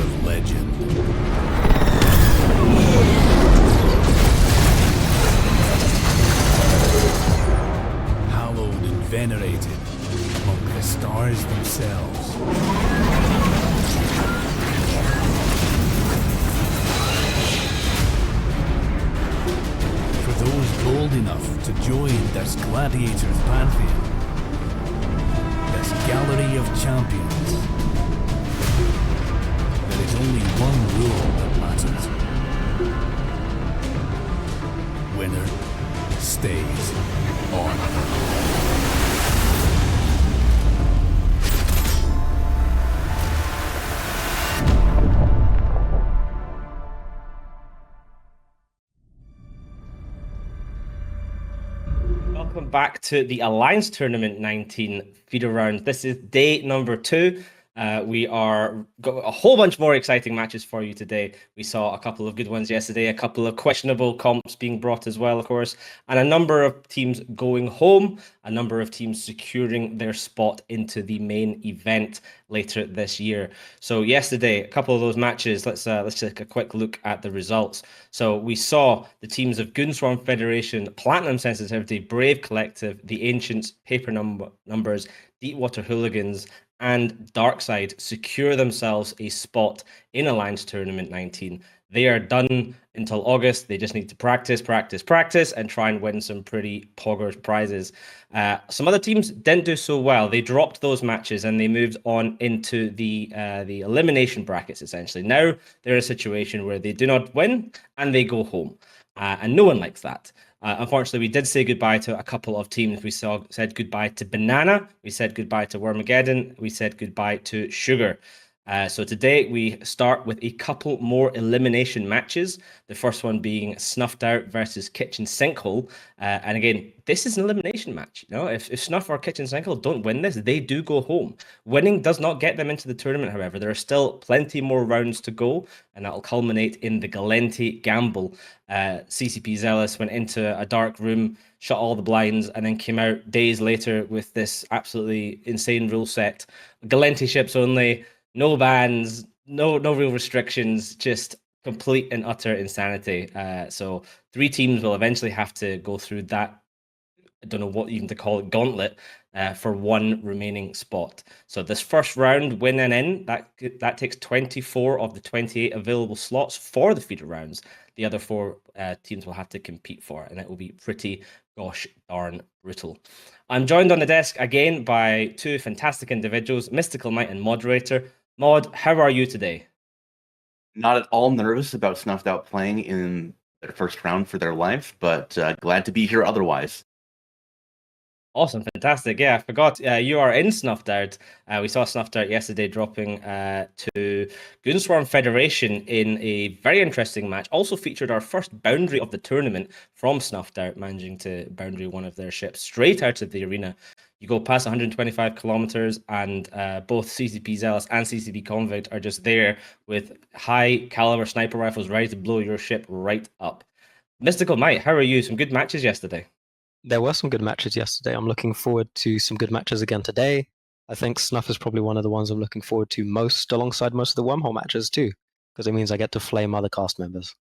of legend. Hallowed and venerated among the stars themselves. For those bold enough to join this gladiator's pantheon, this gallery of champions, there is only one rule that matters. Winner stays on. Welcome back to the Alliance Tournament 19 feeder round. This is day number 2. We are got a whole bunch more exciting matches for you today. We saw a couple of good ones yesterday, a couple of questionable comps being brought as well, of course, and a number of teams going home, a number of teams securing their spot into the main event later this year. So yesterday, a couple of those matches, let's take a quick look at the results. So we saw the teams of Goonswarm Federation, Platinum Sensitivity, Brave Collective, the Ancients, Paper Numbers, Deepwater Hooligans, and Darkside secure themselves a spot in Alliance Tournament 19. They are done until August. They just need to practice, and try and win some pretty poggers prizes. Some other teams didn't do so well. They dropped those matches and they moved on into the elimination brackets, essentially. Now they're in a situation where they do not win and they go home. And no one likes that. Unfortunately, we did say goodbye to a couple of teams. We said goodbye to Banana. We said goodbye to Wormageddon. We said goodbye to Sugar. So today we start with a couple more elimination matches. The first one being Snuffed Out versus Kitchen Sinkhole. And again, this is an elimination match. You know, if Snuff or Kitchen Sinkhole don't win this, they do go home. Winning does not get them into the tournament, however. There are still plenty more rounds to go, and that will culminate in the Galenti Gamble. CCP Zealous went into a dark room, shut all the blinds, and then came out days later with this absolutely insane rule set. Galenti ships only. No bans, no real restrictions, just complete and utter insanity. So 3 teams will eventually have to go through that, I don't know what even to call it, gauntlet, for one remaining spot. So this first round, win and in, that takes 24 of the 28 available slots for the feeder rounds. The other 4 teams will have to compete for it, and it will be pretty gosh darn brutal. I'm joined on the desk again by 2 fantastic individuals, Mystical Might and Moderator. Mod, how are you today? Not at all nervous about Snuffed Out playing in their first round for their life, but glad to be here otherwise. Awesome, fantastic. Yeah, I forgot you are in Snuffed Out. We saw Snuffed Out yesterday dropping to Goonswarm Federation in a very interesting match. Also featured our first boundary of the tournament from Snuffed Out, managing to boundary one of their ships straight out of the arena. You go past 125 kilometers, and both CCP Zealous and CCP Convict are just there with high caliber sniper rifles ready to blow your ship right up. Mystical Might, how are you? Some good matches yesterday. There were some good matches yesterday. I'm looking forward to some good matches again today. I think Snuff is probably one of the ones I'm looking forward to most, alongside most of the Wormhole matches too, because it means I get to flame other cast members.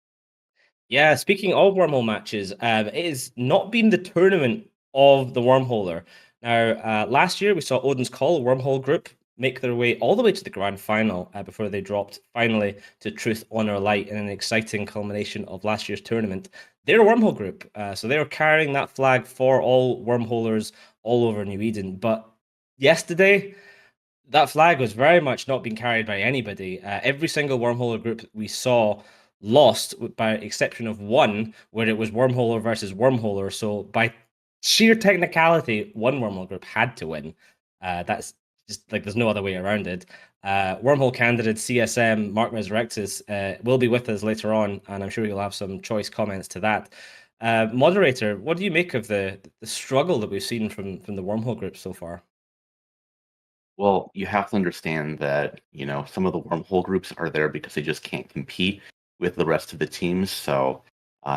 Yeah, speaking of Wormhole matches, it has not been the tournament of the Wormholer. Now, last year we saw Odin's Call, Wormhole group, make their way all the way to the grand final before they dropped finally to Truth, Honor, Light in an exciting culmination of last year's tournament. They're a Wormhole group, so they were carrying that flag for all Wormholers all over New Eden. But yesterday, that flag was very much not being carried by anybody. Every single Wormholer group we saw lost, by exception of one, where it was Wormholer versus Wormholer. So by sheer technicality, one Wormhole group had to win. That's just like, there's no other way around it. Wormhole candidate CSM Mark Resurrectus will be with us later on, and I'm sure you'll have some choice comments to that. Moderator, what do you make of the struggle that we've seen from the Wormhole group so far? Well, you have to understand that, you know, some of the Wormhole groups are there because they just can't compete with the rest of the teams. So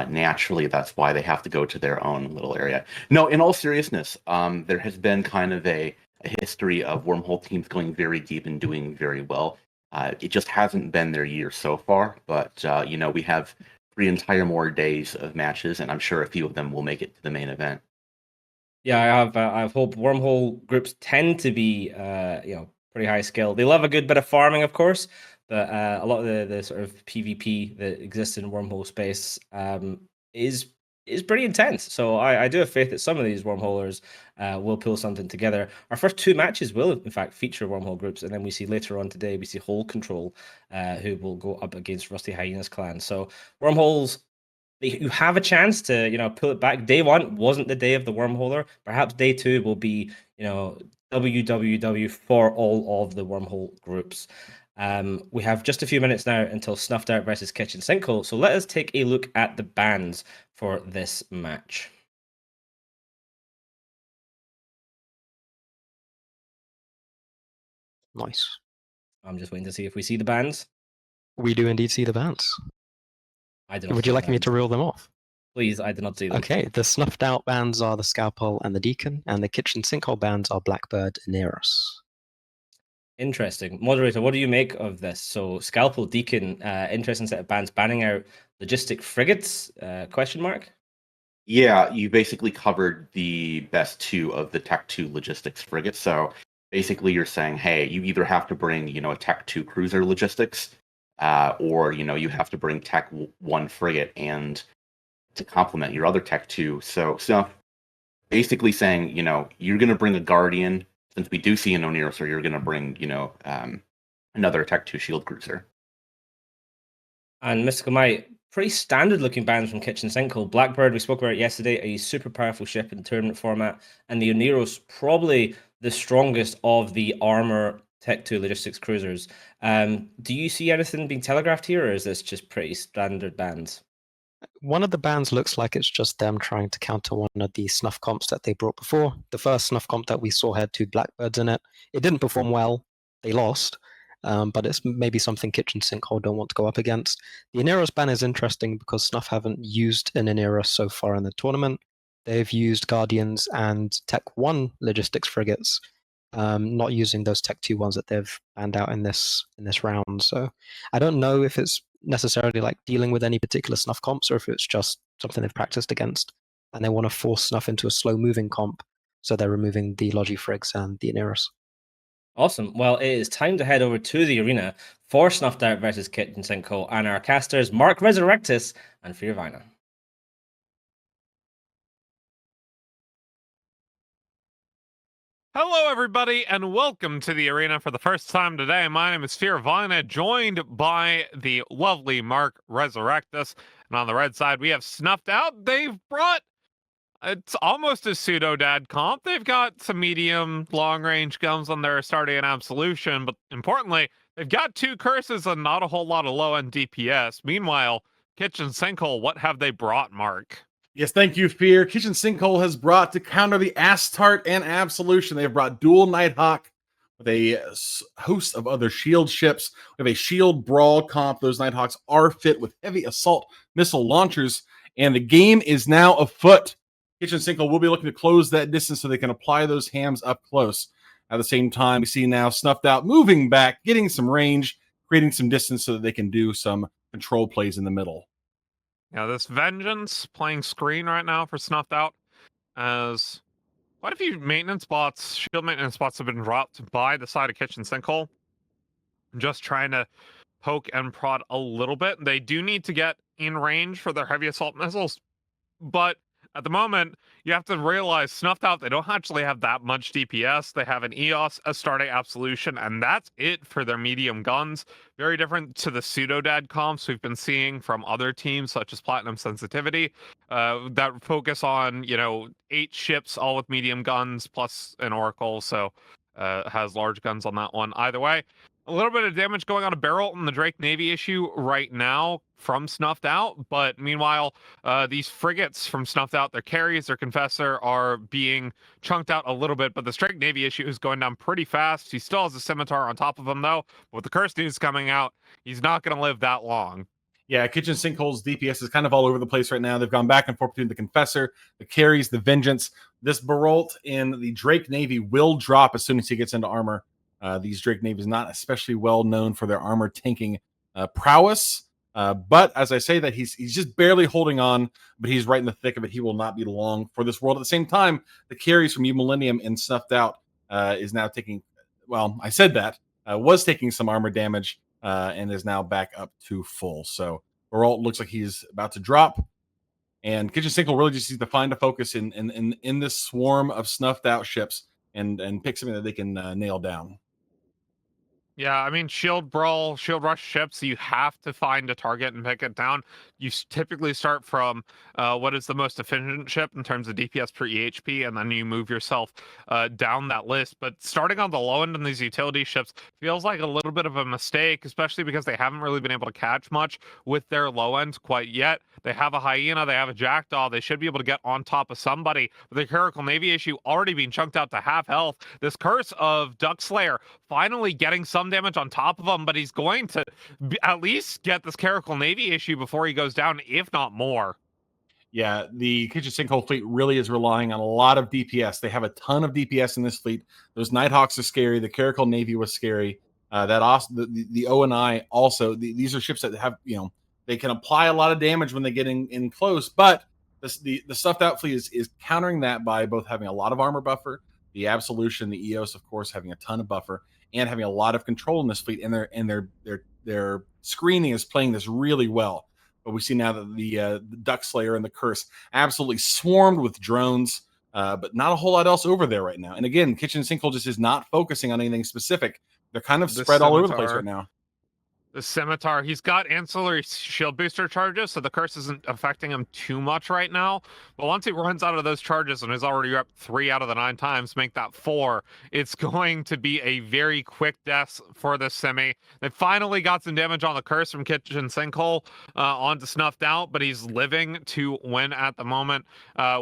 naturally, that's why they have to go to their own little area. No, in all seriousness, there has been kind of a history of Wormhole teams going very deep and doing very well. It just hasn't been their year so far, but we have 3 entire more days of matches, and I'm sure a few of them will make it to the main event. Yeah, I have hope. Wormhole groups tend to be, pretty high skill. They love a good bit of farming, of course, but a lot of the sort of PvP that exists in wormhole space is pretty intense. So I do have faith that some of these wormholers will pull something together. Our first 2 matches will, in fact, feature wormhole groups, and then we see later on today we see Hole Control, who will go up against Rusty Hyenas clan. So wormholes, you have a chance to pull it back. Day 1 wasn't the day of the wormholer. Perhaps day 2 will be WWW for all of the wormhole groups. We have just a few minutes now until Snuffed Out versus Kitchen Sinkhole, so let us take a look at the bans for this match. Nice. I'm just waiting to see if we see the bans. We do indeed see the bans. I do not Would see you the like me bans. to reel them off? Please, I did not see them. Okay, the Snuffed Out bans are the Scalpel and the Deacon, and the Kitchen Sinkhole bans are Blackbird and Eros. Interesting. Moderator, what do you make of this? So Scalpel, Deacon, interesting set of bans banning out logistic frigates, question mark? Yeah, you basically covered the best 2 of the Tech 2 logistics frigates. So basically you're saying, hey, you either have to bring, a Tech 2 cruiser logistics, or, you have to bring Tech 1 frigate and to complement your other Tech 2. So basically saying, you're going to bring a Guardian, since we do see an Oneros, or you're going to bring, another Tech 2 shield cruiser. And Mystical Might, pretty standard looking bans from Kitchen Sinkhole. Blackbird, we spoke about it yesterday, a super powerful ship in tournament format. And the Oneros, probably the strongest of the armor Tech 2 logistics cruisers. Do you see anything being telegraphed here, or is this just pretty standard bans? One of the bans looks like it's just them trying to counter one of the snuff comps that they brought before. The first snuff comp that we saw had 2 Blackbirds in it. It didn't perform well. They lost. But it's maybe something Kitchen Sinkhole don't want to go up against. The Oneros ban is interesting because Snuff haven't used an Oneros so far in the tournament. They've used Guardians and Tech 1 logistics frigates, not using those Tech 2 ones that they've banned out in this round. So I don't know if it's necessarily like dealing with any particular Snuff comps or if it's just something they've practiced against and they want to force Snuff into a slow moving comp, so they're removing the Logi frigs and the Oneros. Awesome. Well, it is time to head over to the arena for Snuffed Out versus Kitchen Sinkhole and our casters Mark Resurrectus and Fearvina. Hello, everybody, and welcome to the arena for the first time today. My name is Fearvina, joined by the lovely Mark Resurrectus. And on the red side, we have Snuffed Out. They've brought, it's almost a pseudo-dad comp. They've got some medium, long-range guns on their Astartes and Absolution, but importantly, they've got 2 curses and not a whole lot of low-end DPS. Meanwhile, Kitchen Sinkhole, what have they brought, Mark? Yes, thank you, Fear. Kitchen Sinkhole has brought to counter the Astarte and Absolution. They've brought dual Nighthawk with a host of other shield ships. We have a shield brawl comp. Those Nighthawks are fit with heavy assault missile launchers, and the game is now afoot. Kitchen Sinkhole will be looking to close that distance so they can apply those hams up close. At the same time, we see now Snuffed Out moving back, getting some range, creating some distance so that they can do some control plays in the middle. Now, this Vengeance playing screen right now for Snuffed Out, as quite a few maintenance spots, shield maintenance spots have been dropped by the side of Kitchen Sinkhole. Just trying to poke and prod a little bit. They do need to get in range for their heavy assault missiles, but at the moment, you have to realize Snuffed Out, they don't actually have that much DPS. They have an EOS, Astarte Absolution, and that's it for their medium guns. Very different to the pseudo-dad comps we've been seeing from other teams, such as Platinum Sensitivity, that focus on, 8 ships, all with medium guns, plus an Oracle, so has large guns on that one. Either way, a little bit of damage going on a barrel in the Drake Navy issue right now from Snuffed Out, but meanwhile, these frigates from Snuffed Out, their carries, their Confessor, are being chunked out a little bit, but the Drake Navy issue is going down pretty fast. He still has a Scimitar on top of him, though. But with the Curse news coming out, he's not going to live that long. Yeah, Kitchen Sinkhole's DPS is kind of all over the place right now. They've gone back and forth between the Confessor, the carries, the Vengeance. This Barolt in the Drake Navy will drop as soon as he gets into armor. These Drake Navies not especially well known for their armor tanking prowess. But as I say that, he's just barely holding on, but he's right in the thick of it. He will not be long for this world. At the same time, the carries from U Millennium and Snuffed Out is now taking, well, I said that, was taking some armor damage and is now back up to full. So Geralt looks like he's about to drop. And Kitchen Sinkhole really just needs to find a focus in this swarm of Snuffed Out ships and pick something that they can nail down. Yeah, I mean, shield brawl, shield rush ships, you have to find a target and pick it down. You typically start from what is the most efficient ship in terms of DPS per EHP, and then you move yourself down that list. But starting on the low end on these utility ships feels like a little bit of a mistake, especially because they haven't really been able to catch much with their low end quite yet. They have a Hyena, they have a Jackdaw, they should be able to get on top of somebody. With the Clerical Navy issue already being chunked out to half health, this curse of Duckslayer finally getting some damage on top of him, but he's going to at least get this Clerical Navy issue before he goes down, if not more. Yeah, the Kitchen Sinkhole fleet really is relying on a lot of DPS. They have a ton of DPS in this fleet. Those Nighthawks are scary. The Clerical Navy was scary. That also the O&I also. These are ships that have, they can apply a lot of damage when they get in close, but the Stuffed Out fleet is countering that by both having a lot of armor buffer, the Absolution, the EOS, of course, having a ton of buffer, and having a lot of control in this fleet. And their screening is playing this really well. But we see now that the Duck Slayer and the Curse absolutely swarmed with drones, but not a whole lot else over there right now. And again, Kitchen Sinkhole just is not focusing on anything specific. They're kind of spread all over the place right now. The Scimitar, he's got ancillary shield booster charges, so the curse isn't affecting him too much right now. But once he runs out of those charges and is already up 3 out of the 9 times, make that 4, it's going to be a very quick death for the Semi. They finally got some damage on the curse from Kitchen Sinkhole onto Snuffed Out, but he's living to win at the moment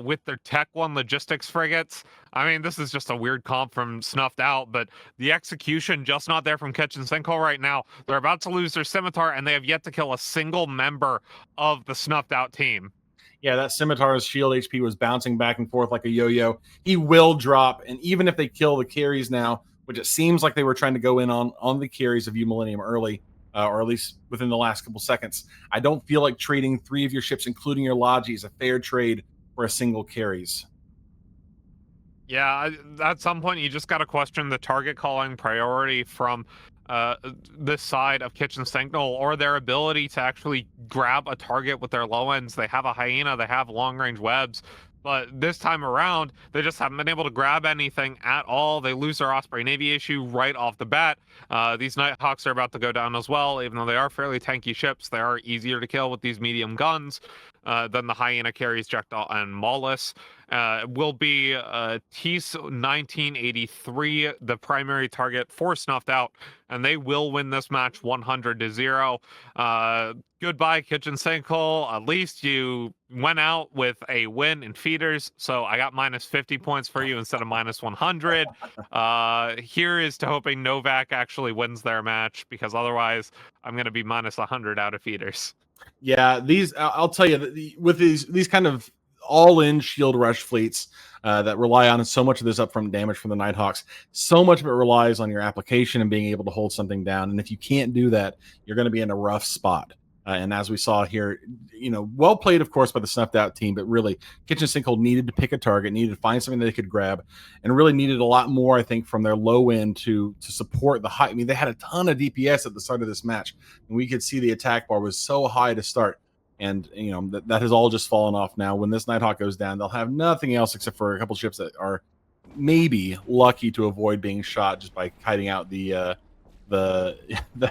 with their Tech 1 logistics frigates. I mean, this is just a weird comp from Snuffed Out, but the execution just not there from Kitchen Sinkhole right now. They're about to lose their Scimitar, and they have yet to kill a single member of the Snuffed Out team. Yeah, that Scimitar's shield HP was bouncing back and forth like a yo-yo. He will drop, and even if they kill the carries now, which it seems like they were trying to go in on the carries of U Millennium early, or at least within the last couple seconds, I don't feel like trading 3 of your ships, including your Logi, is a fair trade for a single carries. Yeah, at some point you just got to question the target calling priority from this side of Kitchen Sinkhole, or their ability to actually grab a target with their low ends. They have a Hyena, they have long range webs, but this time around they just haven't been able to grab anything at all. They lose their Osprey Navy issue right off the bat. These Nighthawks are about to go down as well, even though they are fairly tanky ships. They are easier to kill with these medium guns than the Hyena carries, Jackdaw and Maulus. Will be Tease 1983, the primary target for Snuffed Out, and they will win this match 100-0. Goodbye, Kitchen Sinkhole. At least you went out with a win in feeders, so I got minus 50 points for you instead of minus 100. Here is to hoping Novak actually wins their match, because otherwise I'm going to be minus 100 out of feeders. Yeah, I'll tell you, with these kind of all-in shield rush fleets that rely on so much of this upfront damage from the Nighthawks, so much of it relies on your application and being able to hold something down. And if you can't do that, you're going to be in a rough spot. And as we saw here, well played, of course, by the Snuffed Out team, but really, Kitchen Sinkhole needed to pick a target, needed to find something that they could grab, and really needed a lot more, I think, from their low end to support the high. I mean, they had a ton of DPS at the start of this match, and we could see the attack bar was so high to start. And, that has all just fallen off now. When this Nighthawk goes down, they'll have nothing else except for a couple ships that are maybe lucky to avoid being shot just by kiting out the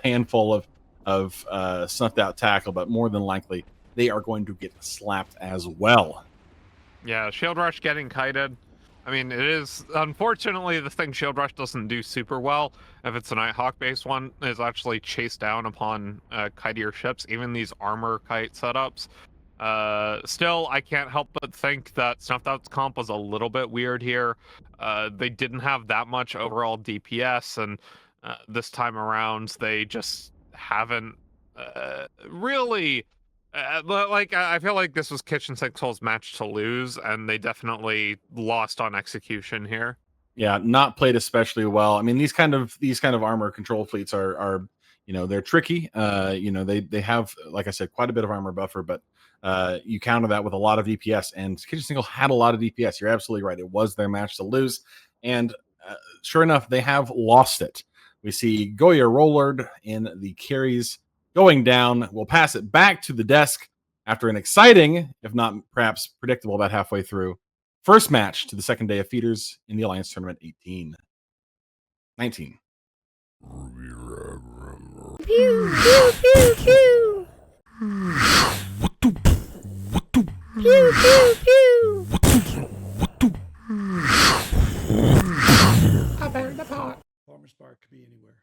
handful of Snuffed Out tackle, but more than likely they are going to get slapped as well. Yeah, Shield Rush getting kited. I mean, it is, unfortunately, the thing Shield Rush doesn't do super well, if it's a Nighthawk based one, is actually chase down upon kitier ships, even these armor kite setups. Still, I can't help but think that Snuffed Out's comp was a little bit weird here. They didn't have that much overall DPS, and this time around they just haven't really I feel like this was Kitchen Sinkhole's match to lose, and they definitely lost on execution here. Yeah, not played especially well. I mean, these kind of armor control fleets are they're tricky. They have, like I said, quite a bit of armor buffer, but you counter that with a lot of DPS. And Kitchen Sinkhole had a lot of DPS. You're absolutely right. It was their match to lose, and sure enough, they have lost it. We see Goya Rollard in the carries going down. We'll pass it back to the desk after an exciting, if not perhaps predictable, about halfway through. First match to the second day of feeders in the Alliance Tournament 19. Pew, pew, pew, pew. Pew, pew, pew. I buried the pot. Farmer's Bar could be anywhere.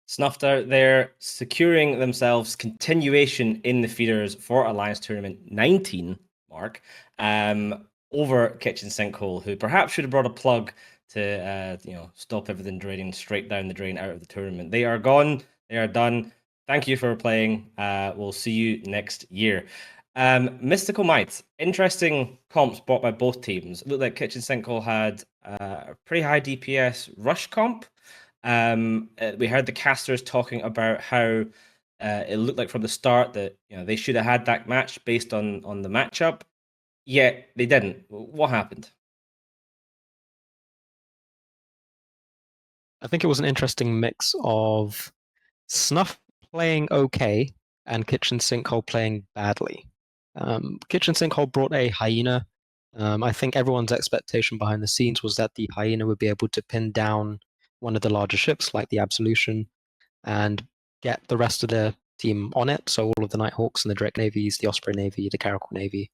Snuffed out there, securing themselves continuation in the feeders for Alliance Tournament 19, Mark, over Kitchen Sinkhole, who perhaps should have brought a plug to stop everything draining straight down the drain out of the tournament. They are gone. They are done. Thank you for playing. We'll see you next year. Mystical Might, interesting comps bought by both teams. It looked like Kitchen Sinkhole had a pretty high DPS rush comp. We heard the casters talking about how it looked like from the start that they should have had that match based on the matchup, yet they didn't. What happened? I think it was an interesting mix of Snuff playing okay and Kitchen Sinkhole playing badly. Kitchen Sinkhole brought a Hyena. I think everyone's expectation behind the scenes was that the Hyena would be able to pin down one of the larger ships like the Absolution and get the rest of the team on it. So all of the Nighthawks and the Drake Navies, the Osprey Navy, the Caracal Navy.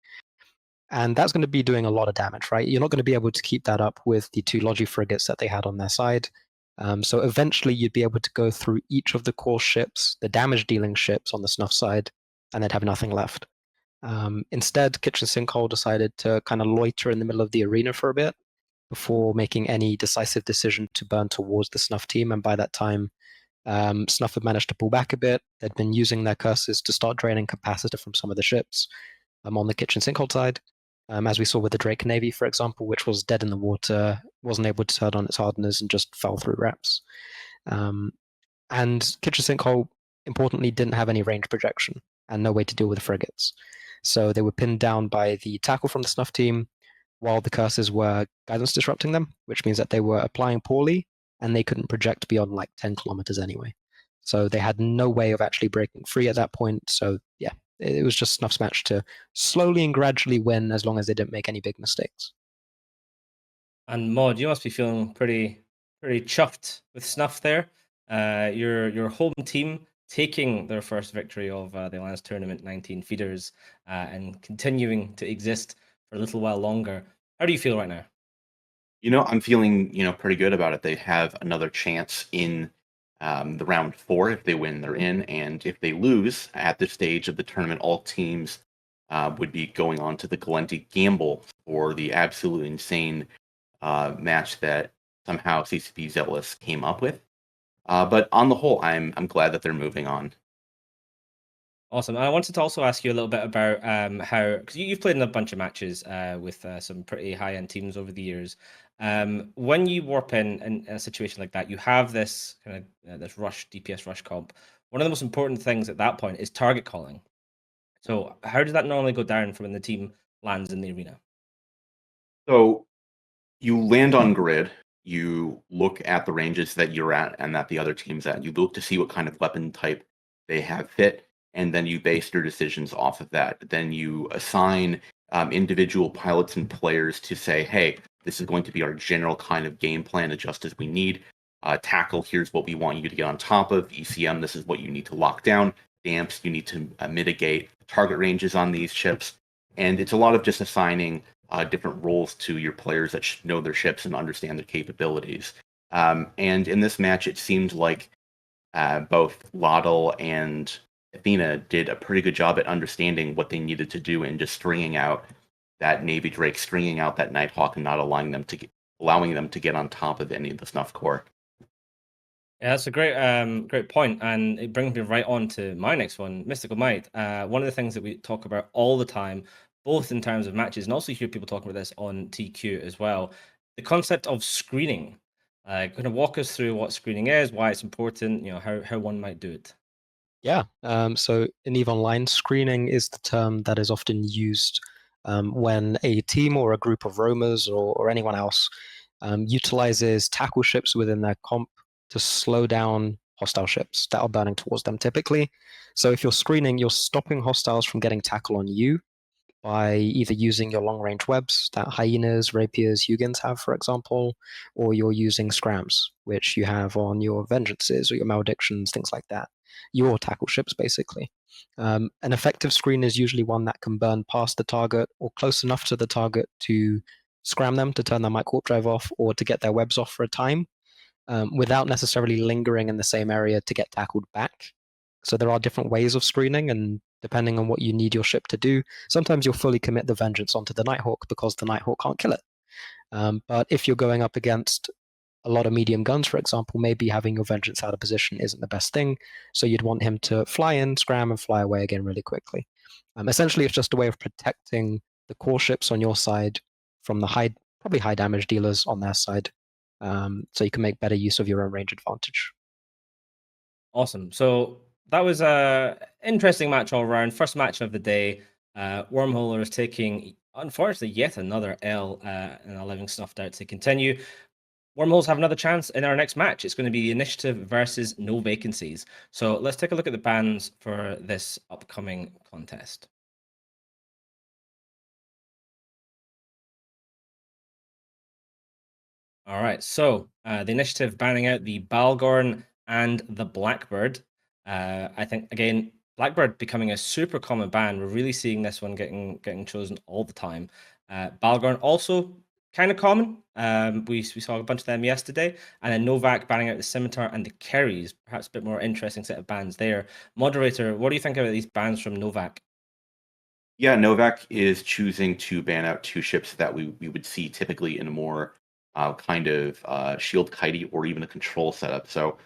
And that's going to be doing a lot of damage, right? You're not going to be able to keep that up with the 2 Logi frigates that they had on their side. So eventually you'd be able to go through each of the core ships, the damage dealing ships on the Snuff side, and they'd have nothing left. Instead, Kitchen Sinkhole decided to kind of loiter in the middle of the arena for a bit before making any decisive decision to burn towards the Snuff team. And by that time, Snuff had managed to pull back a bit. They'd been using their curses to start draining capacitor from some of the ships on the Kitchen Sinkhole side. As we saw with the Drake Navy, for example, which was dead in the water, wasn't able to turn on its hardeners and just fell through reps. And Kitchen Sinkhole, importantly, didn't have any range projection and no way to deal with the frigates. So they were pinned down by the tackle from the Snuff team, while the curses were guidance disrupting them, which means that they were applying poorly and they couldn't project beyond like 10 kilometers anyway. So they had no way of actually breaking free at that point. So yeah, it was just Snuff's match to slowly and gradually win as long as they didn't make any big mistakes. And Maud, you must be feeling pretty chuffed with Snuff there. Your home team taking their first victory of the Alliance Tournament 19 feeders and continuing to exist for a little while longer. How do you feel right now? I'm feeling, pretty good about it. They have another chance in the round 4. If they win, they're in. And if they lose at this stage of the tournament, all teams would be going on to the Galenti Gamble for the absolutely insane match that somehow CCP Zealous came up with. But on the whole, I'm glad that they're moving on. Awesome. And I wanted to also ask you a little bit about how, because you've played in a bunch of matches with some pretty high-end teams over the years. When you warp in a situation like that, you have this kind of this DPS rush comp. One of the most important things at that point is target calling. So how does that normally go down from when the team lands in the arena? So you land on grid. You look at the ranges that you're at and that the other team's at. You look to see what kind of weapon type they have fit, and then you base your decisions off of that. Then you assign individual pilots and players to say, hey, this is going to be our general kind of game plan, adjust as we need. tackle, here's what we want you to get on top of. ECM, this is what you need to lock down. Damps, you need to mitigate target ranges on these ships. And it's a lot of just assigning different roles to your players that should know their ships and understand their capabilities. And in this match, it seemed like both Laudel and Athena did a pretty good job at understanding what they needed to do and just stringing out that Navy Drake, stringing out that Nighthawk, and not allowing them to get on top of any of the Snuff Corps. Yeah, that's a great point, and it brings me right on to my next one, Mystical Might. One of the things that we talk about all the time, both in terms of matches, and also hear people talking about this on TQ as well, the concept of screening. Kind of walk us through what screening is, why it's important, how one might do it. Yeah. So in EVE Online, screening is the term that is often used when a team or a group of roamers or anyone else utilizes tackle ships within their comp to slow down hostile ships that are burning towards them typically. So if you're screening, you're stopping hostiles from getting tackle on you by either using your long-range webs that Hyenas, Rapiers, Hugins have, for example, or you're using scrams, which you have on your Vengeances or your Maledictions, things like that. Your tackle ships, basically. An effective screen is usually one that can burn past the target or close enough to the target to scram them, to turn their mic warp drive off, or to get their webs off for a time, without necessarily lingering in the same area to get tackled back. So there are different ways of screening, and depending on what you need your ship to do, sometimes you'll fully commit the Vengeance onto the Nighthawk because the Nighthawk can't kill it. But if you're going up against a lot of medium guns, for example, maybe having your Vengeance out of position isn't the best thing, so you'd want him to fly in, scram, and fly away again really quickly. Essentially, it's just a way of protecting the core ships on your side from the probably high damage dealers on their side, so you can make better use of your own range advantage. Awesome. So that was a interesting match all around. First match of the day. Wormhole is taking, unfortunately, yet another L and allowing Snuffed out to continue. Wormholes have another chance in our next match. It's going to be Initiative versus No Vacancies. So let's take a look at the bans for this upcoming contest. All right, so the Initiative banning out the Balgorn and the Blackbird. I think, again, Blackbird becoming a super common ban. We're really seeing this one getting chosen all the time. Balgorn also kind of common. We saw a bunch of them yesterday. And then Novak banning out the Scimitar and the Kerries. Perhaps a bit more interesting set of bans there. Moderator, what do you think about these bans from Novak? Yeah, Novak is choosing to ban out two ships that we would see typically in a more kind of shield kitey or even a control setup. So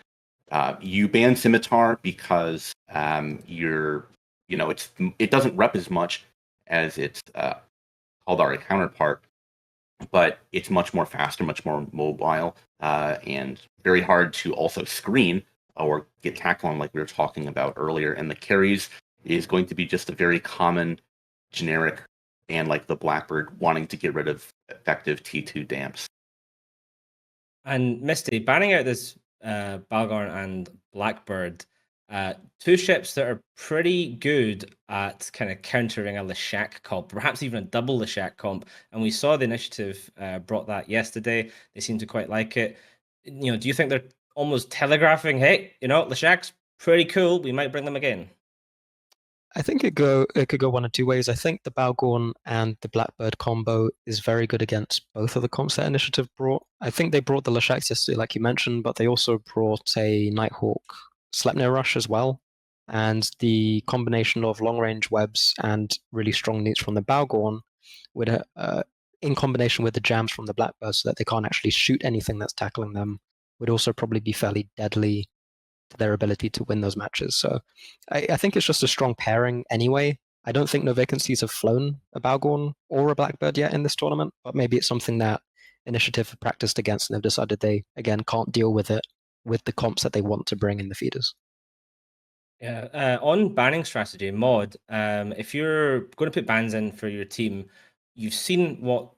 you ban Scimitar because it doesn't rep as much as its Caldari counterpart, but it's much more faster, much more mobile, and very hard to also screen or get tackle on, like we were talking about earlier. And the Kerries is going to be just a very common generic, and like the Blackbird wanting to get rid of effective T2 damps. And Misty, banning out this Balgorn and Blackbird, two ships that are pretty good at kind of countering a Leshak comp, perhaps even a double Leshak comp. And we saw the Initiative brought that yesterday. They seem to quite like it. Do you think they're almost telegraphing, hey, Leshak's pretty cool, we might bring them again? I think it could go one of two ways. I think the Balgorn and the Blackbird combo is very good against both of the comps that Initiative brought. I think they brought the Leshaks yesterday, like you mentioned, but they also brought a Nighthawk Sleipnir Rush as well. And the combination of long-range webs and really strong newts from the Balgorn would, in combination with the jams from the Blackbird so that they can't actually shoot anything that's tackling them, would also probably be fairly deadly to their ability to win those matches. So I think it's just a strong pairing anyway. I don't think No Vacancies have flown a Balgorn or a Blackbird yet in this tournament, but maybe it's something that Initiative have practiced against and they've decided they, again, can't deal with it with the comps that they want to bring in the feeders. Yeah, on banning strategy, Mod, if you're going to put bans in for your team, you've seen what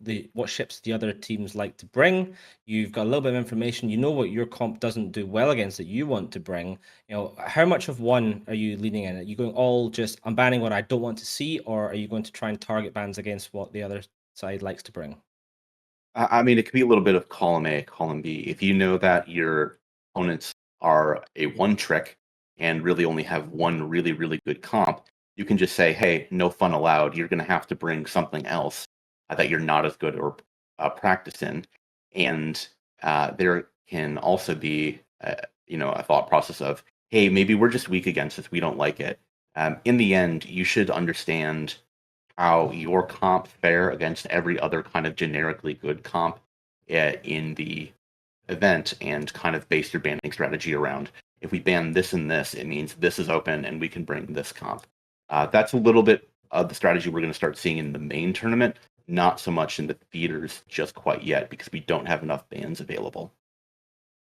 ships the other teams like to bring. You've got a little bit of information. You know what your comp doesn't do well against that you want to bring. How much of one are you leaning in? Are you going all just, I'm banning what I don't want to see, or are you going to try and target bans against what the other side likes to bring? I mean, it could be a little bit of column A, column B. If you know that your opponents are a one trick and really only have one really, really good comp, you can just say, hey, no fun allowed. You're going to have to bring something else that you're not as good or practice in. And there can also be, a thought process of, hey, maybe we're just weak against this. We don't like it. In the end, you should understand how your comp fare against every other kind of generically good comp in the event and kind of base your banning strategy around. If we ban this and this, it means this is open and we can bring this comp. That's a little bit of the strategy we're going to start seeing in the main tournament, not so much in the theaters just quite yet because we don't have enough bans available.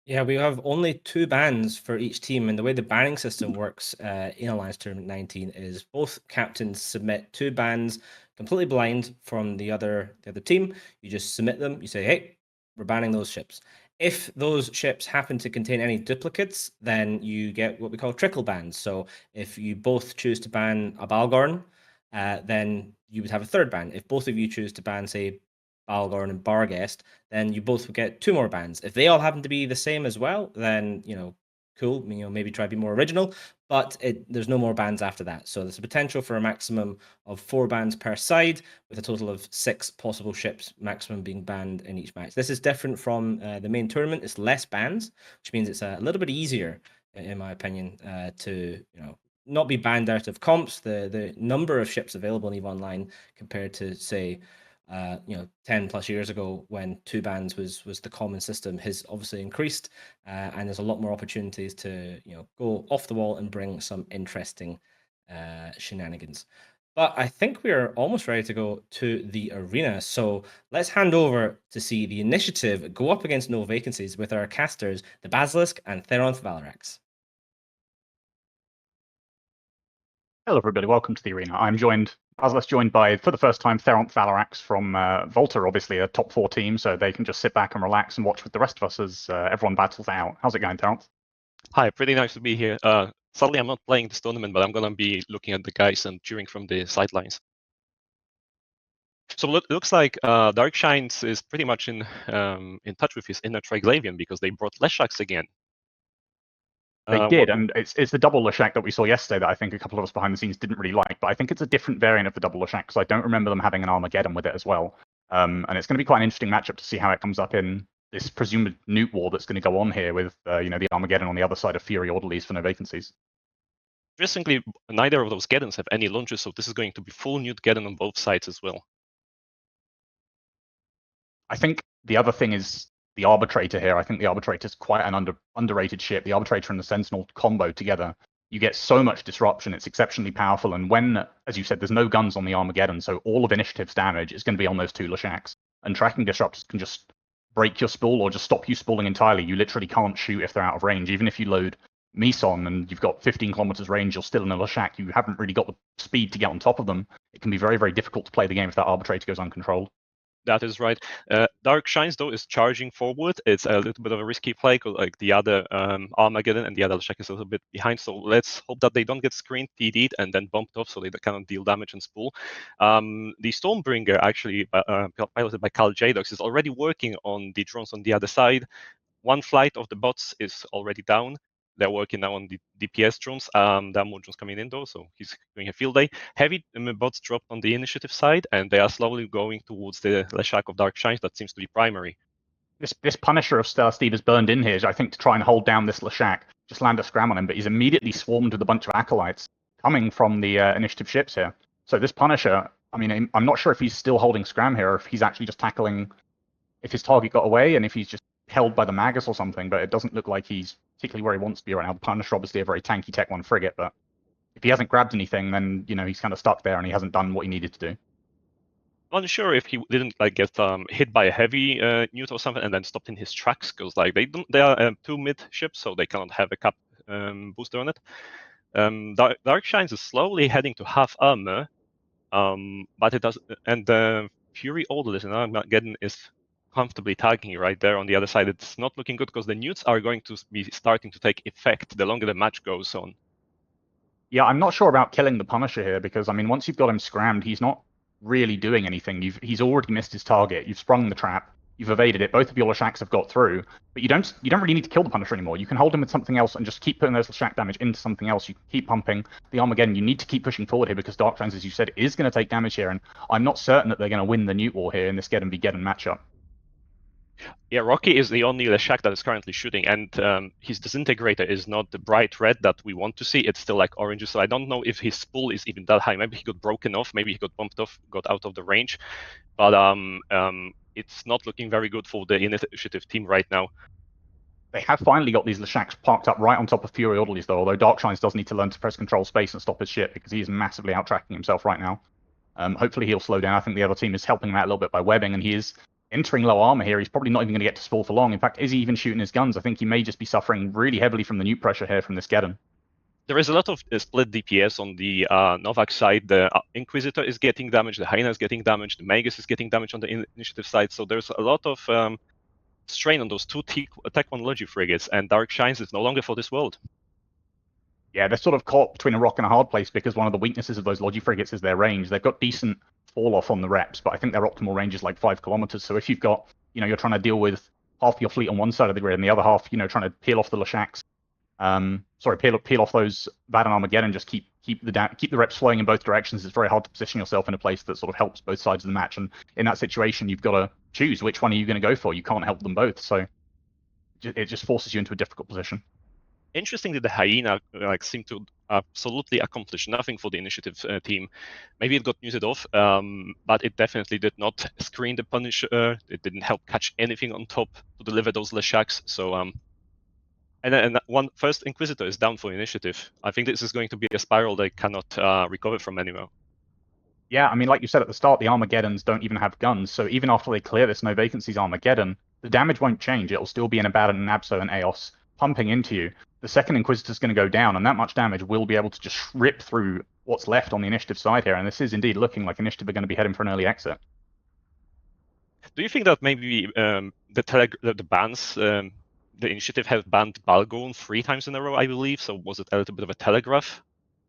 Yeah, we have only 2 bans for each team, and the way the banning system works in Alliance Tournament 19 is both captains submit 2 bans completely blind from the other team. You just submit them. You say, hey, we're banning those ships. If those ships happen to contain any duplicates, then you get what we call trickle bans. So if you both choose to ban a Balgorn, then you would have a 3rd ban. If both of you choose to ban, say, Balgorn and Barghest, then you both would get 2 more bans. If they all happen to be the same as well, then, cool, maybe try to be more original, but there's no more bans after that. So there's a potential for a maximum of 4 bans per side, with a total of 6 possible ships maximum being banned in each match. This is different from the main tournament. It's less bans, which means it's a little bit easier, in my opinion, to not be banned out of comps. The number of ships available in EVE Online compared to, say, 10 plus years ago when 2 bans was the common system has obviously increased, and there's a lot more opportunities to go off the wall and bring some interesting shenanigans. But I think we're almost ready to go to the arena, so let's hand over to see the initiative go up against No Vacancies with our casters, the Basilisk and Theronth Valarax. Hello, everybody. Welcome to the arena. I'm joined by, for the first time, Theronth Valarax from Volta, obviously a top 4 team, so they can just sit back and relax and watch with the rest of us as everyone battles out. How's it going, Theronth? Hi, pretty nice to be here. Sadly, I'm not playing this tournament, but I'm going to be looking at the guys and cheering from the sidelines. So it looks like Dark Shines is pretty much in touch with his inner Triglavian because they brought Leshaks again. They did, and it's the double Leshak that we saw yesterday that I think a couple of us behind the scenes didn't really like, but I think it's a different variant of the double Leshak because I don't remember them having an Armageddon with it as well. And it's going to be quite an interesting matchup to see how it comes up in this presumed newt war that's going to go on here with the Armageddon on the other side of Fury Orderlies for No Vacancies. Interestingly, neither of those Geddons have any launches, so this is going to be full newt Geddon on both sides as well. I think the other thing is the Arbitrator here. I think the Arbitrator is quite an underrated ship. The Arbitrator and the Sentinel combo together, you get so much disruption. It's exceptionally powerful. And when, as you said, there's no guns on the Armageddon, so all of Initiative's damage is going to be on those 2 Leshaks. And tracking disruptors can just break your spool or just stop you spooling entirely. You literally can't shoot if they're out of range. Even if you load Meson and you've got 15 kilometers range, you're still in a Leshak. You haven't really got the speed to get on top of them. It can be very, very difficult to play the game if that Arbitrator goes uncontrolled. That is right. Dark Shines, though, is charging forward. It's a little bit of a risky play because like the other Armageddon and the other Leshak is a little bit behind. So let's hope that they don't get screened, TD'd, and then bumped off so they cannot deal damage and spool. The Stormbringer, actually piloted by Cal Jadox, is already working on the drones on the other side. 1 flight of the bots is already down. They're working now on the DPS drones. There are more drones coming in though, so he's doing a field day. Heavy bots dropped on the initiative side, and they are slowly going towards the Leshak of Dark Shines. That seems to be primary. This Punisher of Stellar Steve is burned in here, I think, to try and hold down this Leshak. Just land a scram on him, but he's immediately swarmed with a bunch of acolytes coming from the initiative ships here. So this Punisher, I mean, I'm not sure if he's still holding scram here, or if he's actually just tackling if his target got away, and if he's just held by the Magus or something, but it doesn't look like he's particularly where he wants to be right now. The Punisher, obviously a very tanky Tech 1 frigate, but if he hasn't grabbed anything, then he's kind of stuck there and he hasn't done what he needed to do. I'm unsure if he didn't get hit by a heavy newt or something and then stopped in his tracks because they are 2 mid ships, so they cannot have a cap booster on it. Dark Shines is slowly heading to half armor, but it does, and Fury Orderlies and Armageddon is comfortably tagging you right there on the other side. It's not looking good because the newts are going to be starting to take effect the longer the match goes on. Yeah, I'm not sure about killing the Punisher here because, I mean, once you've got him scrammed, he's not really doing anything. He's already missed his target. You've sprung the trap. You've evaded it. Both of your Lashaks have got through, but you don't really need to kill the Punisher anymore. You can hold him with something else and just keep putting those Lashak damage into something else. You keep pumping the Armageddon. You need to keep pushing forward here because Dark Shines, as you said, is going to take damage here, and I'm not certain that they're going to win the Newt War here in this Geddon v Geddon matchup. Yeah, Rocky is the only Leshak that is currently shooting, and his disintegrator is not the bright red that we want to see. It's still like orange, so I don't know if his pull is even that high. Maybe he got broken off, maybe he got bumped off, got out of the range, but it's not looking very good for the initiative team right now. They have finally got these Leshaks parked up right on top of Fury Orderlies, though, although Darkshines does need to learn to press control space and stop his shit because he is massively out-tracking himself right now. Hopefully he'll slow down. I think the other team is helping him out a little bit by webbing, and he is entering low armor here. He's probably not even going to get to Squall for long. In fact, is he even shooting his guns? I think he may just be suffering really heavily from the Newt pressure here from this Geddon. There is a lot of split DPS on the Novak side. The Inquisitor is getting damaged, the Hyenas is getting damaged, the Magus is getting damaged on the initiative side. So there's a lot of strain on those two Tech 1 Logi frigates, and Dark Shines is no longer for this world. Yeah, they're sort of caught between a rock and a hard place because one of the weaknesses of those Logi frigates is their range. They've got decent fall off on the reps, but I think their optimal range is like 5 kilometers. So if you've got, you're trying to deal with half your fleet on one side of the grid and the other half, trying to peel off the Lashaks, peel off those Vad and Armageddon, just keep the reps flowing in both directions. It's very hard to position yourself in a place that sort of helps both sides of the match. And in that situation, you've got to choose which one are you going to go for. You can't help them both, so it just forces you into a difficult position. Interestingly, the Hyena seemed to absolutely accomplish nothing for the initiative team. Maybe it got muted off, but it definitely did not screen the Punisher. It didn't help catch anything on top to deliver those Leshaks. So, and one first Inquisitor is down for initiative. I think this is going to be a spiral they cannot recover from anymore. Yeah, I mean, like you said at the start, the Armageddons don't even have guns. So even after they clear this No Vacancies Armageddon, the damage won't change. It'll still be an Abaddon and Abso and Eos pumping into you. The second Inquisitor's going to go down, and that much damage will be able to just rip through what's left on the initiative side here. And this is indeed looking like initiative are going to be heading for an early exit. Do you think that maybe the bans, the initiative has banned Balgon 3 times in a row, I believe? So was it a little bit of a telegraph?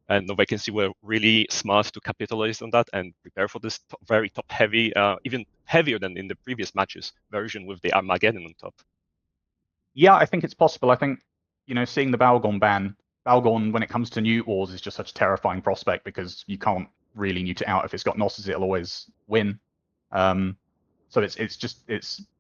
And No Vacancy were really smart to capitalize on that and prepare for this very top-heavy, even heavier than in the previous matches version with the Armageddon on top. Yeah, I think it's possible. I think, seeing the Balgon ban, Balgon, when it comes to Newt Wars, is just such a terrifying prospect because you can't really Newt it out. If it's got Gnosis, it'll always win. So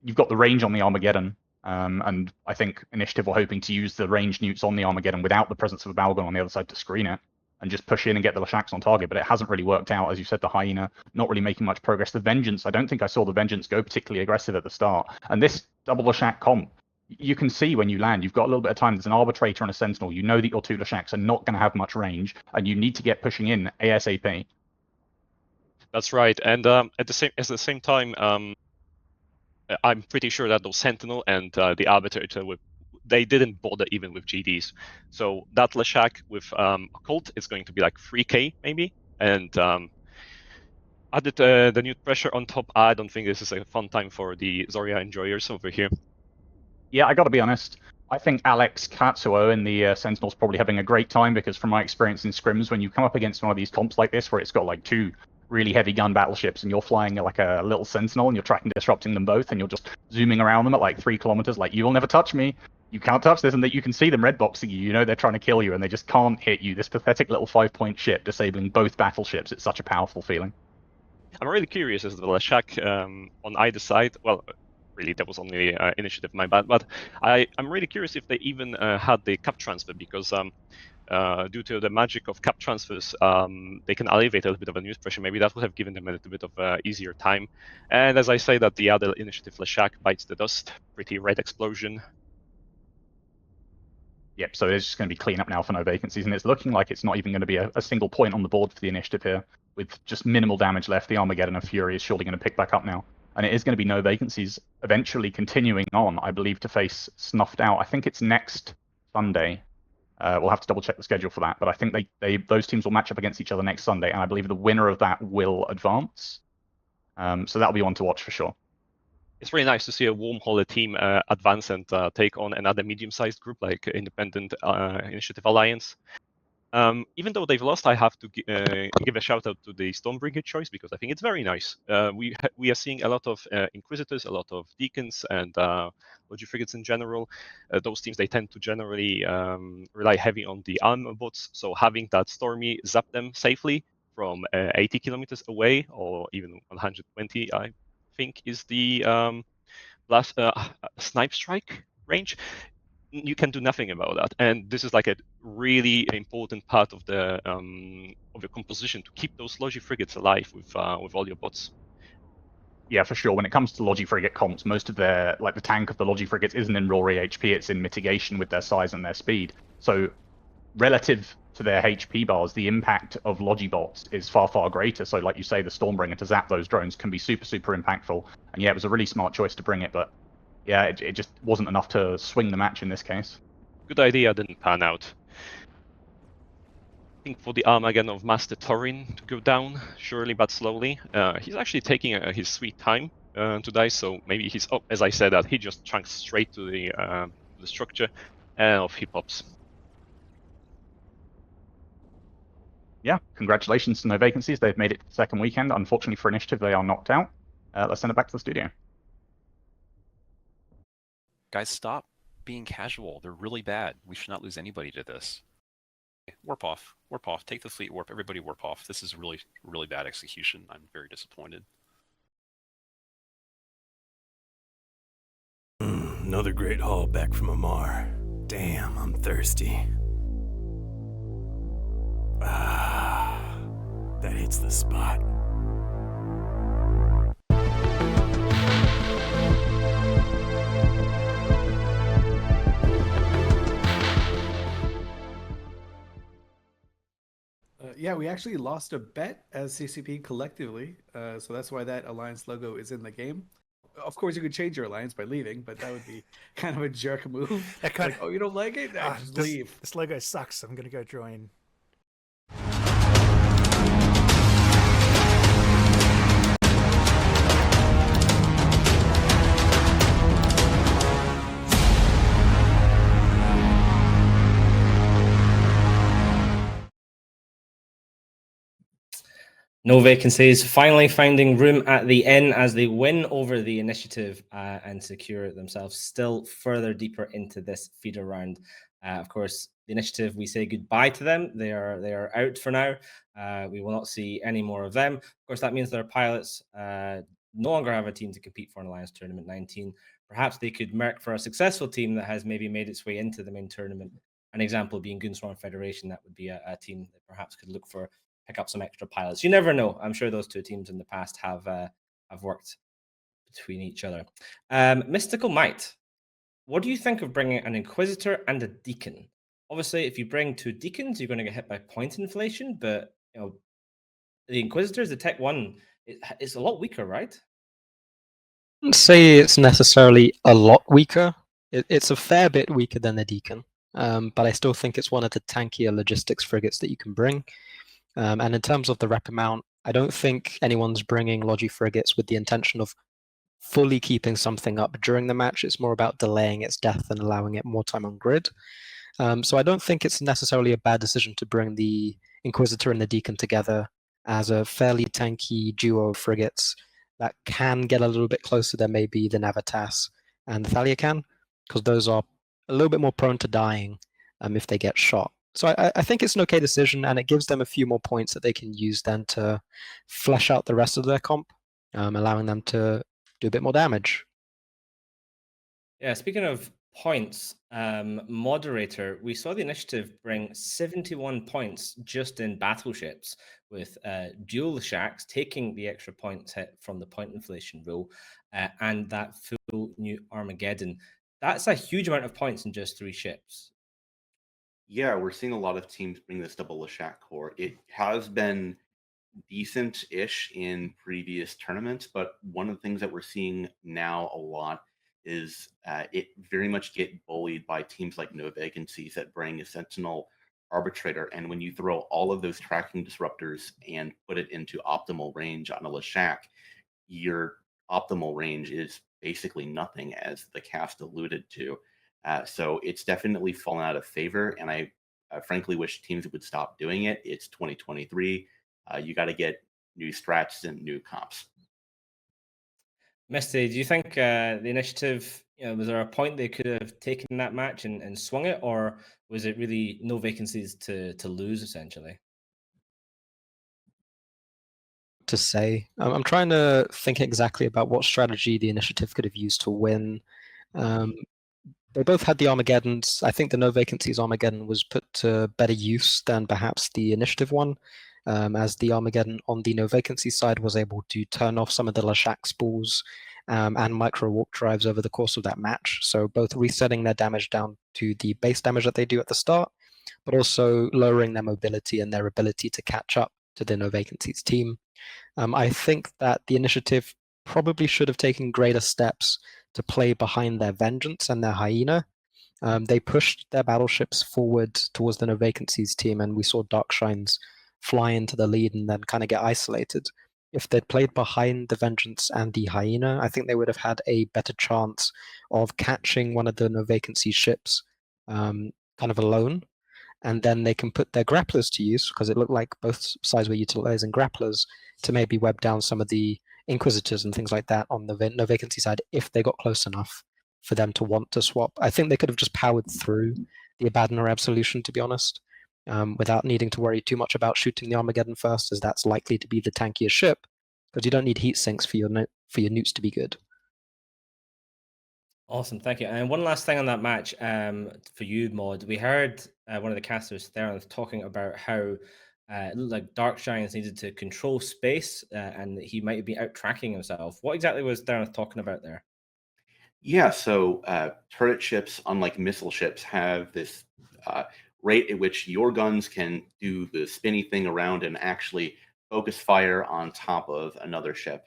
you've got the range on the Armageddon, and I think Initiative were hoping to use the range Newts on the Armageddon without the presence of a Balgon on the other side to screen it, and just push in and get the Lashaks on target, but it hasn't really worked out. As you said, the Hyena not really making much progress. The Vengeance, I don't think I saw the Vengeance go particularly aggressive at the start. And this double Lashak comp, you can see when you land, you've got a little bit of time. There's an Arbitrator and a Sentinel. You know that your 2 Lashaks are not going to have much range, and you need to get pushing in ASAP. That's right. And at the same time, I'm pretty sure that those Sentinel and the Arbitrator they didn't bother even with GDs. So that Lashak with Occult is going to be like 3k maybe. And added the new pressure on top, I don't think this is a fun time for the Zoria enjoyers over here. Yeah, I got to be honest. I think Alex Katsuo in the Sentinel's probably having a great time because from my experience in scrims, when you come up against one of these comps like this where it's got like 2 really heavy gun battleships and you're flying like a little Sentinel and you're tracking disrupting them both and you're just zooming around them at like 3 kilometers, like, you will never touch me. You can't touch this, and that you can see them red boxing you. They're trying to kill you, and they just can't hit you. This pathetic little 5-point ship disabling both battleships. It's such a powerful feeling. I'm really curious as to the Lashak on either side. Well, really, that was only initiative, my bad. But I'm really curious if they even had the cap transfer, because due to the magic of cap transfers, they can alleviate a little bit of a news pressure. Maybe that would have given them a little bit of easier time. And as I say, that the other initiative Lashak bites the dust. Pretty red explosion. Yep, so it's just going to be clean up now for No Vacancies, and it's looking like it's not even going to be a single point on the board for the initiative here, with just minimal damage left. The Armageddon of Fury is surely going to pick back up now, and it is going to be No Vacancies eventually continuing on, I believe, to face Snuffed Out. I think it's next Sunday. We'll have to double check the schedule for that, but I think those teams will match up against each other next Sunday, and I believe the winner of that will advance. So that'll be one to watch for sure. It's really nice to see a Wormhole team advance and take on another medium-sized group like Independent Initiative Alliance. Even though they've lost, I have to give a shout out to the Stormbringer choice because I think it's very nice. We are seeing a lot of Inquisitors, a lot of Deacons, and Logi Frigates in general. Those teams, they tend to generally rely heavy on the armor bots, so having that Stormy zap them safely from 80 kilometers away, or even 120, I think, is the snipe strike range. You can do nothing about that, and this is like a really important part of the of your composition to keep those Logi frigates alive with all your bots. Yeah, for sure. When it comes to Logi frigate comps, most of their, like the tank of the Logi frigates isn't in raw HP, it's in mitigation with their size and their speed. So relative to their HP bars, the impact of Logi bots is far, far greater. So like you say, the Stormbringer to zap those drones can be super, super impactful. And yeah, it was a really smart choice to bring it, but yeah, it just wasn't enough to swing the match in this case. Good idea, didn't pan out. I think for the Armageddon of Master Torin to go down, surely but slowly. He's actually taking his sweet time to die, so maybe he's, oh, as I said, that he just chunks straight to the structure, and off he pops. Yeah, congratulations to No Vacancies. They've made it to the second weekend. Unfortunately for Initiative, they are knocked out. Let's send it back to the studio. Guys, stop being casual. They're really bad. We should not lose anybody to this. Warp off. Warp off. Take the fleet warp. Everybody warp off. This is really, really bad execution. I'm very disappointed. Another great haul back from Amar. Damn, I'm thirsty. Ah, that hits the spot. Yeah, we actually lost a bet as CCP collectively, so that's why that Alliance logo is in the game. Of course, you could change your alliance by leaving, but that would be kind of a jerk move. That kind like, oh, you don't like it? Just leave. This logo sucks. I'm gonna go join. No Vacancies finally finding room at the inn as they win over the Initiative and secure themselves still further deeper into this feeder round. Of course, the Initiative, we say goodbye to them. They are out for now. We will not see any more of them. Of course, that means their pilots no longer have a team to compete for an Alliance Tournament 19. Perhaps they could merc for a successful team that has maybe made its way into the main tournament. An example being Goonswarm Federation. That would be a team that perhaps could look for pick up some extra pilots. You never know. I'm sure those two teams in the past have worked between each other. Mystical Might, what do you think of bringing an Inquisitor and a Deacon? Obviously, if you bring two Deacons, you're going to get hit by point inflation, but you know the Inquisitors, the Tech 1, it's a lot weaker, right? I wouldn't say it's necessarily a lot weaker. It's a fair bit weaker than the Deacon, but I still think it's one of the tankier logistics frigates that you can bring. And in terms of the rep amount, I don't think anyone's bringing Logi frigates with the intention of fully keeping something up during the match. It's more about delaying its death and allowing it more time on grid. So I don't think it's necessarily a bad decision to bring the Inquisitor and the Deacon together as a fairly tanky duo of frigates that can get a little bit closer than maybe the Navitas and the Thalia can, because those are a little bit more prone to dying if they get shot. So I think it's an okay decision, and it gives them a few more points that they can use then to flesh out the rest of their comp, allowing them to do a bit more damage. Yeah, speaking of points, Moderator, we saw the Initiative bring 71 points just in battleships with dual shacks taking the extra points hit from the point inflation rule and that full new Armageddon. That's a huge amount of points in just 3 ships. Yeah, we're seeing a lot of teams bring this double Lashak core. It has been decent-ish in previous tournaments, but one of the things that we're seeing now a lot is it very much get bullied by teams like No Vacancies that bring a Sentinel Arbitrator, and when you throw all of those tracking disruptors and put it into optimal range on a Lashak, your optimal range is basically nothing, as the cast alluded to. So it's definitely fallen out of favor, and I I frankly wish teams would stop doing it. It's 2023. You got to get new strats and new comps. Misty, do you think the initiative, was there a point they could have taken that match and swung it, or was it really no vacancies to lose essentially? To say, I'm trying to think exactly about what strategy the initiative could have used to win. They both had the Armageddons. I think the No Vacancies Armageddon was put to better use than perhaps the initiative one, as the Armageddon on the No Vacancy side was able to turn off some of the Lashak spools and micro warp drives over the course of that match. So both resetting their damage down to the base damage that they do at the start, but also lowering their mobility and their ability to catch up to the No Vacancies team. I think that the initiative probably should have taken greater steps to play behind their Vengeance and their Hyena. They pushed their battleships forward towards the No Vacancies team, and we saw Darkshines fly into the lead and then kind of get isolated. If they'd played behind the Vengeance and the Hyena, I think they would have had a better chance of catching one of the No Vacancies ships kind of alone. And then they can put their grapplers to use, because it looked like both sides were utilizing grapplers to maybe web down some of the Inquisitors and things like that on the No Vacancy side if they got close enough for them to want to swap. I think they could have just powered through the Abaddon Absolution, to be honest, without needing to worry too much about shooting the Armageddon first, as that's likely to be the tankier ship, because you don't need heat sinks for your newts to be good. Awesome, thank you. And one last thing on that match, for you, Mod. We heard one of the casters there talking about how it looked like Darkshines needed to control space, and that he might be out tracking himself. What exactly was Darren talking about there? Yeah, so turret ships, unlike missile ships, have this rate at which your guns can do the spinny thing around and actually focus fire on top of another ship.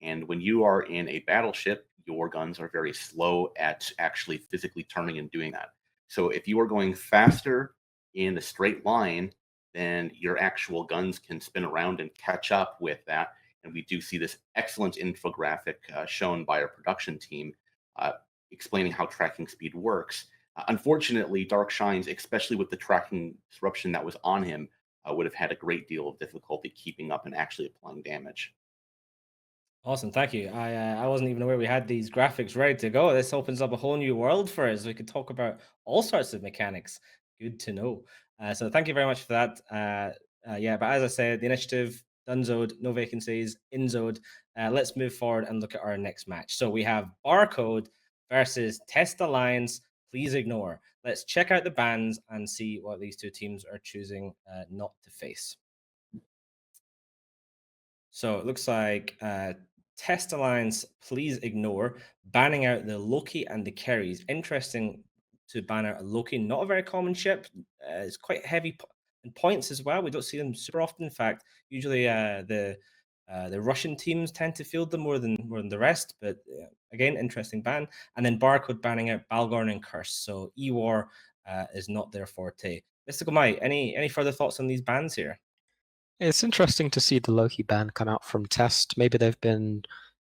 And when you are in a battleship, your guns are very slow at actually physically turning and doing that. So if you are going faster in a straight line, then your actual guns can spin around and catch up with that. And we do see this excellent infographic shown by our production team uh, explaining how tracking speed works. Unfortunately, Darkshines, especially with the tracking disruption that was on him, would have had a great deal of difficulty keeping up and actually applying damage. Awesome, thank you. I wasn't even aware we had these graphics ready to go. This opens up a whole new world for us. We could talk about all sorts of mechanics. Good to know. So thank you very much for that. Yeah, but as I said, the initiative, Dunzode, no vacancies, Inzode. Let's move forward and look at our next match. So we have Barcode versus Test Alliance. Please ignore. Let's check out the bans and see what these two teams are choosing not to face. So it looks like Test Alliance, please ignore, banning out the Loki and the Kerries. Interesting to ban out a Loki, not a very common ship. It's quite heavy in points as well. We don't see them super often. In fact, usually the Russian teams tend to field them more than the rest. But again, interesting ban. And then Barcode banning out Balgorn and Curse. So E-War is not their forte. Mystical Might, any further thoughts on these bans here? It's interesting to see the Loki ban come out from Test. Maybe they've been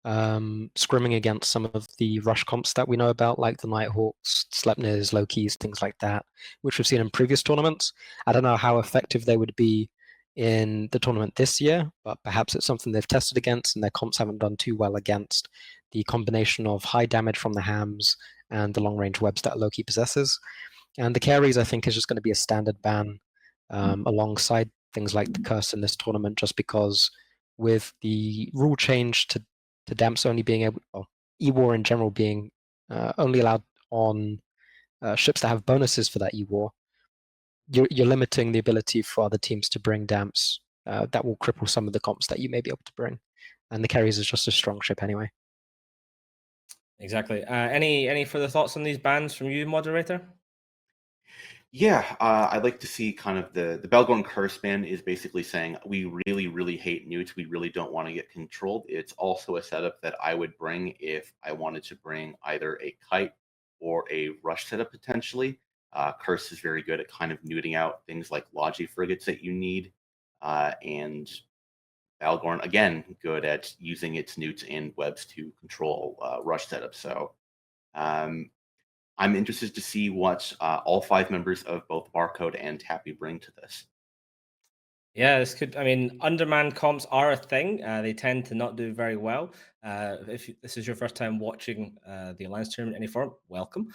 scrimming against some of the rush comps that we know about, like the Nighthawks, Sleipnirs, Lokis, things like that, which we've seen in previous tournaments. I don't know how effective they would be in the tournament this year, but perhaps it's something they've tested against and their comps haven't done too well against the combination of high damage from the hams and the long-range webs that Loki possesses. And the carries, I think, is just going to be a standard ban alongside things like the curse in this tournament, just because with the rule change to damps only being able, or E-War in general being only allowed on ships that have bonuses for that E-War, you're limiting the ability for other teams to bring damps that will cripple some of the comps that you may be able to bring. And the carries is just a strong ship anyway. Exactly. Any further thoughts on these bans from you, moderator? Yeah, I'd like to see kind of the Balgorn Curse ban is basically saying we really, really hate newts. We really don't want to get controlled. It's also a setup that I would bring if I wanted to bring either a kite or a rush setup potentially. Curse is very good at kind of newting out things like Logi frigates that you need. And Balgorn, again, good at using its newts and webs to control rush setups. So I'm interested to see what all 5 members of both Barcode and Tappy bring to this. Yeah, this could. I mean, undermanned comps are a thing. They tend to not do very well. This is your first time watching the Alliance Tournament in any form, welcome.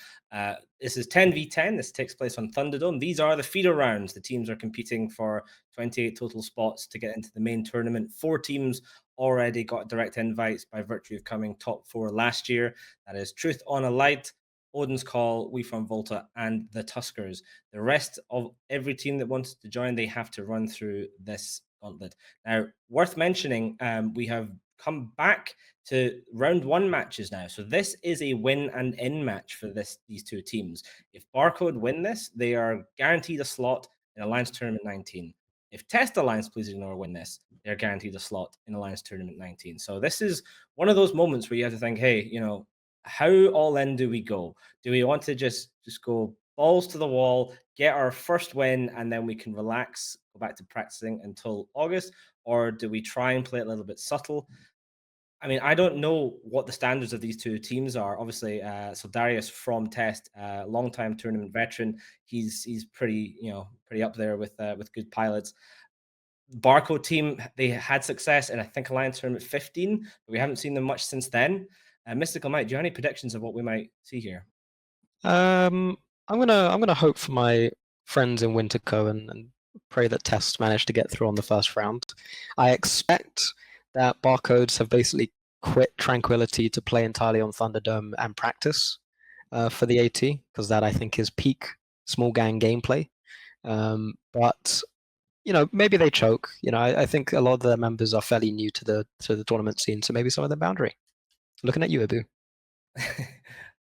This is 10v10. This takes place on Thunderdome. These are the feeder rounds. The teams are competing for 28 total spots to get into the main tournament. 4 teams already got direct invites by virtue of coming top 4 last year. That is Truth on a Light, Odin's Call, We from Volta, and the Tuskers. The rest of every team that wants to join, they have to run through this gauntlet. Now, worth mentioning, we have come back to round 1 matches now. So this is a win and in match for these 2 teams. If Barcode win this, they are guaranteed a slot in Alliance Tournament 19. If Test Alliance Please Ignore win this, they're guaranteed a slot in Alliance Tournament 19. So this is one of those moments where you have to think, hey, how all in do we go? Do we want to just go balls to the wall, get our first win, and then we can relax, go back to practicing until August? Or do we try and play it a little bit subtle? I mean, I don't know what the standards of these 2 teams are. Obviously, so Darius from Test, longtime tournament veteran, he's pretty up there with good pilots. Barcode team, they had success in I think Alliance Tournament 15, but we haven't seen them much since then. Mystical Mike, do you have any predictions of what we might see here? I'm gonna hope for my friends in Winterco and pray that Test manage to get through on the first round. I expect that Barcodes have basically quit Tranquility to play entirely on Thunderdome and practice for the AT, because that I think is peak small gang gameplay. But maybe they choke. I think a lot of their members are fairly new to the tournament scene, so maybe some of them boundary. Looking at you, Abu.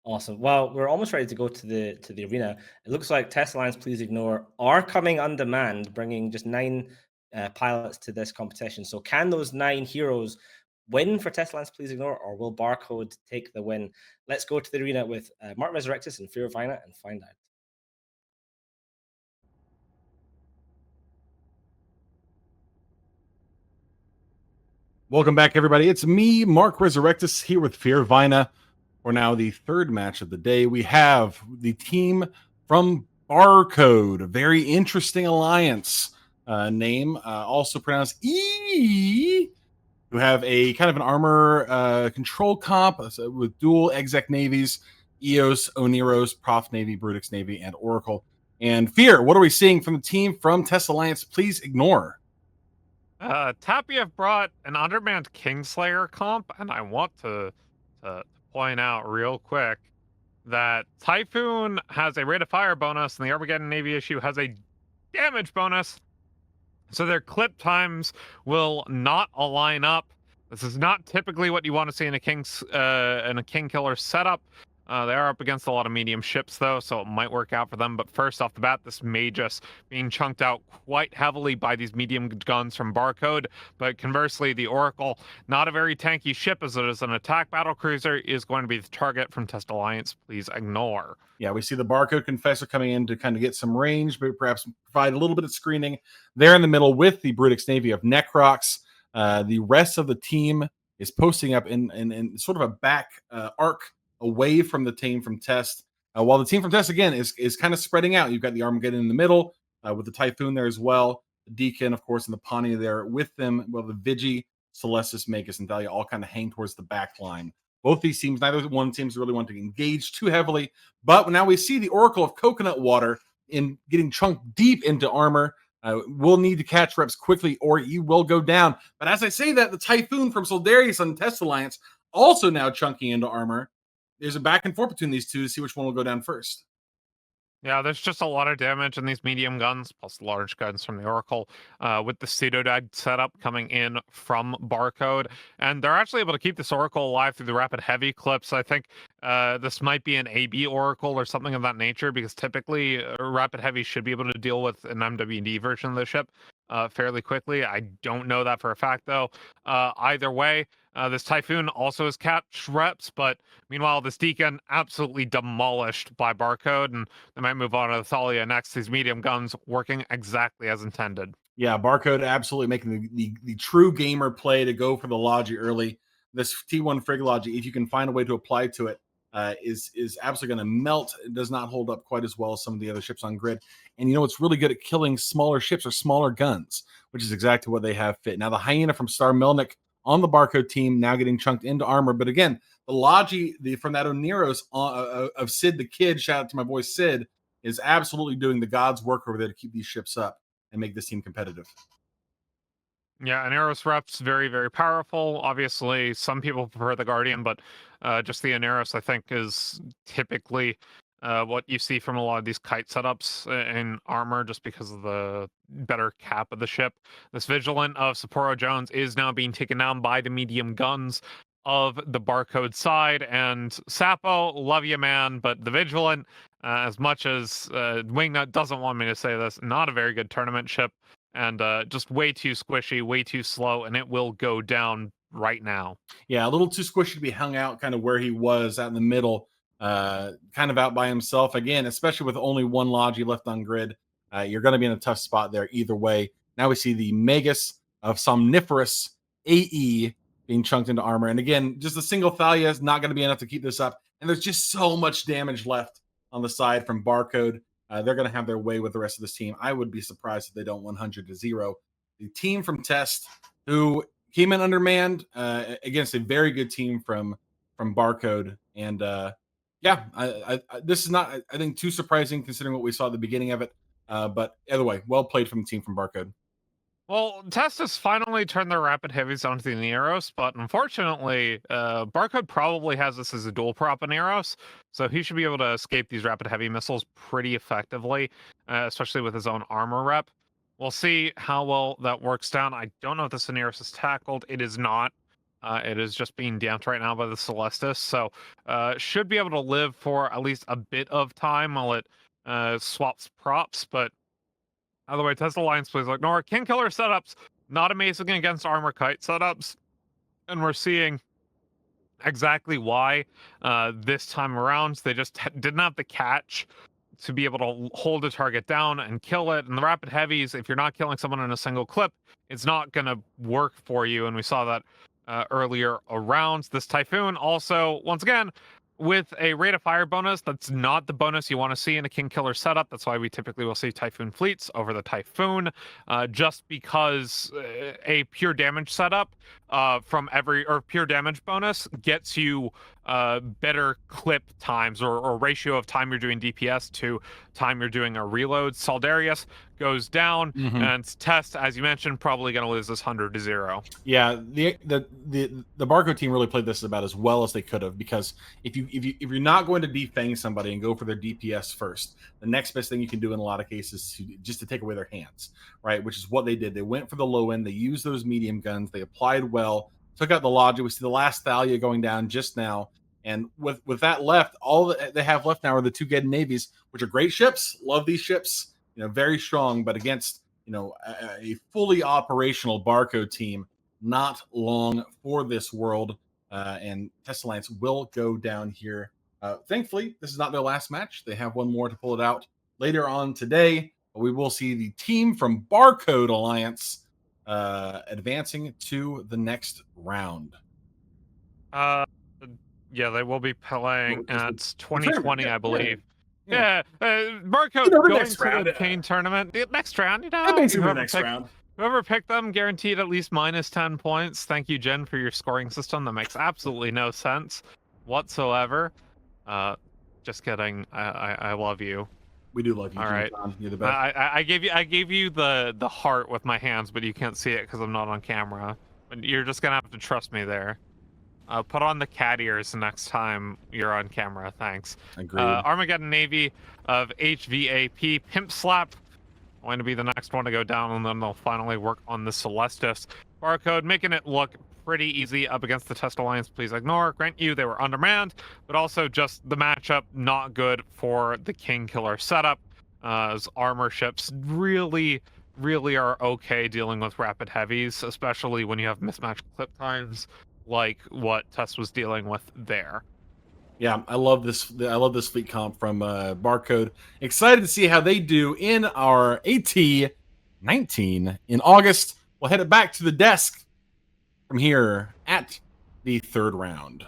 Awesome. Well, we're almost ready to go to the arena. It looks like Test Alliance Please Ignore are coming on demand, bringing just 9 pilots to this competition. So can those 9 heroes win for Test Alliance Please Ignore, or will Barcode take the win? Let's go to the arena with Mark Resurrectus and Fear of Vina and find out. Welcome back, everybody. It's me, Mark Resurrectus, here with Fear of Vina. For now, the 3rd match of the day, we have the team from Barcode, a very interesting alliance name, also pronounced E, who have a kind of an armor control comp with dual exec navies, Eos, Oniros, Prof Navy, Brutix Navy, and Oracle. And Fear, what are we seeing from the team from Test Alliance Please Ignore? Tappy have brought an undermanned Kingslayer comp, and I want to point out real quick that Typhoon has a rate of fire bonus, and the Armageddon Navy issue has a damage bonus. So their clip times will not align up. This is not typically what you want to see in a King Killer setup. They are up against a lot of medium ships, though, so it might work out for them. But first off the bat, this may just being chunked out quite heavily by these medium guns from Barcode. But conversely, the Oracle, not a very tanky ship as it is an attack battlecruiser, is going to be the target from Test Alliance. Please ignore. Yeah, we see the Barcode Confessor coming in to kind of get some range, but perhaps provide a little bit of screening there in the middle with the Brutix Navy of Necrox. The rest of the team is posting up in sort of a back arc away from the team from Test, while the team from Test again is kind of spreading out. You've got the Armageddon in the middle with the Typhoon there as well, the Deacon, of course, and the Pawnee there with them. Well, the Vigi, Celestis, Magus, and Dahlia all kind of hang towards the back line. Both these teams, neither one seems to really want to engage too heavily, but now we see the Oracle of Coconut Water in getting chunked deep into armor. Will need to catch reps quickly or you will go down. But as I say that, the Typhoon from Soldarius on Test Alliance also now chunking into armor. There's a back and forth between these two to see which one will go down first. Yeah, there's just a lot of damage in these medium guns, plus large guns from the Oracle, with the pseudo-died setup coming in from Barcode. And they're actually able to keep this Oracle alive through the rapid heavy clips. I think this might be an AB Oracle or something of that nature, because typically rapid heavy should be able to deal with an MWD version of the ship fairly quickly. I don't know that for a fact, though. Either way, this Typhoon also has catch reps, but meanwhile, this Deacon absolutely demolished by Barcode, and they might move on to the Thalia next. These medium guns working exactly as intended. Yeah, Barcode absolutely making the true gamer play to go for the Logi early. This T1 Frig Logi, if you can find a way to apply to it, is absolutely going to melt. It does not hold up quite as well as some of the other ships on grid. And you know, it's really good at killing smaller ships or smaller guns, which is exactly what they have fit. Now, the Hyena from Star Melnick on the Barcode team now getting chunked into armor. But again, the Logi from that Oneros of Sid the Kid, shout out to my boy Sid, is absolutely doing the God's work over there to keep these ships up and make this team competitive. Yeah, Aneros rep's very, very powerful. Obviously, some people prefer the Guardian, but just the Aneros, I think, is typically what you see from a lot of these kite setups in armor, just because of the better cap of the ship. This Vigilant of Sapporo Jones is now being taken down by the medium guns of the Barcode side. And Sappo, love you, man, but the Vigilant, as much as Wingnut doesn't want me to say this, not a very good tournament ship. And just way too squishy, way too slow, and it will go down right now. Yeah, a little too squishy to be hung out kind of where he was out in the middle, kind of out by himself. Again, especially with only one Logi left on grid, you're going to be in a tough spot there either way. Now we see the Magus of Somniferous AE being chunked into armor. And again, just a single Thalia is not going to be enough to keep this up. And there's just so much damage left on the side from Barcode. They're going to have their way with the rest of this team. I would be surprised if they don't 100-0. The team from Test, who came in undermanned against a very good team from Barcode, and this is not, I think, too surprising considering what we saw at the beginning of it. But either way, well played from the team from Barcode. Well, Test has finally turned their rapid heavies onto the Neros, but unfortunately, Barcode probably has this as a dual prop in Neros, so he should be able to escape these rapid heavy missiles pretty effectively, especially with his own armor rep. We'll see how well that works down. I don't know if the Neros is tackled. It is not. It is just being damped right now by the Celestis, so should be able to live for at least a bit of time while it swaps props, but either way, Test Alliance plays like Nora. King Killer setups, not amazing against Armor Kite setups. And we're seeing exactly why this time around. They just didn't have the catch to be able to hold a target down and kill it. And the Rapid Heavies, if you're not killing someone in a single clip, it's not going to work for you. And we saw that earlier around. This Typhoon also, once again, with a rate of fire bonus, that's not the bonus you want to see in a King Killer setup. That's why we typically will see Typhoon fleets over the Typhoon, just because a pure damage setup pure damage bonus gets you better clip times or ratio of time you're doing DPS to time you're doing a reload. Saldarius goes down, and Test, as you mentioned, probably going to lose this 100-0. Yeah, the Barcode team really played this about as well as they could have, because if you're not going to defang somebody and go for their DPS first, the next best thing you can do in a lot of cases is just to take away their hands, right? Which is what they did. They went for the low end. They used those medium guns. They applied well, took out the Logi. We see the last Thalia going down just now. And with that left, all that they have left now are the two Ged Navies, which are great ships. Love these ships. You know, very strong, but against, you know, a fully operational Barcode team, not long for this world. And Test Alliance will go down here. Thankfully, this is not their last match. They have one more to pull it out later on today. But we will see the team from Barcode Alliance advancing to the next round. Yeah, they will be playing at 2020, I believe. Yeah. Barcode going to the Kane tournament. The next round, you know. Basically the next round. Whoever picked them guaranteed at least minus 10 points. Thank you, Jen, for your scoring system. That makes absolutely no sense whatsoever. Just kidding. I love you. We do love you. All right. John. You're the best. I gave you the heart with my hands, but you can't see it because I'm not on camera. But you're just gonna have to trust me there. Put on the cat ears next time you're on camera. Thanks. Agreed. Armageddon Navy of HVAP Pimp Slap going to be the next one to go down, and then they'll finally work on the Celestis. Barcode making it look pretty easy up against the Test Alliance. Please ignore. Grant you, they were undermanned, but also just the matchup not good for the King Killer setup. As armor ships really are okay dealing with rapid heavies, especially when you have mismatched clip times like what Test was dealing with there. Yeah, I love this. I love this fleet comp from Barcode. Excited to see how they do in our AT19 in August. We'll head it back to the desk from here at the third round.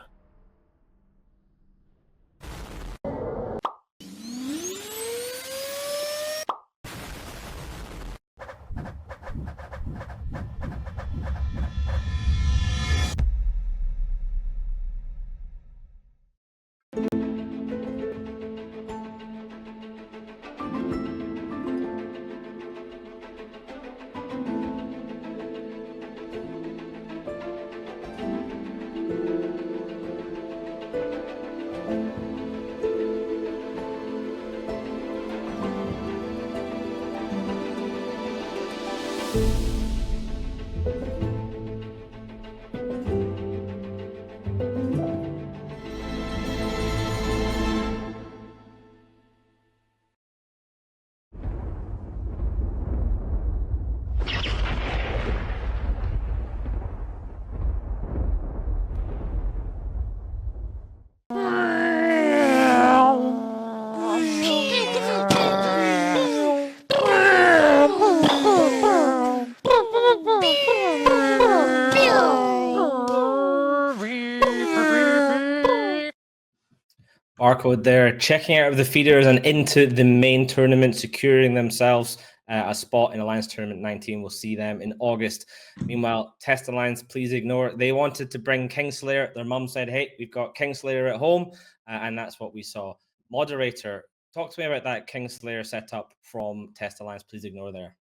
Barcode there, checking out of the feeders and into the main tournament, securing themselves a spot in Alliance Tournament 19. We'll see them in August. Meanwhile, Test Alliance, please ignore. They wanted to bring Kingslayer. Their mum said, hey, we've got Kingslayer at home. And that's what we saw. Moderator, talk to me about that Kingslayer setup from Test Alliance. Please ignore there.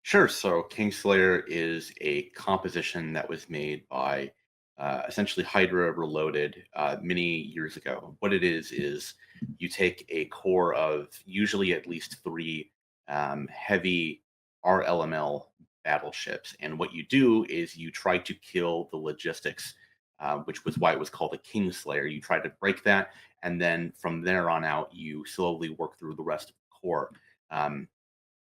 Sure. So Kingslayer is a composition that was made by essentially Hydra Reloaded many years ago. What it is you take a core of usually at least 3 heavy RLML battleships, and what you do is you try to kill the logistics, which was why it was called a Kingslayer. You try to break that, and then from there on out, you slowly work through the rest of the core.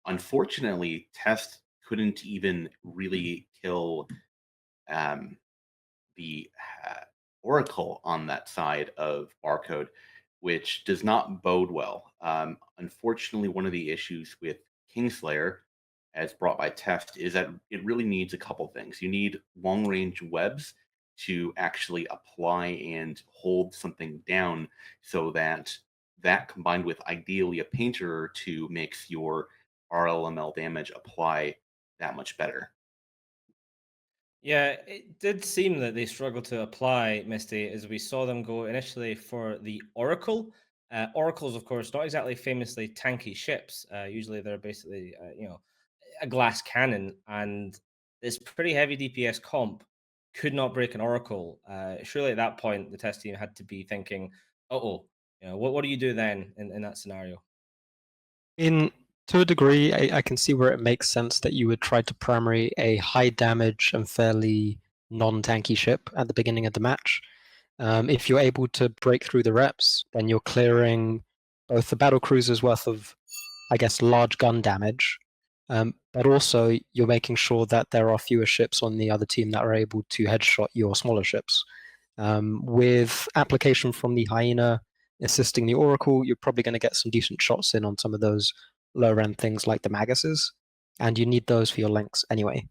Unfortunately, Test couldn't even really kill the Oracle on that side of Barcode, which does not bode well. Unfortunately, one of the issues with Kingslayer, as brought by Test, is that it really needs a couple things. You need long-range webs to actually apply and hold something down, so that combined with ideally a painter or two makes your RLML damage apply that much better. Yeah, it did seem that they struggled to apply, Misty, as we saw them go initially for the Oracle. Oracles, of course, not exactly famously tanky ships. Usually they're basically, a glass cannon, and this pretty heavy DPS comp could not break an Oracle. Surely at that point, the test team had to be thinking, what do you do then in that scenario? To a degree, I can see where it makes sense that you would try to primary a high damage and fairly non-tanky ship at the beginning of the match. If you're able to break through the reps, then you're clearing both the battle cruiser's worth of, I guess, large gun damage, but also you're making sure that there are fewer ships on the other team that are able to headshot your smaller ships. With application from the Hyena assisting the Oracle, you're probably going to get some decent shots in on some of those lower-end things like the Maguses, and you need those for your links anyway.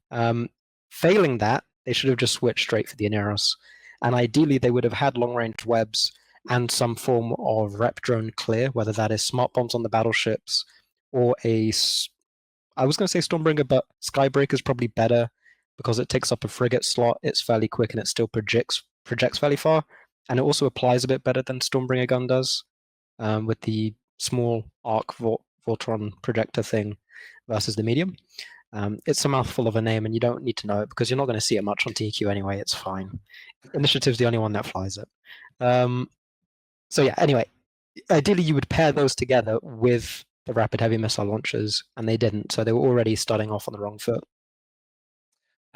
Failing that, they should have just switched straight for the Aneros, and ideally they would have had long-range webs and some form of rep drone clear, whether that is smart bombs on the battleships or I was going to say Stormbringer, but Skybreaker is probably better because it takes up a frigate slot, it's fairly quick, and it still projects fairly far, and it also applies a bit better than Stormbringer gun does, with the small arc Voltron projector thing versus the medium. It's a mouthful of a name, and you don't need to know it because you're not going to see it much on TQ anyway. It's fine. Initiative's the only one that flies it. So yeah, anyway, ideally you would pair those together with the rapid heavy missile launchers, and they didn't, so they were already starting off on the wrong foot.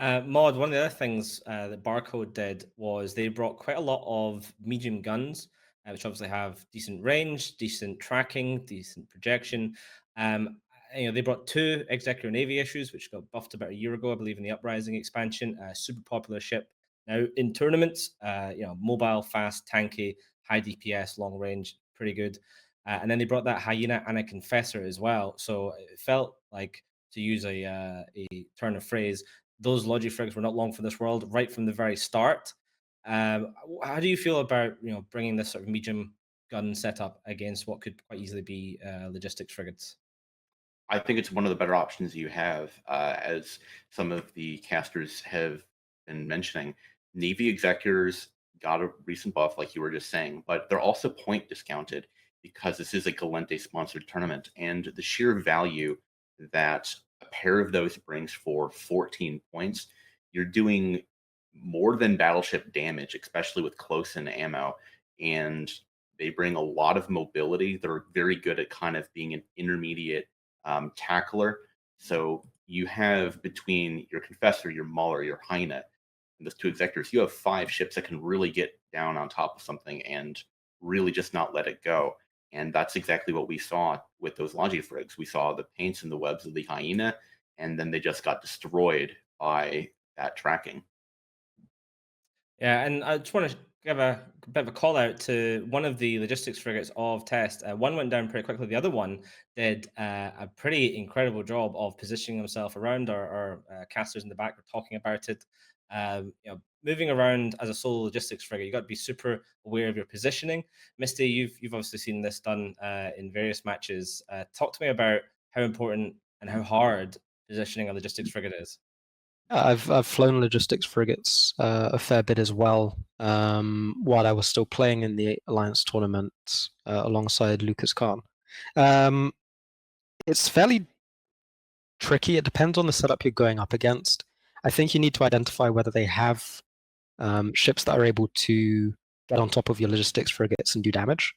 Mod, one of the other things that Barcode did was they brought quite a lot of medium guns, which obviously have decent range, decent tracking, decent projection. They brought 2 Executor Navy issues, which got buffed about a year ago, I believe, in the Uprising expansion. Super popular ship now in tournaments. Mobile, fast, tanky, high DPS, long range, pretty good. And then they brought that Hyena and a Confessor as well. So it felt like, to use a turn of phrase, those Logifrigs were not long for this world right from the very start. How do you feel about bringing this sort of medium gun setup against what could quite easily be logistics frigates? I think it's one of the better options you have, as some of the casters have been mentioning. Navy Executors got a recent buff, like you were just saying, but they're also point discounted because this is a Galente-sponsored tournament, and the sheer value that a pair of those brings for 14 points, you're doing more than battleship damage, especially with close-in ammo, and they bring a lot of mobility. They're very good at kind of being an intermediate tackler. So you have between your Confessor, your Mauler, your Hyena, and those two Executors, you have 5 ships that can really get down on top of something and really just not let it go. And that's exactly what we saw with those Longifrigs. We saw the paints and the webs of the Hyena, and then they just got destroyed by that tracking. Yeah, and I just want to give a bit of a call out to one of the logistics frigates of Test. One went down pretty quickly. The other one did a pretty incredible job of positioning himself around. Our casters in the back were talking about it. Moving around as a solo logistics frigate, you got to be super aware of your positioning. Misty, you've obviously seen this done in various matches. Talk to me about how important and how hard positioning a logistics frigate is. I've flown logistics frigates a fair bit as well while I was still playing in the Alliance tournament alongside Lucas Khan. It's fairly tricky. It depends on the setup you're going up against. I think you need to identify whether they have ships that are able to get on top of your logistics frigates and do damage.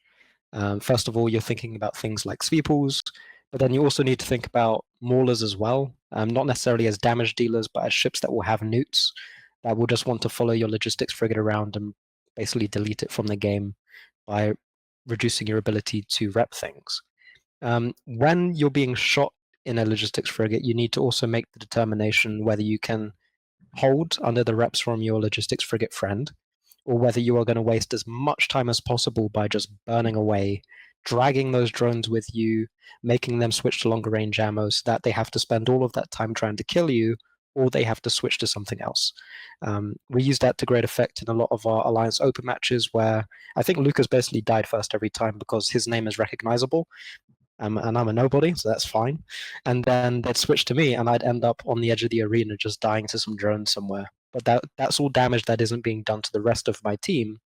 First of all, you're thinking about things like sweeples, but then you also need to think about maulers as well, not necessarily as damage dealers, but as ships that will have newts that will just want to follow your logistics frigate around and basically delete it from the game by reducing your ability to rep things. When you're being shot in a logistics frigate, you need to also make the determination whether you can hold under the reps from your logistics frigate friend, or whether you are going to waste as much time as possible by just burning away, dragging those drones with you, making them switch to longer range ammo so that they have to spend all of that time trying to kill you, or they have to switch to something else. We use that to great effect in a lot of our Alliance Open matches, where I think Lucas basically died first every time because his name is recognizable. And I'm a nobody, so that's fine. And then they'd switch to me, and I'd end up on the edge of the arena just dying to some drones somewhere. But that's all damage that isn't being done to the rest of my team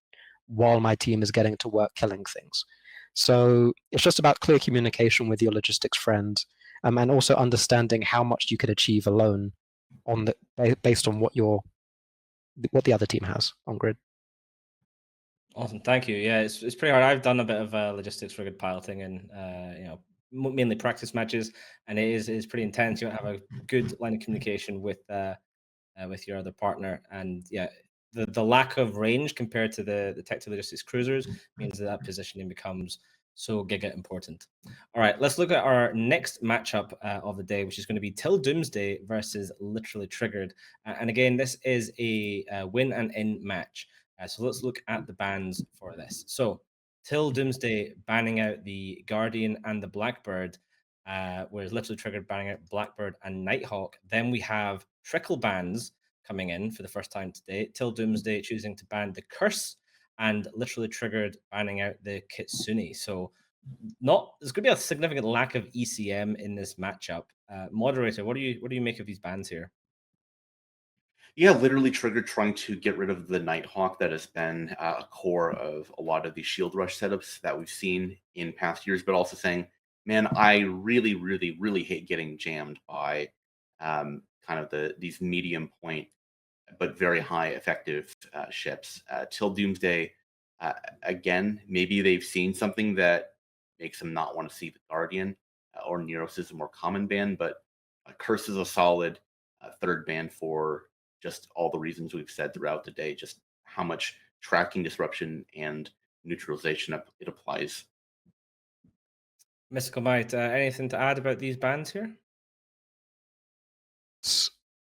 while my team is getting to work killing things. So it's just about clear communication with your logistics friend, and also understanding how much you could achieve alone on based on what the other team has on grid. Awesome, thank you. Yeah, it's pretty hard. I've done a bit of logistics frigate piloting and mainly practice matches, and it is pretty intense. You don't have a good line of communication with your other partner, and yeah, the lack of range compared to the tech to logistics cruisers means that positioning becomes so giga important. All right, let's look at our next matchup of the day, which is going to be Till Doomsday versus Literally Triggered. And again, this is a win and in match. So let's look at the bans for this. So Till Doomsday banning out the Guardian and the Blackbird, whereas Literally Triggered banning out Blackbird and Nighthawk. Then we have trickle bans coming in for the first time today. Till Doomsday choosing to ban the Curse, and Literally Triggered banning out the Kitsune. So there's going to be a significant lack of ECM in this matchup. Moderator, what do you make of these bans here? Yeah, Literally Triggered trying to get rid of the Nighthawk that has been a core of a lot of the Shield Rush setups that we've seen in past years, but also saying, man, I really, really, really hate getting jammed by kind of these medium point but very high effective ships. Till Doomsday, again, maybe they've seen something that makes them not want to see the Guardian, or Neros is a more common ban, but Curse is a solid third ban for just all the reasons we've said throughout the day, just how much tracking disruption and neutralization it applies. Mystical Might, anything to add about these bans here?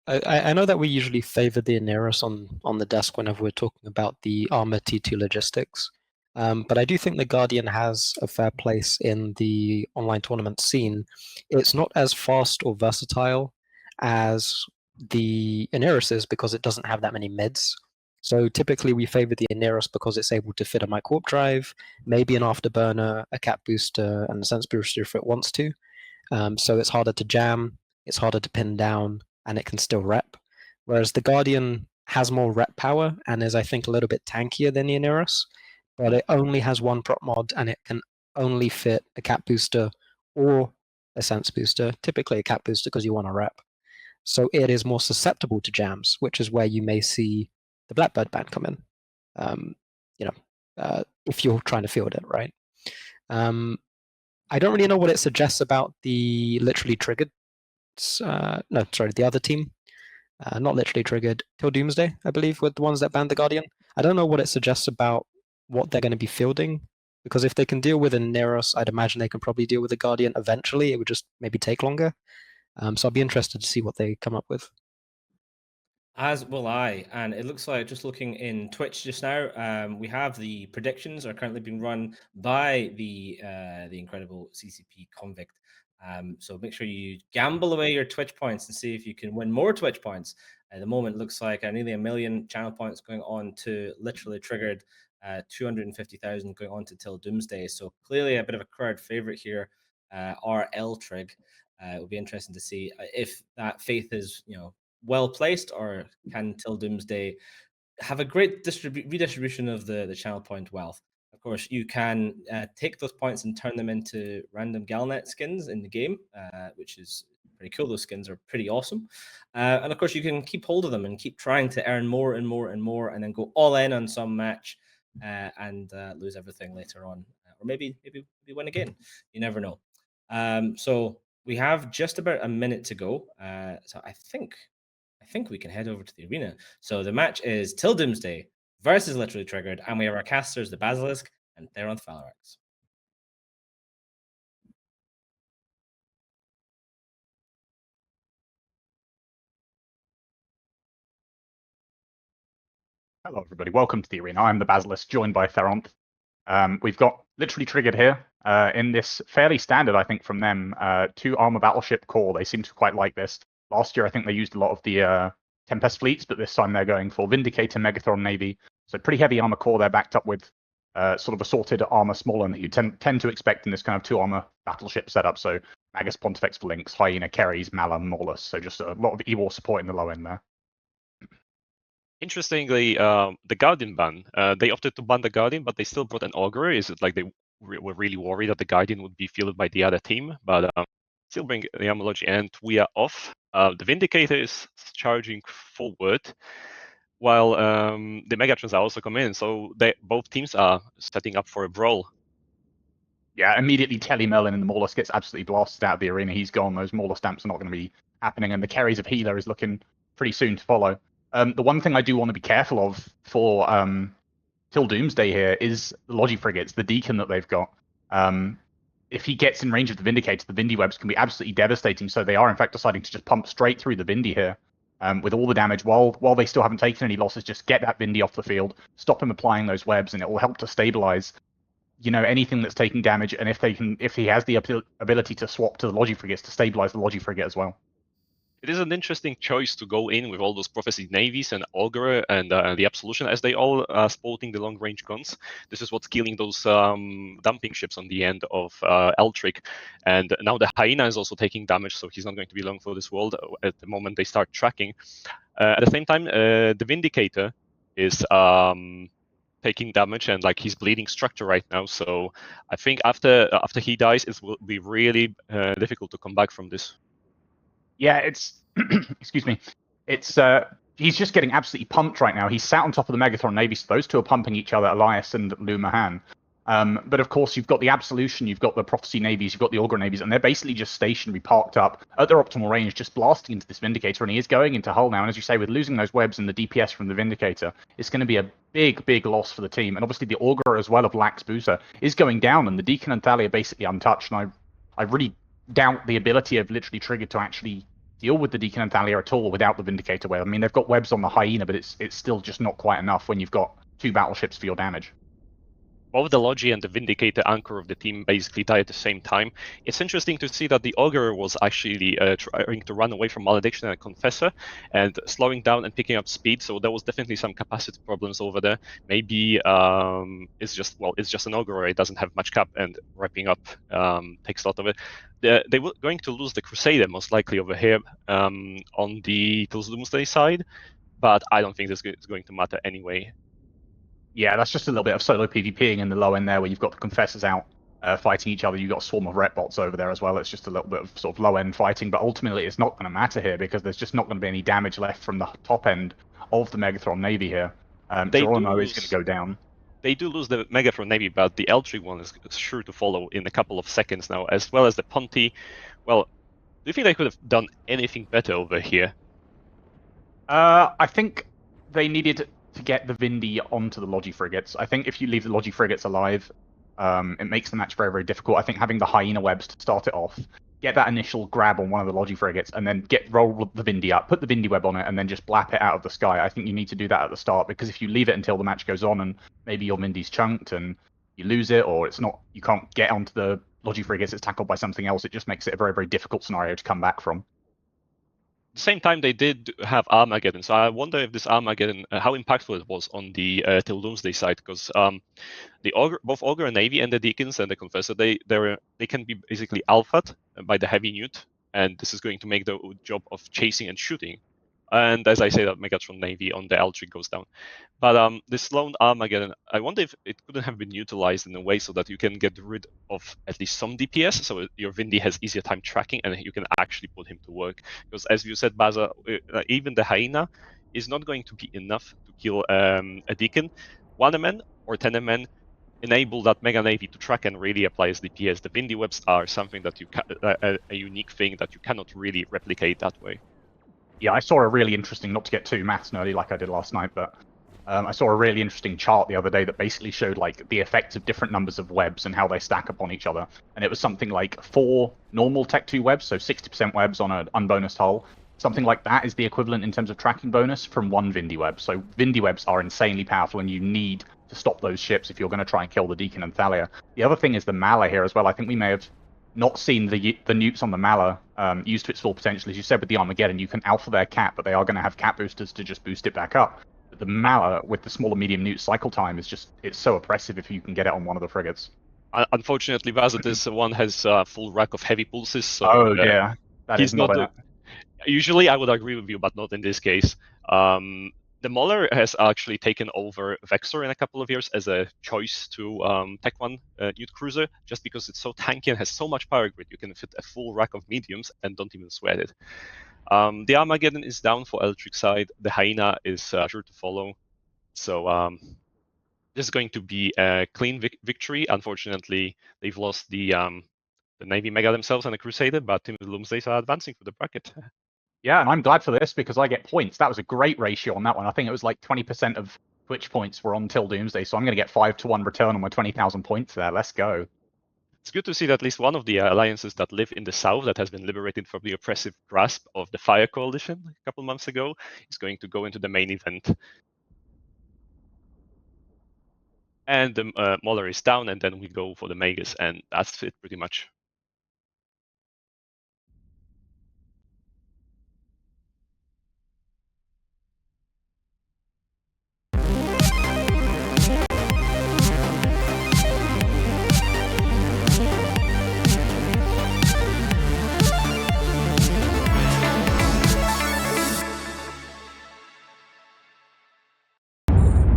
I know that we usually favor the Aneros on the desk whenever we're talking about the Armor T2 logistics, but I do think the Guardian has a fair place in the online tournament scene. It's not as fast or versatile as the Aneros is because it doesn't have that many mids. So typically we favor the Aneros because it's able to fit a micro warp drive, maybe an afterburner, a cap booster, and a sense booster if it wants to. So it's harder to jam, it's harder to pin down, and it can still rep. Whereas the Guardian has more rep power and is, I think, a little bit tankier than the Aneros, but it only has one prop mod and it can only fit a cap booster or a sense booster, typically a cap booster because you want to rep. So it is more susceptible to jams, which is where you may see the Blackbird ban come in, if you're trying to field it, right? I don't really know what it suggests about the Literally Triggered no, sorry, the other team. Not literally triggered till Doomsday, I believe, were the ones that banned the Guardian. I don't know what it suggests about what they're going to be fielding, because if they can deal with a Neros, I'd imagine they can probably deal with the Guardian eventually. It would just maybe take longer. So I'll be interested to see what they come up with. As will I, and it looks like, just looking in Twitch just now, we have the predictions are currently being run by the incredible CCP Convict. So make sure you gamble away your Twitch points and see if you can win more Twitch points. At the moment, it looks like nearly 1 million channel points going on to literally triggered, 250,000 going on to till Doomsday. So clearly a bit of a crowd favorite here, RL Trig. It will be interesting to see if that faith is, well placed, or can till Doomsday have a great redistribution of the channel point wealth. Of course, you can take those points and turn them into random Galnet skins in the game, which is pretty cool. Those skins are pretty awesome. And of course, you can keep hold of them and keep trying to earn more and more and more, and then go all in on some match and lose everything later on. Or maybe win again. You never know. So we have just about a minute to go. So I think we can head over to the arena. So the match is Till Doomsday versus Literally Triggered, and we have our casters, the Basilisk and Theron Phalarex. Hello, everybody. Welcome to the arena. I'm the Basilisk, joined by Theronth. We've got Literally Triggered here in this fairly standard, I think, from them, 2 armor battleship core. They seem to quite like this. Last year, I think they used a lot of the Tempest fleets, but this time they're going for Vindicator, Megathron Navy. So pretty heavy armor core. They're backed up with sort of assorted armor smaller than you tend to expect in this kind of 2 armor battleship setup. So Magus, Pontifex, Lynx, Hyena, Keres, Malam, Maulus. So just a lot of E-War support in the low end there. Interestingly, the Guardian ban, they opted to ban the Guardian, but they still brought an Augur. Is it like they were really worried that the Guardian would be fielded by the other team? But still bring the Armology, and we are off. The Vindicator is charging forward, while the Megatrons are also coming in. So both teams are setting up for a brawl. Yeah, immediately Telly Merlin and the Maulus gets absolutely blasted out of the arena. He's gone. Those Maulus stamps are not going to be happening, and the Keres of Healer is looking pretty soon to follow. The one thing I do want to be careful of for till Doomsday here is the Logi frigates, the Deacon that they've got. If he gets in range of the Vindicator, the Vindy webs can be absolutely devastating. So they are, in fact, deciding to just pump straight through the Vindy here with all the damage. While they still haven't taken any losses, just get that Vindy off the field, stop him applying those webs, and it will help to stabilize anything that's taking damage. And if he has the ability to swap to the Logi frigates to stabilize the Logi frigate as well. It is an interesting choice to go in with all those Prophecy Navies and Augur and the Absolution, as they all are sporting the long-range guns. This is what's killing those dumping ships on the end of Eltric. And now the Hyena is also taking damage, so he's not going to be long for this world at the moment they start tracking. At the same time, the Vindicator is taking damage, and he's bleeding structure right now. So I think after he dies, it will be really difficult to come back from this. Yeah, it's excuse me. It's he's just getting absolutely pumped right now. He's sat on top of the Megathron Navy, so those two are pumping each other, Elias and Lumahan. But of course, you've got the Absolution, you've got the Prophecy Navies, you've got the Augur Navies, and they're basically just stationary, parked up at their optimal range, just blasting into this Vindicator, and he is going into hull now. And as you say, with losing those webs and the DPS from the Vindicator, it's going to be a big loss for the team. And obviously, the Augur as well of Lax Boozer is going down, and the Deacon and Thalia are basically untouched. And I really doubt the ability of Literally Triggered to actually deal with the Deacon and Thalia at all without the Vindicator web. I mean, they've got webs on the Hyena, but it's still just not quite enough when you've got 2 battleships for your damage. Both the Logi and the Vindicator anchor of the team basically die at the same time. It's interesting to see that the Augur was actually trying to run away from Malediction and Confessor and slowing down and picking up speed, so there was definitely some capacity problems over there. Maybe it's just an Augur, it doesn't have much cap, and wrapping up takes a lot of it. They were going to lose the Crusader most likely over here on the Doomsday side, but I don't think this is going to matter anyway. Yeah, that's just a little bit of solo PvPing in the low end there, where you've got the Confessors out fighting each other. You've got a swarm of rep bots over there as well. It's just a little bit of sort of low end fighting, but ultimately it's not going to matter here because there's just not going to be any damage left from the top end of the Megathron Navy here. Geronimo is going to go down. They do lose the Megathron Navy, but the Eltric one is sure to follow in a couple of seconds now, as well as the Ponti. Well, you think they could have done anything better over here? I think they needed to get the Vindy onto the Logi frigates. I think if you leave the Logi frigates alive, it makes the match very, very difficult. I think having the Hyena webs to start it off, get that initial grab on one of the Logi frigates, and then roll the Vindy up, put the Vindy web on it, and then just blap it out of the sky. I think you need to do that at the start, because if you leave it until the match goes on and maybe your Vindy's chunked and you lose it, or it's not, you can't get onto the Logi frigates, it's tackled by something else, it just makes it a very, very difficult scenario to come back from. At the same time, they did have Armageddon, so I wonder if this Armageddon, how impactful it was on the Till Doomsday side, because both Augur and Navy and the Deacons and the Confessor, they can be basically alphaed by the heavy newt, and this is going to make the job of chasing and shooting. And as I say, that Megatron Navy on the L3 goes down. But this lone Armageddon, I wonder if it couldn't have been utilized in a way so that you can get rid of at least some DPS, so your Vindy has easier time tracking and you can actually put him to work. Because as you said, Baza, even the Hyena is not going to be enough to kill a Deacon. 1 MN or 10 MN enable that Mega Navy to track and really apply as DPS. The Vindy webs are something that you a unique thing that you cannot really replicate that way. Yeah, I saw a really interesting, not to get too maths nerdy like I did last night, but I saw a really interesting chart the other day that basically showed like the effects of different numbers of webs and how they stack upon each other. And it was something like 4 normal Tech 2 webs, so 60% webs on an unbonused hull. Something like that is the equivalent in terms of tracking bonus from 1 Vindy web. So Vindy webs are insanely powerful, and you need to stop those ships if you're going to try and kill the Deacon and Thalia. The other thing is the Mala here as well. I think we may have not seen the newts on the Mala used to its full potential. As you said with the Armageddon, you can alpha their cap, but they are going to have cap boosters to just boost it back up. But the Mala with the smaller medium newt cycle time is just, it's so oppressive if you can get it on one of the frigates. Unfortunately, Baza, this one has full rack of heavy pulses. So, oh yeah, that he's is not usually I would agree with you, but not in this case. The Mauler has actually taken over Vexor in a couple of years as a choice to Tech 1 Newt Cruiser, just because it's so tanky and has so much power grid. You can fit a full rack of mediums and don't even sweat it. The Armageddon is down for Electric side. The Hyena is sure to follow. So this is going to be a clean victory. Unfortunately, they've lost the Navy Mega themselves and the Crusader, but Team Doomsday are advancing for the bracket. Yeah, and I'm glad for this because I get points. That was a great ratio on that one. I think it was like 20% of Twitch points were on Till Doomsday, so I'm going to get 5-1 return on my 20,000 points there. Let's go. It's good to see that at least one of the alliances that live in the south that has been liberated from the oppressive grasp of the Fire Coalition a couple months ago is going to go into the main event. And the Mauler is down, and then we go for the Magus, and that's it pretty much.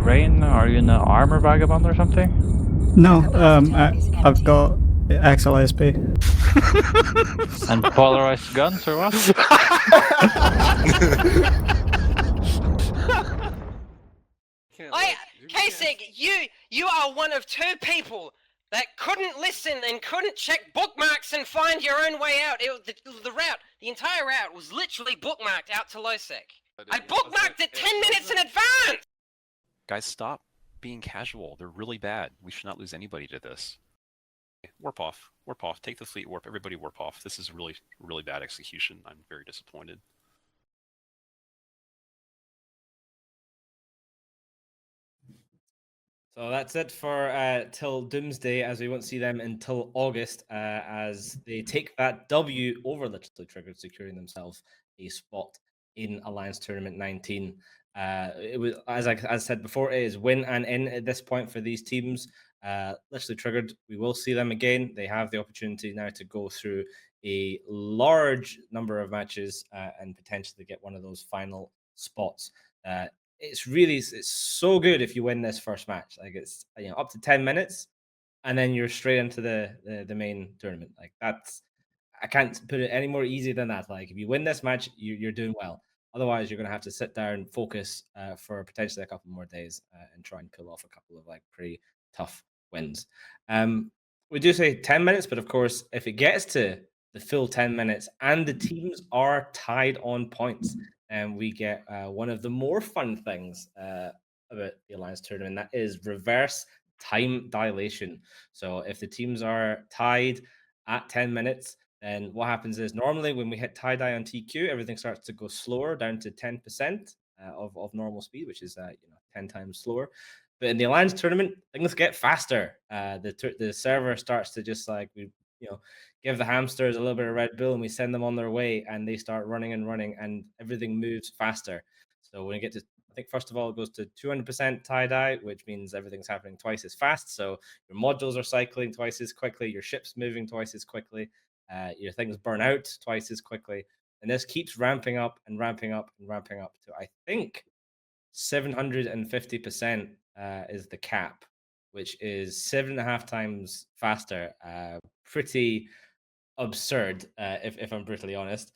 Rain, are you in an armor vagabond or something? No, I've got XLSP. And polarized guns or what? Hisec, you are one of 2 people that couldn't listen and couldn't check bookmarks and find your own way out. The route, the entire route was literally bookmarked out to Losec. I bookmarked it 10 minutes in advance! Guys, stop being casual. They're really bad. We should not lose anybody to this. Warp off. Warp off. Take the fleet warp. Everybody warp off. This is really, really bad execution. I'm very disappointed. So that's it for till Doomsday, as we won't see them until August, as they take that W over Literally Triggered, securing themselves a spot in Alliance Tournament 19. It was, as I said before, it is win and in at this point for these teams. Literally Triggered, we will see them again. They have the opportunity now to go through a large number of matches and potentially get one of those final spots. It's so good if you win this first match. Like, it's, you know, up to 10 minutes and then you're straight into the main tournament. Like, that's, I can't put it any more easy than that. Like, if you win this match, you're doing well. Otherwise, you're going to have to sit down, focus for potentially a couple more days and try and pull off a couple of like pretty tough wins. We do say 10 minutes, but of course, if it gets to the full 10 minutes, and the teams are tied on points. And we get one of the more fun things about the Alliance Tournament, that is reverse time dilation. So if the teams are tied at 10 minutes, then what happens is normally when we hit tie-dye on TQ, everything starts to go slower down to 10% of normal speed, which is 10 times slower. But in the Alliance Tournament, things get faster. The server starts to just like give the hamsters a little bit of Red Bull and we send them on their way, and they start running and everything moves faster. So when you get to, I think first of all, it goes to 200% tie-dye, which means everything's happening twice as fast. So your modules are cycling twice as quickly, your ship's moving twice as quickly, your things burn out twice as quickly. And this keeps ramping up and ramping up and ramping up to, I think, 750% is the cap, which is 7.5 times faster. Pretty absurd, if I'm brutally honest.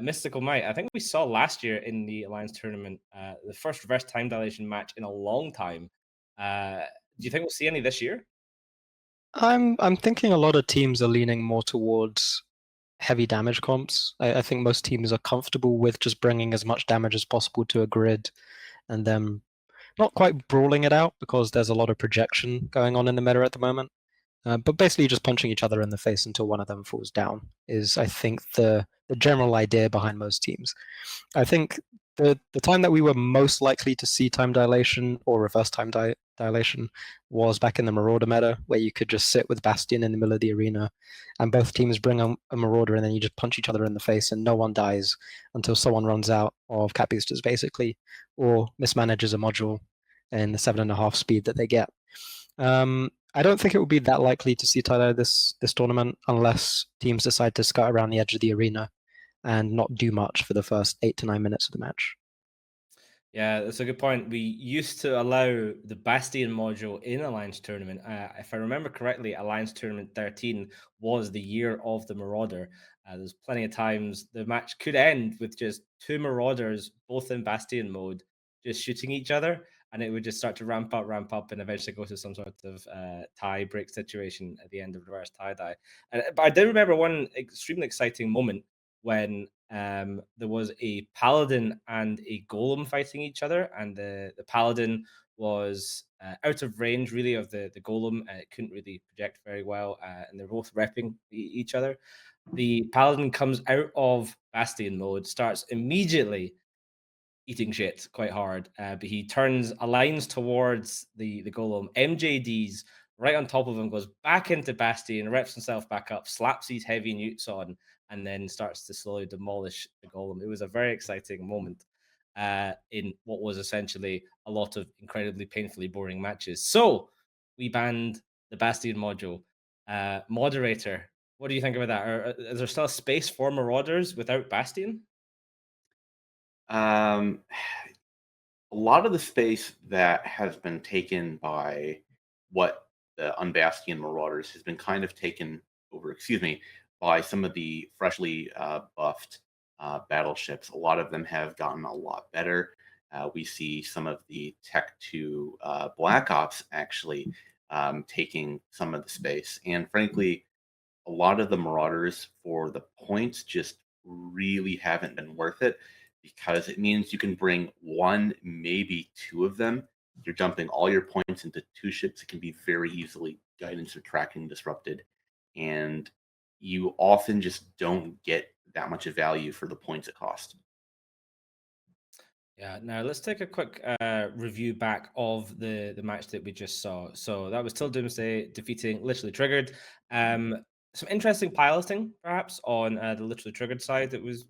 Mystical Might, I think we saw last year in the Alliance Tournament the first reverse time dilation match in a long time. Do you think we'll see any this year? I'm thinking a lot of teams are leaning more towards heavy damage comps. I think most teams are comfortable with just bringing as much damage as possible to a grid, and then not quite brawling it out because there's a lot of projection going on in the meta at the moment. But basically just punching each other in the face until one of them falls down is, I think, the general idea behind most teams. I think the time that we were most likely to see time dilation or reverse time dilation was back in the Marauder meta, where you could just sit with Bastion in the middle of the arena and both teams bring a Marauder and then you just punch each other in the face and no one dies until someone runs out of cap boosters, basically, or mismanages a module in the 7.5 speed that they get. I don't think it will be that likely to see tie-dye this tournament unless teams decide to skirt around the edge of the arena and not do much for the first 8 to 9 minutes of the match. Yeah, that's a good point. We used to allow the Bastion module in Alliance Tournament. If I remember correctly, Alliance Tournament 13 was the year of the Marauder. There's plenty of times the match could end with just 2 Marauders, both in Bastion mode, just shooting each other, and it would just start to ramp up, and eventually go to some sort of tie break situation at the end of reverse tie-dye. But I did remember one extremely exciting moment when there was a Paladin and a Golem fighting each other, and the Paladin was out of range, really, of the Golem. It couldn't really project very well, and they're both repping each other. The Paladin comes out of Bastion mode, starts immediately eating shit quite hard, but he aligns towards the Golem, MJDs right on top of him, goes back into Bastion, reps himself back up, slaps these heavy newts on, and then starts to slowly demolish the Golem. It was a very exciting moment in what was essentially a lot of incredibly painfully boring matches. So we banned the Bastion module. Moderator, what do you think about that? Or is there still a space for Marauders without Bastion? A lot of the space that has been taken by what the Unbastion Marauders has been kind of taken over, by some of the freshly buffed battleships. A lot of them have gotten a lot better. We see some of the Tech 2 Black Ops actually taking some of the space. And frankly, a lot of the Marauders for the points just really haven't been worth it, because it means you can bring 1, maybe 2 of them. You're dumping all your points into 2 ships. It can be very easily guidance or tracking disrupted. And you often just don't get that much of value for the points it costs. Yeah, now let's take a quick review back of the match that we just saw. So that was Till Doomsday defeating Literally Triggered. Some interesting piloting, perhaps, on the Literally Triggered side that was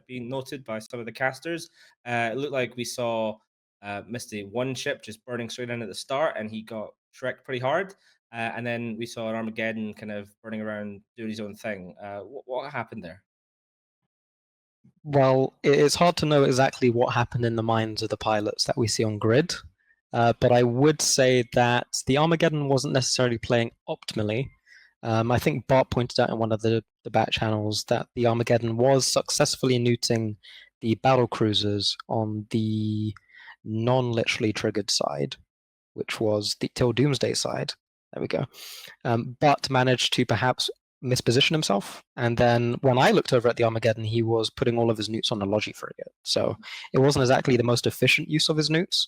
being noted by some of the casters. It looked like we saw Misty one ship just burning straight in at the start, and he got shreked pretty hard. And then we saw an Armageddon kind of burning around, doing his own thing. What happened there? Well, it's hard to know exactly what happened in the minds of the pilots that we see on grid, but I would say that the Armageddon wasn't necessarily playing optimally. I think Bart pointed out in one of the back channels that the Armageddon was successfully neuting the battle cruisers on the non-literally triggered side, which was the Till Doomsday side. There we go. But managed to perhaps misposition himself. And then when I looked over at the Armageddon, he was putting all of his newts on the Logi frigate. So it wasn't exactly the most efficient use of his newts.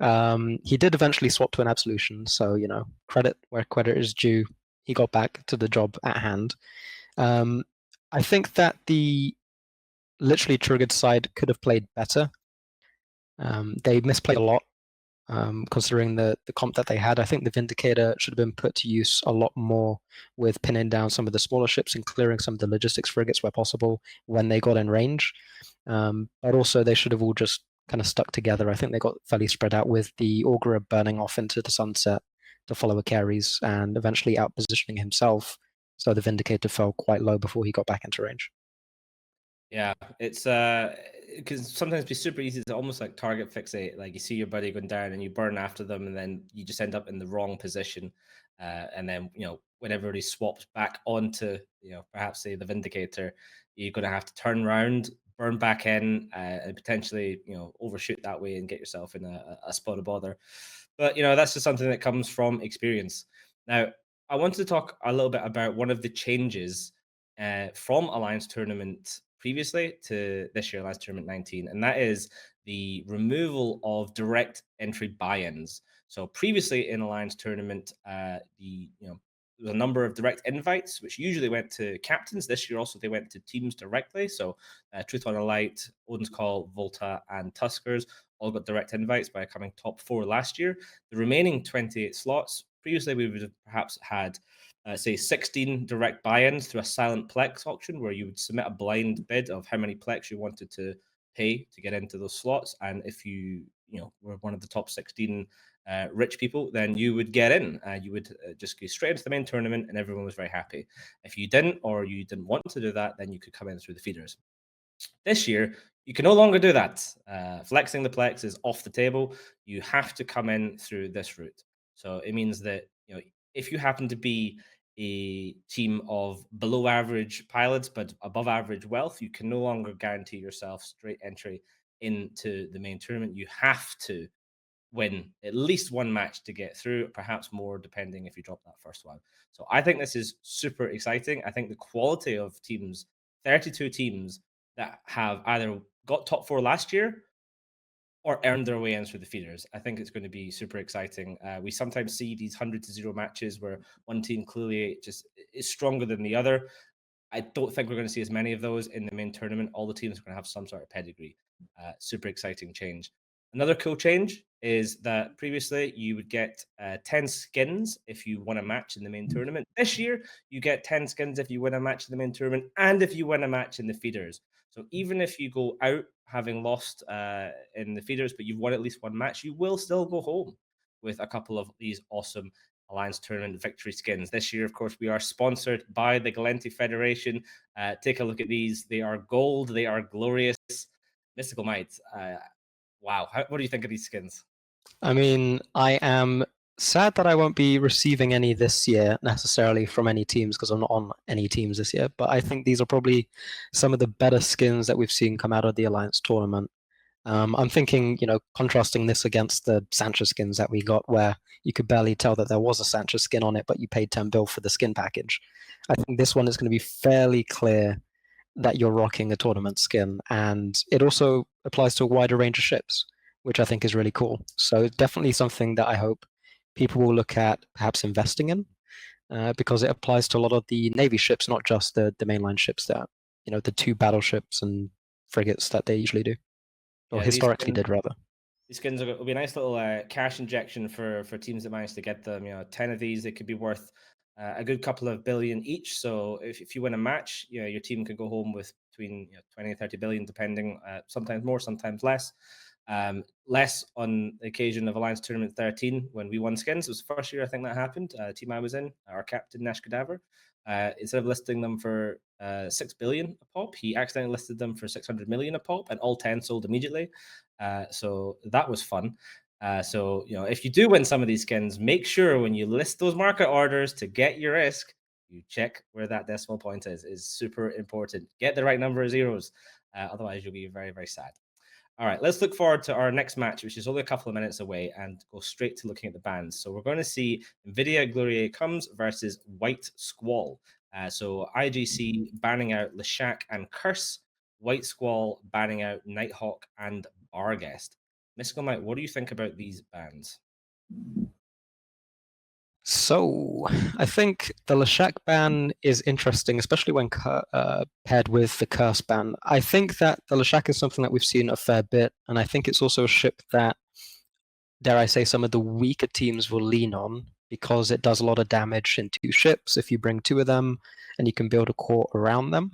He did eventually swap to an Absolution. So, you know, credit where credit is due. He got back to the job at hand. I think that the literally triggered side could have played better. They misplayed a lot. Considering the comp that they had. I think the Vindicator should have been put to use a lot more with pinning down some of the smaller ships and clearing some of the logistics frigates where possible when they got in range. But also they should have all just kind of stuck together. I think they got fairly spread out with the Augurer burning off into the sunset to follow Akeres and eventually out positioning himself. So the Vindicator fell quite low before he got back into range. Yeah, it's because sometimes it's super easy to almost like target fixate. Like you see your buddy going down and you burn after them, and then you just end up in the wrong position. And then, you know, when everybody swaps back onto, you know, perhaps say the Vindicator, you're going to have to turn around, burn back in, and potentially, you know, overshoot that way and get yourself in a spot of bother. But, you know, that's just something that comes from experience. Now, I wanted to talk a little bit about one of the changes from Alliance Tournament previously to this year, Alliance Tournament 19, and that is the removal of direct entry buy-ins. So previously in Alliance Tournament, there was a number of direct invites, which usually went to captains. This year also they went to teams directly. So Truth on a Light, Odin's Call, Volta, and Tuskers all got direct invites by coming top 4 last year. The remaining 28 slots, previously we would have perhaps had say 16 direct buy-ins through a silent Plex auction where you would submit a blind bid of how many Plex you wanted to pay to get into those slots. And if you were one of the top 16 rich people, then you would get in. You would just go straight into the main tournament and everyone was very happy. If you didn't, or you didn't want to do that, then you could come in through the feeders. This year, you can no longer do that. Flexing the Plex is off the table. You have to come in through this route. So it means that, you know, if you happen to be a team of below average pilots but above average wealth, you can no longer guarantee yourself straight entry into the main tournament. You have to win at least one match to get through, perhaps more depending if you drop that first one. So I think this is super exciting. I think the quality of teams, 32 teams that have either got top 4 last year or earned their way in through the feeders. I think it's going to be super exciting. We sometimes see these 100-0 matches where one team clearly just is stronger than the other. I don't think we're going to see as many of those in the main tournament. All the teams are going to have some sort of pedigree. Super exciting change. Another cool change is that previously you would get 10 skins if you won a match in the main tournament. This year, you get 10 skins if you win a match in the main tournament and if you win a match in the feeders. So even if you go out having lost in the feeders, but you've won at least one match, you will still go home with a couple of these awesome Alliance Tournament victory skins. This year, of course, we are sponsored by the Gallente Federation. Take a look at these. They are gold. They are glorious. Mystical Might. Wow. What do you think of these skins? I mean, I am sad that I won't be receiving any this year necessarily from any teams because I'm not on any teams this year, but I think these are probably some of the better skins that we've seen come out of the Alliance Tournament. I'm thinking, you know, contrasting this against the Sancha skins that we got where you could barely tell that there was a Sancha skin on it, but you paid 10 bill for the skin package. I think this one is going to be fairly clear that you're rocking a tournament skin, and it also applies to a wider range of ships, which I think is really cool. So definitely something that I hope people will look at perhaps investing in, because it applies to a lot of the Navy ships, not just the mainline ships that, you know, the 2 battleships and frigates that they usually do, or historically did rather. These skins will be a nice little cash injection for teams that manage to get them. You know, 10 of these, they could be worth a good couple of billion each. So if you win a match, you know, your team could go home with between 20 and 30 billion, depending, sometimes more, sometimes less. Less on the occasion of Alliance Tournament 13 when we won skins. It was the first year I think that happened. Team I was in, our captain Nash Cadaver, instead of listing them for 6 billion a pop, he accidentally listed them for 600 million a pop, and all 10 sold immediately. So that was fun. So, you know, if you do win some of these skins, make sure when you list those market orders to get your risk, you check where that decimal point is super important. Get the right number of zeros. Otherwise, you'll be very, very sad. All right, let's look forward to our next match, which is only a couple of minutes away, and go straight to looking at the bands. So we're going to see Invidia Gloriae comes versus White Squall. So IGC banning out Leshak and Curse, White Squall banning out Nighthawk and Barguest. Mystical Mike, what do you think about these bans? So, I think the Leshak ban is interesting, especially when paired with the Curse ban. I think that the Leshak is something that we've seen a fair bit, and I think it's also a ship that, dare I say, some of the weaker teams will lean on because it does a lot of damage in 2 ships if you bring 2 of them and you can build a core around them.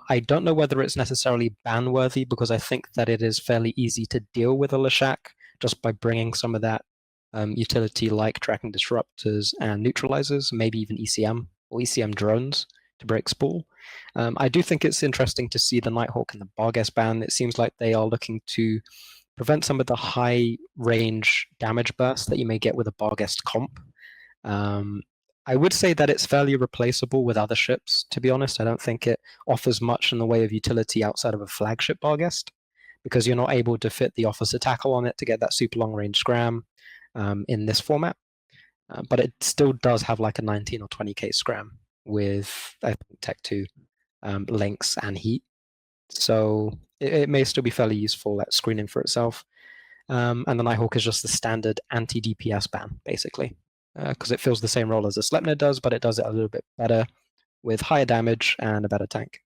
I don't know whether it's necessarily ban worthy because I think that it is fairly easy to deal with a Leshak just by bringing some of that utility like tracking disruptors and neutralizers, maybe even ECM or ECM drones to break Spool. I do think it's interesting to see the Nighthawk and the Barguest ban. It seems like they are looking to prevent some of the high range damage bursts that you may get with a Barguest comp. I would say that it's fairly replaceable with other ships, to be honest. I don't think it offers much in the way of utility outside of a flagship Barguest, because you're not able to fit the officer tackle on it to get that super long range scram in this format. But it still does have like a 19 or 20k scram with, I think, Tech 2, Lynx, and Heat. So it may still be fairly useful at screening for itself. And the Nighthawk is just the standard anti-DPS ban, basically, because it fills the same role as the Sleipnir does, but it does it a little bit better with higher damage and a better tank.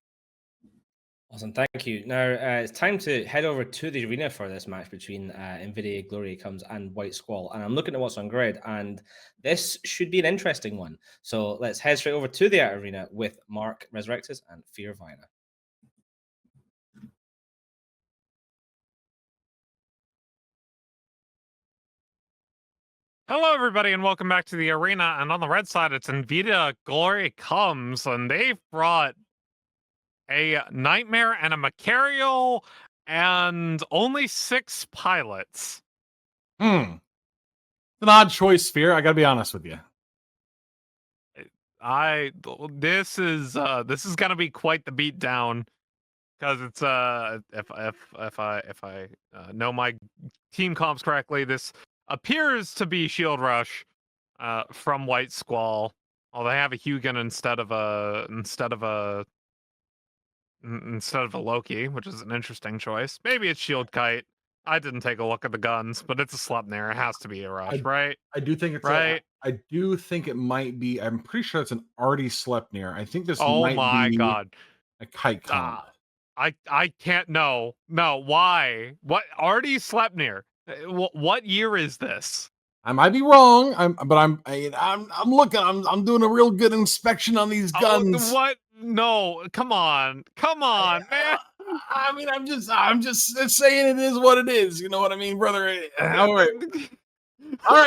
Awesome, thank you. Now it's time to head over to the arena for this match between Invidia, Gloriae comes, and White Squall. And I'm looking at what's on grid, and this should be an interesting one. So let's head straight over to the arena with Mark Resurrectus and Fear Vina. Hello, everybody, and welcome back to the arena. And on the red side, it's Invidia, Gloriae comes, and they've brought a Nightmare and a Macarial and only 6 pilots. It's an odd choice, Sphere. I gotta be honest with you. This is gonna be quite the beatdown, because it's if I know my team comps correctly, this appears to be Shield Rush from White Squall. Although they have a Hugin instead of a Loki, which is an interesting choice. Maybe it's Shield Kite. I didn't take a look at the guns, but it's a Sleipnir. It has to be a Rush, right? I do think it's right. I do think it might be. I'm pretty sure it's an Artie Sleipnir. I think this Oh might my be god, a kite comp. I can't. No. Why? What? Artie Sleipnir. What year is this? I might be wrong. I'm looking. I'm doing a real good inspection on these guns. What? No, come on, man. I mean, I'm just saying it is what it is. You know what I mean, brother? All right.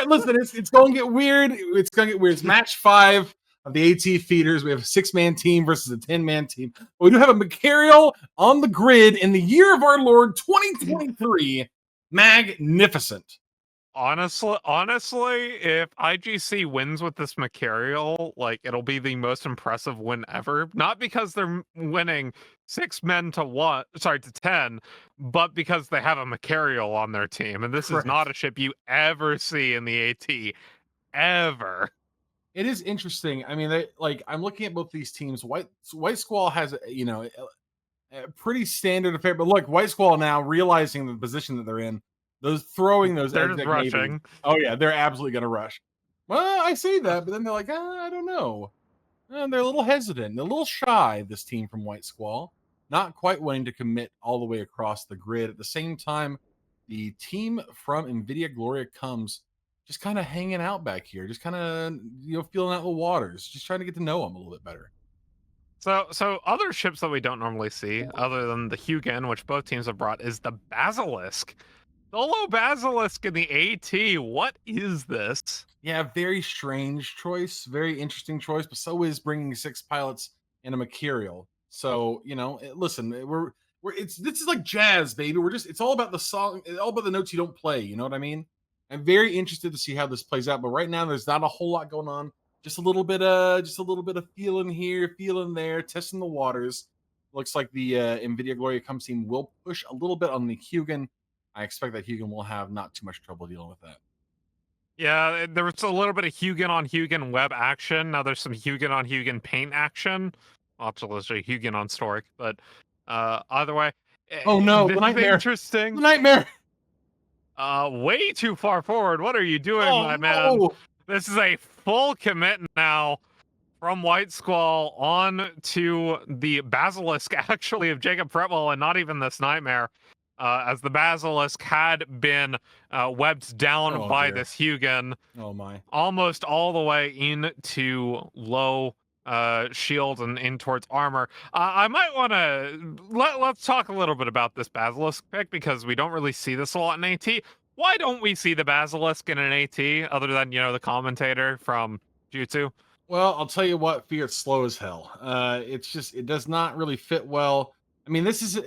Listen, it's going to get weird. It's going to get weird. It's match 5 of the AT feeders. We have a 6-man team versus a 10-man team. But we do have a Macarial on the grid in the year of our Lord 2023. Magnificent. Honestly, if IGC wins with this Macarial, like, it'll be the most impressive win ever. Not because they're winning 6 men to 10, but because they have a Macarial on their team. And this is not a ship you ever see in the AT. Ever. It is interesting. I mean, I'm looking at both these teams. White Squall has, a pretty standard affair. But look, White Squall now realizing the position that they're in. They're just rushing. Oh yeah, they're absolutely gonna rush. Well, I say that, but then they're like, I don't know. And they're a little hesitant, a little shy. This team from White Squall, not quite wanting to commit all the way across the grid. At the same time, the team from Invidia Gloriae comes just kind of hanging out back here, just kind of feeling out the waters, just trying to get to know them a little bit better. So other ships that we don't normally see, other than the Hugin, which both teams have brought, is the Basilisk. Solo Basilisk in the AT. What is this? Yeah, very strange choice, very interesting choice, but so is bringing 6 pilots and a Macarial. So, listen, this is like jazz, baby. It's all about the song, all about the notes you don't play. You know what I mean? I'm very interested to see how this plays out, but right now there's not a whole lot going on. Just a little bit of feeling here, feeling there, testing the waters. Looks like the Invidia Gloriae comes team will push a little bit on the Hugin. I expect that Hugin will have not too much trouble dealing with that. Yeah, there was a little bit of Hugin on Hugin web action. Now there's some Hugin on Hugin paint action. Well, actually, there's a Hugin on Stork, but either way. Oh no, this the nightmare! is interesting. The nightmare! Way too far forward. What are you doing, my man? No. This is a full commit now from White Squall on to the Basilisk, actually, of Jacob Fretwell, and not even this nightmare, as the Basilisk had been webbed down by dear. this Hugin. Oh my. Almost all the way into low shield and in towards armor. I might want to let's talk a little bit about this Basilisk pick, because we don't really see this a lot in AT. Why don't we see the Basilisk in an AT other than, the commentator from Jutsu? Well, I'll tell you what, Fear, it's slow as hell. It does not really fit well. I mean, this is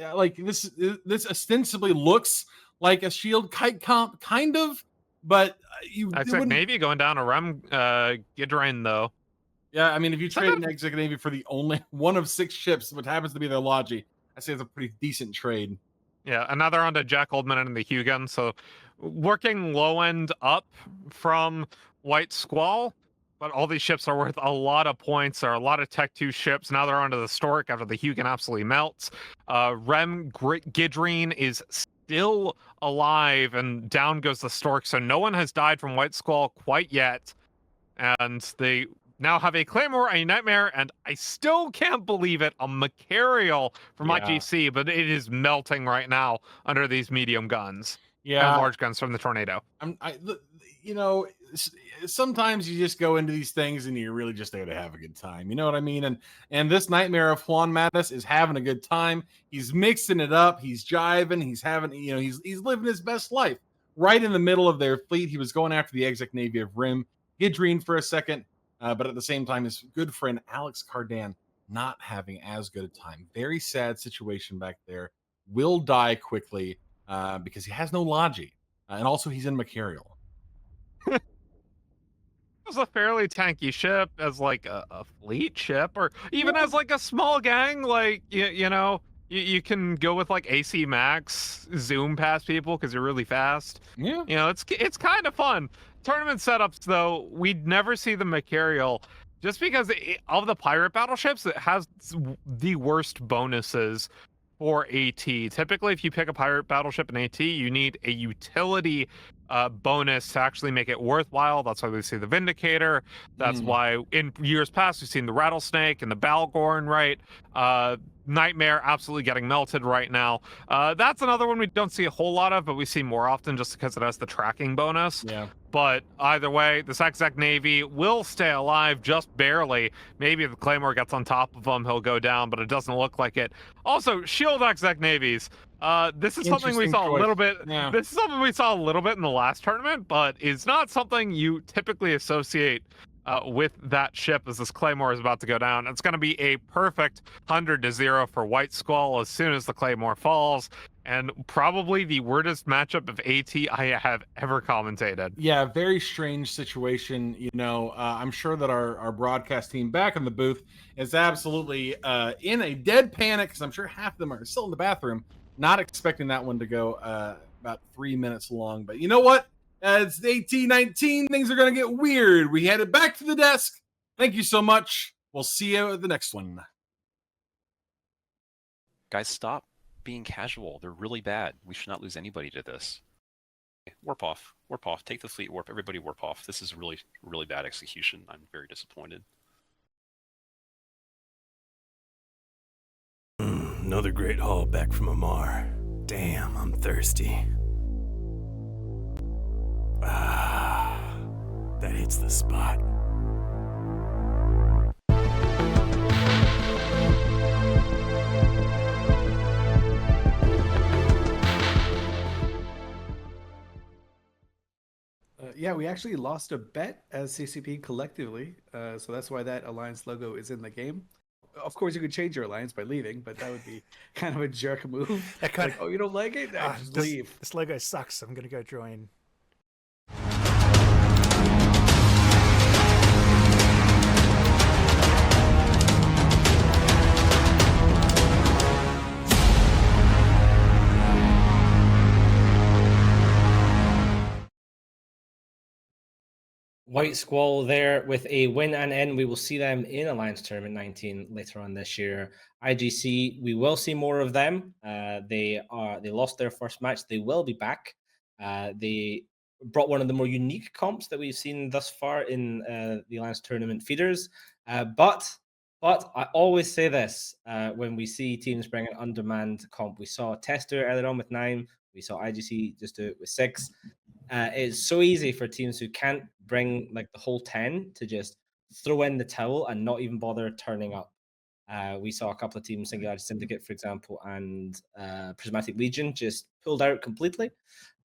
this ostensibly looks like a shield kite comp, kind of, but Navy going down a Rem Gidrain though. Yeah, I mean, if you trade an Exec Navy for the only one of 6 ships, which happens to be their Logi, I say it's a pretty decent trade. Yeah, another onto Jack Oldman and the Hugin. So working low end up from White Squall, but all these ships are worth a lot of points. There are a lot of Tech 2 ships. Now they're onto the Stork after the Hugin absolutely melts. Rem Gidreen is still alive, and down goes the Stork. So no one has died from White Squall quite yet. And they now have a Claymore, a Nightmare, and I still can't believe it, a Macarial from IGC, but it is melting right now under these medium guns. Yeah. And large guns from the Tornado. Sometimes you just go into these things and you're really just there to have a good time. You know what I mean? And this Nightmare of Juan Matus is having a good time. He's mixing it up. He's jiving. He's having, he's living his best life. Right in the middle of their fleet, he was going after the Exec Navy of Rim Gidreen for a second, but at the same time, his good friend Alex Cardan not having as good a time. Very sad situation back there. Will die quickly because he has no Logi. And also he's in Macarial. As a fairly tanky ship, as like a fleet ship, or even as like a small gang, like you can go with like AC Max, zoom past people because you're really fast. Yeah, it's kind of fun. Tournament setups though, we'd never see the Macarial, just because of the pirate battleships, it has the worst bonuses for AT. Typically, if you pick a pirate battleship in AT, you need a utility bonus to actually make it worthwhile. That's why we see the Vindicator. That's why in years past we've seen the Rattlesnake and the Balgorn, right? Nightmare absolutely getting melted right now. That's another one we don't see a whole lot of, but we see more often just because it has the tracking bonus. Yeah. But either way, this Exec Navy will stay alive just barely. Maybe if the Claymore gets on top of him, he'll go down, but it doesn't look like it. Also, shield Exec Navies. This is something we saw a little bit. Yeah. This is something we saw a little bit in the last tournament, but is not something you typically associate with that ship as this Claymore is about to go down. It's going to be a perfect 100-0 for White Squall as soon as the Claymore falls, and probably the weirdest matchup of AT I have ever commentated. Yeah, very strange situation. I'm sure that our broadcast team back in the booth is absolutely in a dead panic, because I'm sure half of them are still in the bathroom, not expecting that one to go about 3 minutes long. But you know what? It's 18-19. Things are going to get weird. We headed back to the desk. Thank you so much. We'll see you at the next one. Guys, stop being casual. They're really bad. We should not lose anybody to this. Warp off. Warp off. Take the fleet warp. Everybody warp off. This is really, really bad execution. I'm very disappointed. Another great haul back from Amar. Damn, I'm thirsty. That hits the spot. Yeah, we actually lost a bet as CCP collectively, so that's why that Alliance logo is in the game. Of course, you could change your alliance by leaving, but that would be kind of a jerk move. Oh, you don't like it? Just leave. This logo sucks. I'm gonna go join. White Squall there with a win and end. We will see them in Alliance Tournament 19 later on this year. IGC, we will see more of them. They lost their first match. They will be back. They brought one of the more unique comps that we've seen thus far in the Alliance Tournament feeders. But I always say this when we see teams bring an undermanned comp. We saw Tester earlier on with 9. We saw IGC just do it with 6. It's so easy for teams who can't bring like the whole 10 to just throw in the towel and not even bother turning up. We saw a couple of teams, Singularity Syndicate, for example, and Prismatic Legion just pulled out completely.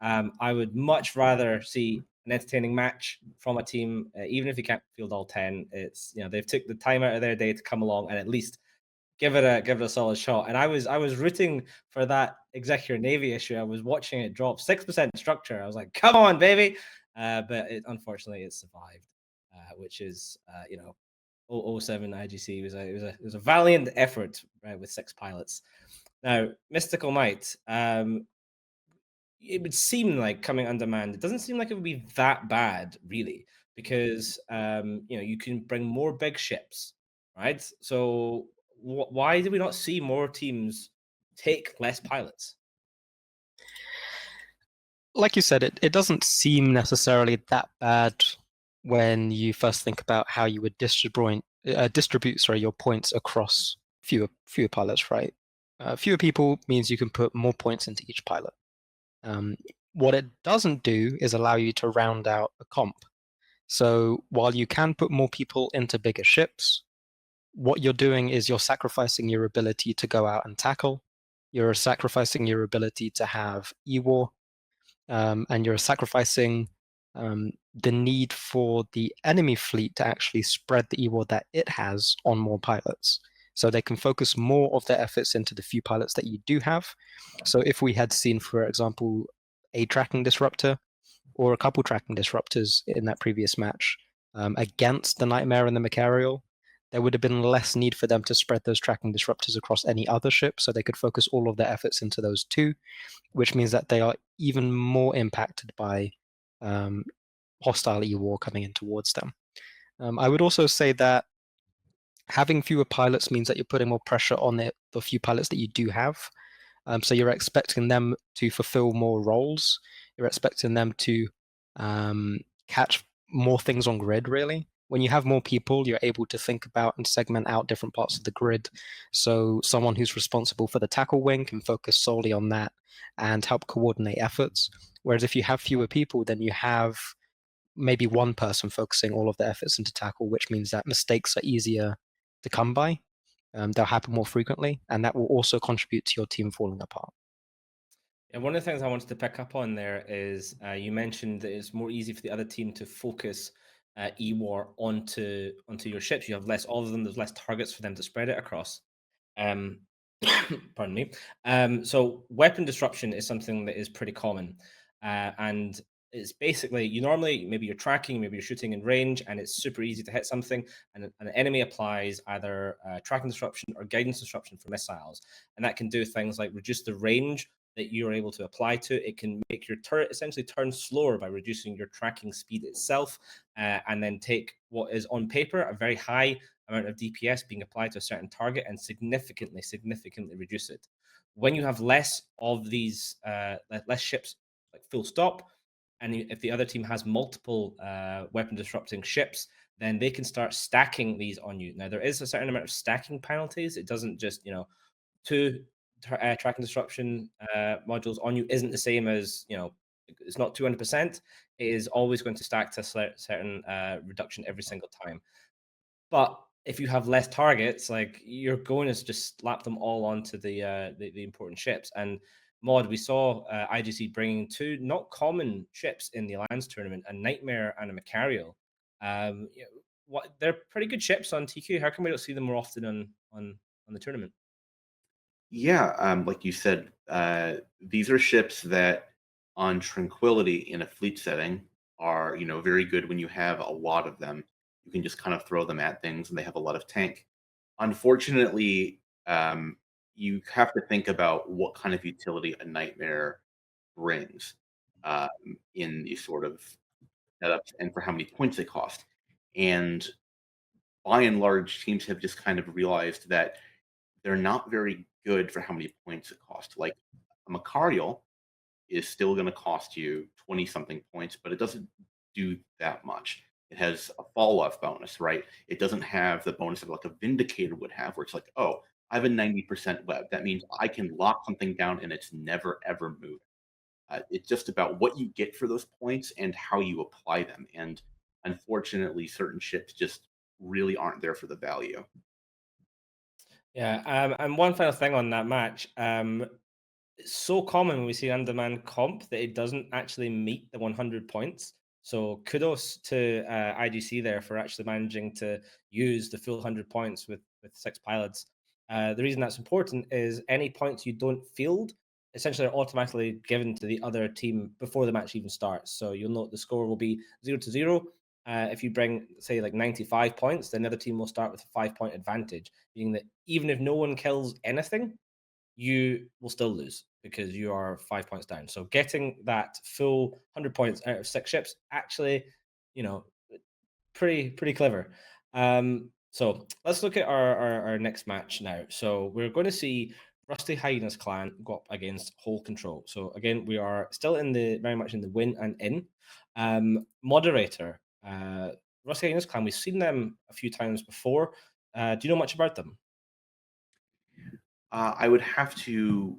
I would much rather see an entertaining match from a team, even if you can't field all 10. It's, you know, they've took the time out of their day to come along and at least give it a solid shot. And I was rooting for that Executor Navy issue. I was watching it drop 6% structure. I was like, come on, baby. But unfortunately it survived, which is, you know, 007 IGC it was a valiant effort, right, with 6 pilots. Now, Mystical Might, it would seem like coming undermanned, it doesn't seem like it would be that bad, really, because you know, you can bring more big ships, right? So why do we not see more teams take less pilots? Like you said, it doesn't seem necessarily that bad when you first think about how you would distribute your points across fewer pilots, right? Fewer people means you can put more points into each pilot. What it doesn't do is allow you to round out a comp. So while you can put more people into bigger ships, what you're doing is you're sacrificing your ability to go out and tackle. You're sacrificing your ability to have E-War, and you're sacrificing the need for the enemy fleet to actually spread the E-War that it has on more pilots. So they can focus more of their efforts into the few pilots that you do have. So if we had seen, for example, a tracking disruptor or a couple tracking disruptors in that previous match against the Nightmare and the Macarial, there would have been less need for them to spread those tracking disruptors across any other ship, so they could focus all of their efforts into those 2, which means that they are even more impacted by hostile E-War coming in towards them. I would also say that having fewer pilots means that you're putting more pressure on the few pilots that you do have. So you're expecting them to fulfill more roles. You're expecting them to catch more things on grid, really. When you have more people, you're able to think about and segment out different parts of the grid. So someone who's responsible for the tackle wing can focus solely on that and help coordinate efforts. Whereas if you have fewer people, then you have maybe one person focusing all of their efforts into tackle, which means that mistakes are easier to come by. They'll happen more frequently, and that will also contribute to your team falling apart. And one of the things I wanted to pick up on there is you mentioned that it's more easy for the other team to focus E-War onto your ships. You have less of them, there's less targets for them to spread it across. Pardon me. So weapon disruption is something that is pretty common. And it's basically, maybe you're tracking, maybe you're shooting in range, and it's super easy to hit something, and an enemy applies either tracking disruption or guidance disruption for missiles. And that can do things like reduce the range that you're able to apply to it. It can make your turret essentially turn slower by reducing your tracking speed itself, and then take what is on paper a very high amount of DPS being applied to a certain target and significantly reduce it. When you have less of these, less ships, like full stop, and if the other team has multiple weapon disrupting ships, then they can start stacking these on you. Now, there is a certain amount of stacking penalties. It doesn't just, 2 tracking disruption modules on you isn't the same as, it's not 200%. It is always going to stack to a certain reduction every single time. But if you have less targets, like, you're going to just slap them all onto the important ships. And Mod, we saw IGC bringing 2 not common ships in the Alliance tournament, a Nightmare and a Macarial. They're pretty good ships on TQ. How come we don't see them more often on the tournament? Yeah, like you said, these are ships that on Tranquility in a fleet setting are, very good when you have a lot of them. You can just kind of throw them at things and they have a lot of tank. Unfortunately, you have to think about what kind of utility a Nightmare brings in these sort of setups and for how many points they cost. And by and large, teams have just kind of realized that they're not very good for how many points it costs. Like a Macarial is still going to cost you 20 something points, but it doesn't do that much. It has a fall off bonus, right? It doesn't have the bonus that like a Vindicator would have, where it's like, oh, I have a 90% web. That means I can lock something down and it's never ever moving. It's just about what you get for those points and how you apply them. And unfortunately, certain ships just really aren't there for the value. Yeah, and one final thing on that match. It's so common when we see underman comp that it doesn't actually meet the 100 points. So kudos to IGC there for actually managing to use the full 100 points with 6 pilots. The reason that's important is any points you don't field essentially are automatically given to the other team before the match even starts. So you'll note the score will be 0-0. If you bring, say, like 95 points, then the other team will start with a 5-point advantage, meaning that even if no one kills anything, you will still lose because you are 5 points down. So getting that full 100 points out of 6 ships, actually, you know, pretty clever. So let's look at our next match now. So we're going to see Rusty Hyenas clan go up against Whole Control. So again, we are still in the very much in the win and in. Moderator, Rusty Hyenas clan, we've seen them a few times before. Do you know much about them? I would have to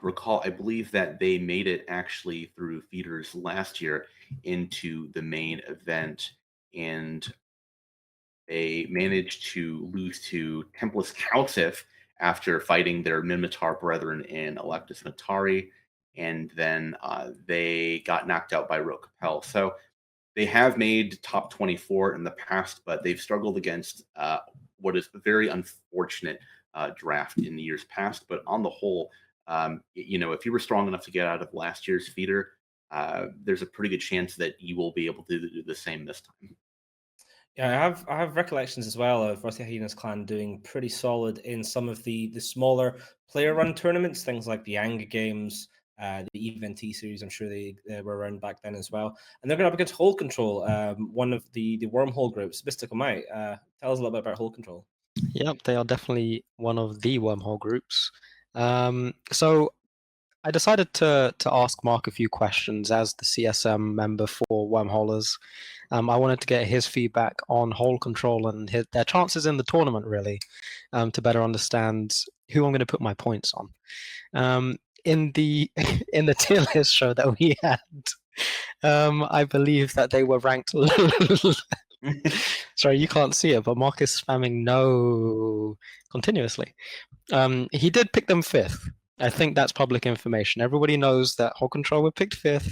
recall, I believe that they made it actually through feeders last year into the main event, and they managed to lose to Templis CALSF after fighting their Minotaur brethren in Electus Natari, and then they got knocked out by Rote Capel. So they have made top 24 in the past, but they've struggled against what is a very unfortunate draft in the years past. But on the whole, you know, if you were strong enough to get out of last year's feeder, there's a pretty good chance that you will be able to do the same this time. Yeah, I have recollections as well of Rusty Hyenas clan doing pretty solid in some of the smaller player run tournaments, things like the Anga Games, the Event series. I'm sure they were around back then as well. And they're going up against Whole Control, one of the wormhole groups. Mystical Might, tell us a little bit about Whole Control. Yep, they are definitely one of the wormhole groups. So I decided to ask Mark a few questions as the CSM member for Wormholers. I wanted to get his feedback on Whole Control and their chances in the tournament, really, to better understand who I'm going to put my points on. In the tier list show that we had, I believe that they were ranked. Sorry, you can't see it, but Mark is spamming no continuously. He did pick them 5th. I think that's public information. Everybody knows that Whole Control were picked 5th,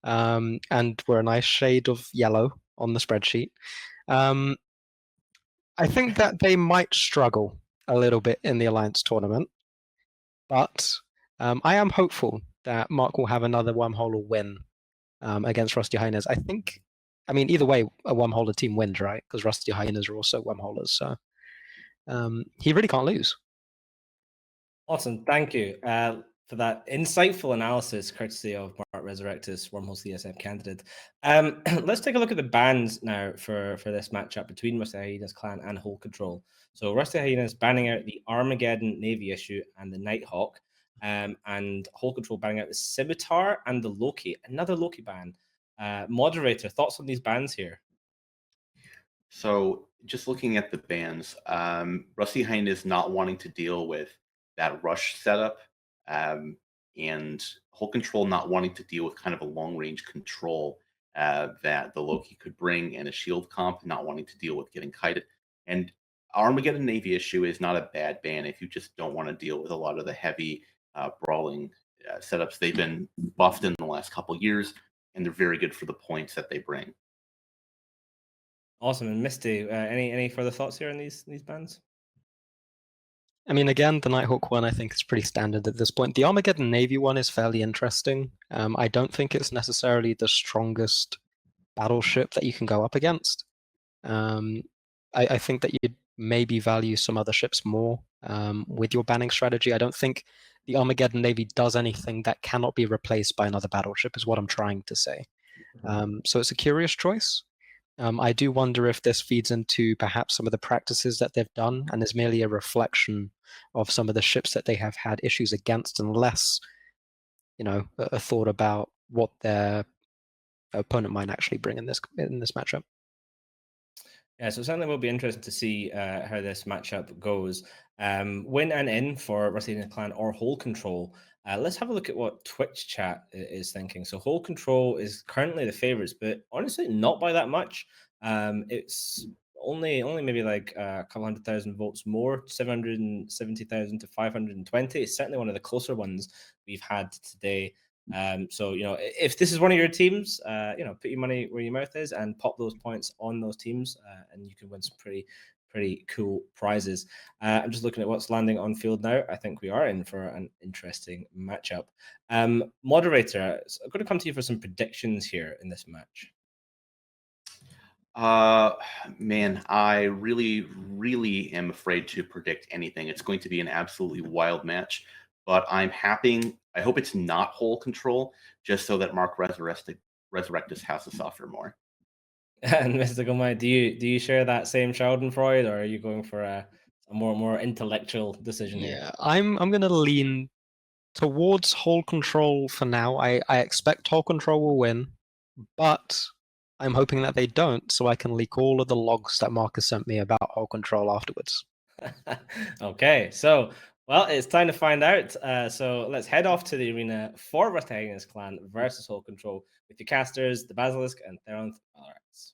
and we're a nice shade of yellow on the spreadsheet. I think that they might struggle a little bit in the Alliance tournament, but I am hopeful that Mark will have another wormhole win against Rusty Hyenas. I mean, either way, a wormholer team wins, right? Because Rusty Hyenas are also wormholers, so he really can't lose. Awesome, thank you for that insightful analysis, courtesy of Mark Resurrectus, Wormhole CSM candidate. Let's take a look at the bans now for this matchup between Rusty Hyenas clan and Whole Control. So Rusty Hyenas banning out the Armageddon Navy issue and the Nighthawk, and Whole Control banning out the Scimitar and the Loki, another Loki ban. Moderator, thoughts on these bans here? So just looking at the bans, Rusty Hyenas not wanting to deal with that rush setup, and Whole Control not wanting to deal with kind of a long range control that the Loki could bring, and a shield comp not wanting to deal with getting kited. And Armageddon Navy issue is not a bad ban if you just don't want to deal with a lot of the heavy brawling setups. They've been buffed in the last couple years, and they're very good for the points that they bring. Awesome. And Misty, any further thoughts here on these bans? I mean, again, the Nighthawk one I think is pretty standard at this point. The Armageddon Navy one is fairly interesting. I don't think it's necessarily the strongest battleship that you can go up against. I think that you'd maybe value some other ships more with your banning strategy. I don't think the Armageddon Navy does anything that cannot be replaced by another battleship, is what I'm trying to say. So it's a curious choice. I do wonder if this feeds into perhaps some of the practices that they've done and is merely a reflection of some of the ships that they have had issues against, and less, a thought about what their opponent might actually bring in this matchup. Yeah, so certainly will be interesting to see how this matchup goes. Win and in for Rusty Clan or Hole Control. Let's have a look at what Twitch chat is thinking. So Hole Control is currently the favorites, but honestly, not by that much. It's only maybe like a couple 100,000 votes more, 770,000 to 520. It's certainly one of the closer ones we've had today. So if this is one of your teams, put your money where your mouth is and pop those points on those teams, and you can win some pretty cool prizes. I'm just looking at what's landing on field now. I think we are in for an interesting matchup. Moderator, I'm going to come to you for some predictions here in this match. Man, I really am afraid to predict anything. It's going to be an absolutely wild match, but I hope it's not Hole Control, just so that Mark Resurrectus has to suffer more. And Mr. Gomai, do you share that same Schadenfreude, or are you going for a more intellectual decision here? Yeah, I'm going to lean towards Hole Control for now. I expect Hole Control will win, but I'm hoping that they don't, so I can leak all of the logs that Marcus sent me about Hole Control afterwards. Okay, so it's time to find out. So let's head off to the arena for Rusty Hyenas Clan versus Hole Control with the casters, the Basilisk, and Theronth Valorites.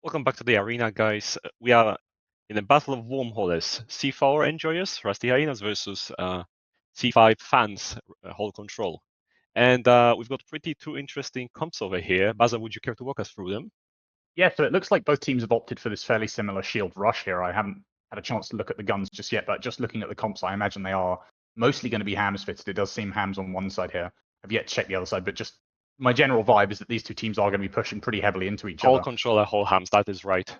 Welcome back to the arena, guys. We are in a battle of wormholes. C4 enjoyers, Rusty Hyenas versus C5 fans, Hole Control. And we've got two interesting comps over here. Baza, would you care to walk us through them? Yeah, so it looks like both teams have opted for this fairly similar shield rush here. I haven't had a chance to look at the guns just yet, but just looking at the comps, I imagine they are mostly going to be hams fitted. It does seem hams on one side here. I've yet to check the other side, but just my general vibe is that these two teams are going to be pushing pretty heavily into each Hole other. Control and Hole hams, that is right.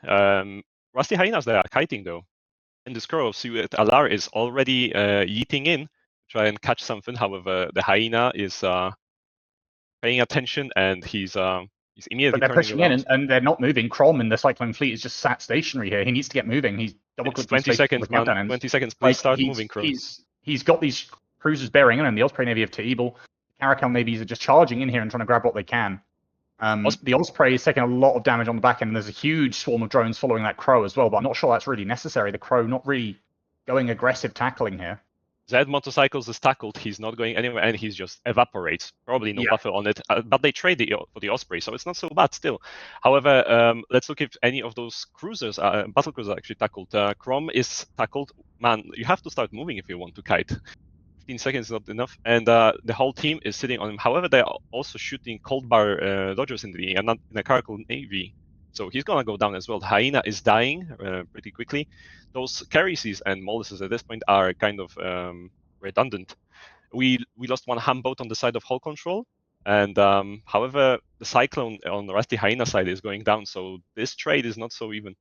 Rusty Hyenas, they are kiting though. In the scroll, Alar is already yeeting in, try and catch something. However, the Hyena is paying attention, and he's immediately. But they're pushing in, and they're not moving. Crom in the Cyclone Fleet is just sat stationary here. He needs to get moving. He's double clicked. 20 seconds, man. 20 seconds. Please start moving, Crom. He's got these cruisers bearing in, and the Osprey Navy of Teebel, Caracal navies are just charging in here and trying to grab what they can. The Osprey is taking a lot of damage on the back end, and there's a huge swarm of drones following that Crow as well, but I'm not sure that's really necessary. The Crow not really going aggressive tackling here. Zed Motorcycles is tackled, he's not going anywhere, and he's just evaporates. Probably no buffer on it, but they trade for the Osprey, so it's not so bad still. However, let's look if any of those cruisers, battle cruisers are actually tackled. Crom is tackled. Man, you have to start moving if you want to kite. 15 seconds is not enough, and the whole team is sitting on him. However, they are also shooting cold bar dodgers in the Caracal Navy. So he's gonna go down as well. The Hyena is dying pretty quickly. Those Carices and Moluses at this point are kind of redundant. We lost one ham boat on the side of Hole Control, and however, the Cyclone on the Rusty Hyena side is going down. So this trade is not so even.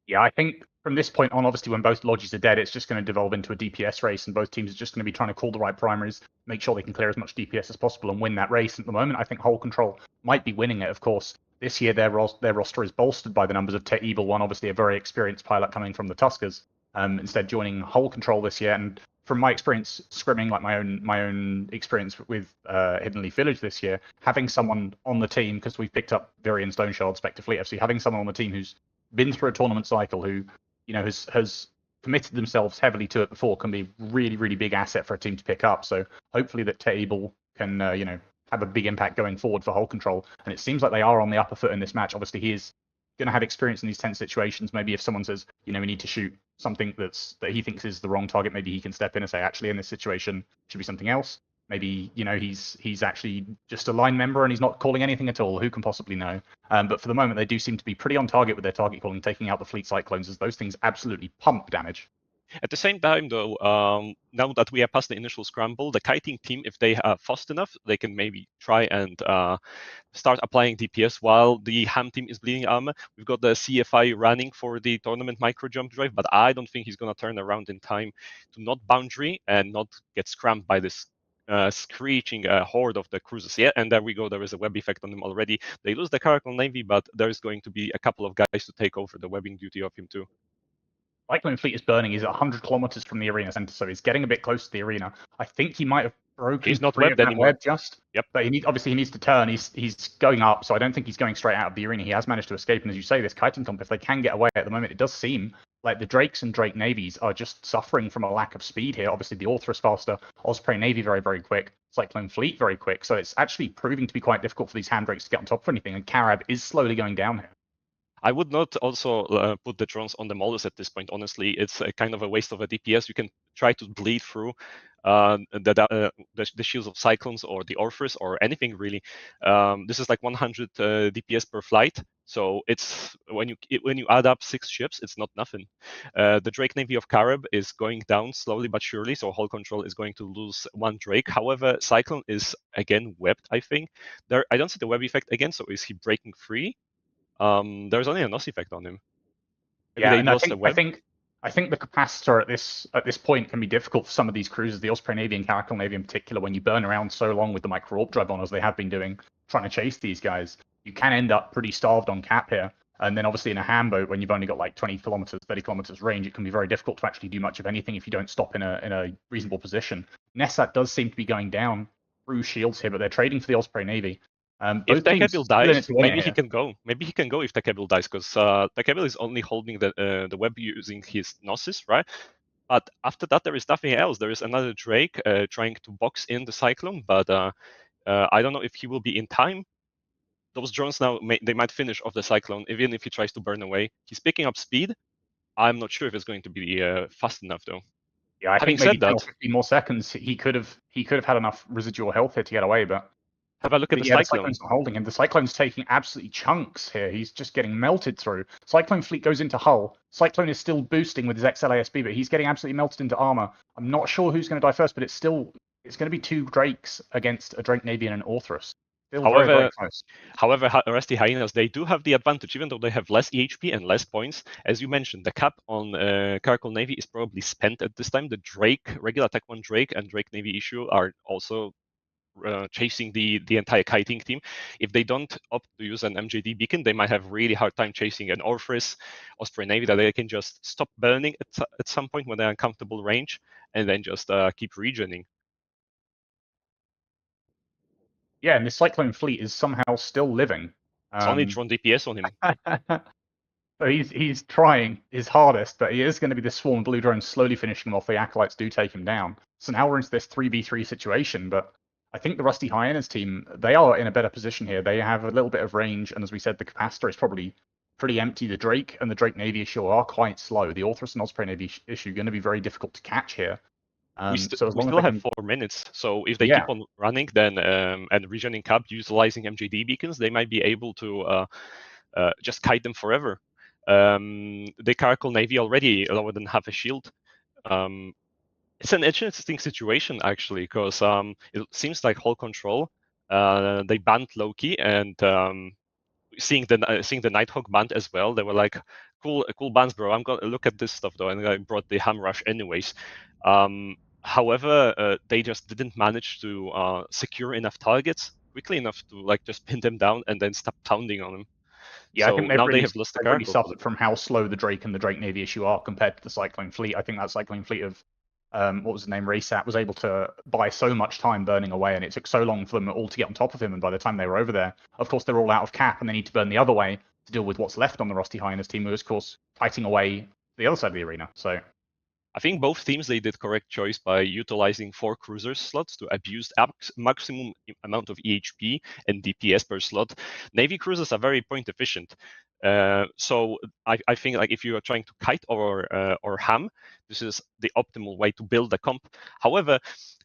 Yeah, I think from this point on, obviously, when both lodges are dead, it's just going to devolve into a DPS race, and both teams are just going to be trying to call the right primaries, make sure they can clear as much DPS as possible, and win that race. At the moment, I think Hole Control might be winning it, of course. This year, their roster is bolstered by the numbers of Teebel, one obviously a very experienced pilot coming from the Tuskers, instead joining Hole Control this year. And from my experience scrimming, like my own experience with Hidden Leaf Village this year, having someone on the team, because we've picked up Viri and Stoneshard, Spectre Fleet FC, having someone on the team who's been through a tournament cycle, who has committed themselves heavily to it before, can be really, really big asset for a team to pick up. So hopefully that Teebel can have a big impact going forward for Hole Control. And it seems like they are on the upper foot in this match. Obviously, he is going to have experience in these tense situations. Maybe if someone says, we need to shoot something that he thinks is the wrong target, maybe he can step in and say, actually, in this situation, it should be something else. Maybe, he's actually just a line member and he's not calling anything at all. Who can possibly know? But for the moment, they do seem to be pretty on target with their target calling, taking out the fleet cyclones, as those things absolutely pump damage. At the same time, though, now that we are past the initial scramble, the kiting team, if they are fast enough, they can maybe try and start applying DPS while the ham team is bleeding armor. We've got the CFI running for the tournament micro jump drive, but I don't think he's going to turn around in time to not boundary and not get scrammed by this screeching horde of the cruisers. Yeah, and there we go. There is a web effect on him already. They lose the Caracal Navy, but there's going to be a couple of guys to take over the webbing duty of him too. Cyclone Fleet is burning. He's 100 kilometers from the arena center, so he's getting a bit close to the arena. I think he might have broken. He's not free of webbed that anymore. web just. Yep. But obviously he needs to turn. He's going up, so I don't think he's going straight out of the arena. He has managed to escape, and as you say, this kiting comp, if they can get away at the moment, it does seem like the Drakes and Drake Navies are just suffering from a lack of speed here. Obviously, the Orthrus faster, Osprey Navy very, very quick, Cyclone Fleet very quick. So it's actually proving to be quite difficult for these hand Drakes to get on top of anything, and Carab is slowly going down here. I would not also put the drones on the Molus at this point, honestly. It's a kind of a waste of a DPS. You can try to bleed through the shields of Cyclones or the Orphers or anything really. This is like 100 DPS per flight. So it's when you add up 6 ships, it's not nothing. The Drake Navy of Carib is going down slowly but surely, so Hull Control is going to lose 1 Drake. However, Cyclone is again webbed, I think. I don't see the web effect again, so is he breaking free? There's only a NOS effect on him. Maybe Yeah, they and lost I the web. think the capacitor at this point can be difficult for some of these cruisers, the Osprey Navy and Caracal Navy in particular, when you burn around so long with the micro warp drive on as they have been doing, trying to chase these guys. You can end up pretty starved on cap here. And then obviously in a ham boat, when you've only got like 20 kilometers, 30 kilometers range, it can be very difficult to actually do much of anything if you don't stop in a reasonable position. Nessat does seem to be going down through shields here, but they're trading for the Osprey Navy. If Takabil dies, maybe he here. can go. Maybe he can go if Takabil dies, because Takabil is only holding the web using his Gnosis, right? But after that, there is nothing else. There is another Drake trying to box in the Cyclone, but I don't know if he will be in time. Those drones now, they might finish off the Cyclone, even if he tries to burn away. He's picking up speed. I'm not sure if it's going to be fast enough, though. Yeah, I Having think maybe said that, 15 more seconds, he could have had enough residual health here to get away, but have a look at the yeah, Cyclone. the Cyclone's not holding him. The Cyclone's taking absolutely chunks here. He's just getting melted through. Cyclone Fleet goes into Hull. Cyclone is still boosting with his XLASB, but he's getting absolutely melted into armor. I'm not sure who's going to die first, but it's going to be 2 Drakes against a Drake Navy and an Orthrus. Still very close. However, Rusty Hyenas, they do have the advantage, even though they have less EHP and less points. As you mentioned, the cap on Caracal Navy is probably spent at this time. The Drake, regular Attack 1 Drake and Drake Navy issue are also chasing the entire kiting team. If they don't opt to use an MJD beacon, they might have really hard time chasing an Orpheus, Osprey Navy that they can just stop burning at some point when they're in comfortable range, and then just keep regening. Yeah, and the Cyclone Fleet is somehow still living. It's only drawn DPS on him. So he's trying his hardest, but he is going to be the swarm of blue drones slowly finishing him off. The Acolytes do take him down. So now we're into this 3v3 situation, but I think the Rusty Hyenas team, they are in a better position here. They have a little bit of range, and as we said, the capacitor is probably pretty empty. The Drake and the Drake Navy issue are quite slow. The Orthrus and Osprey Navy issue are going to be very difficult to catch here. We still have 4 minutes, so if they keep on running, then and regening cap utilizing MJD beacons, they might be able to just kite them forever. The Caracal Navy already lower than half a shield. It's an interesting situation actually, because it seems like Hull Control they banned Loki, and seeing the Nighthawk banned as well, they were like, cool bans, bro. I'm gonna look at this stuff though, and I brought the Ham Rush anyways. However, they just didn't manage to secure enough targets quickly enough to like just pin them down and then stop pounding on them. Yeah, so I think now really, they have lost the really Caracal. suffered from how slow the Drake and the Drake Navy issue are compared to the Cyclone Fleet. I think that Cyclone Fleet of what was the name, Raysat, was able to buy so much time burning away, and it took so long for them all to get on top of him. And by the time they were over there, of course, they're all out of cap, and they need to burn the other way to deal with what's left on the Rusty Hyenas team, who is, of course, fighting away the other side of the arena. So I think both teams, they did correct choice by utilizing 4 cruiser slots to abuse maximum amount of EHP and DPS per slot. Navy cruisers are very point efficient. So I think like if you are trying to kite or ham, this is the optimal way to build a comp. However,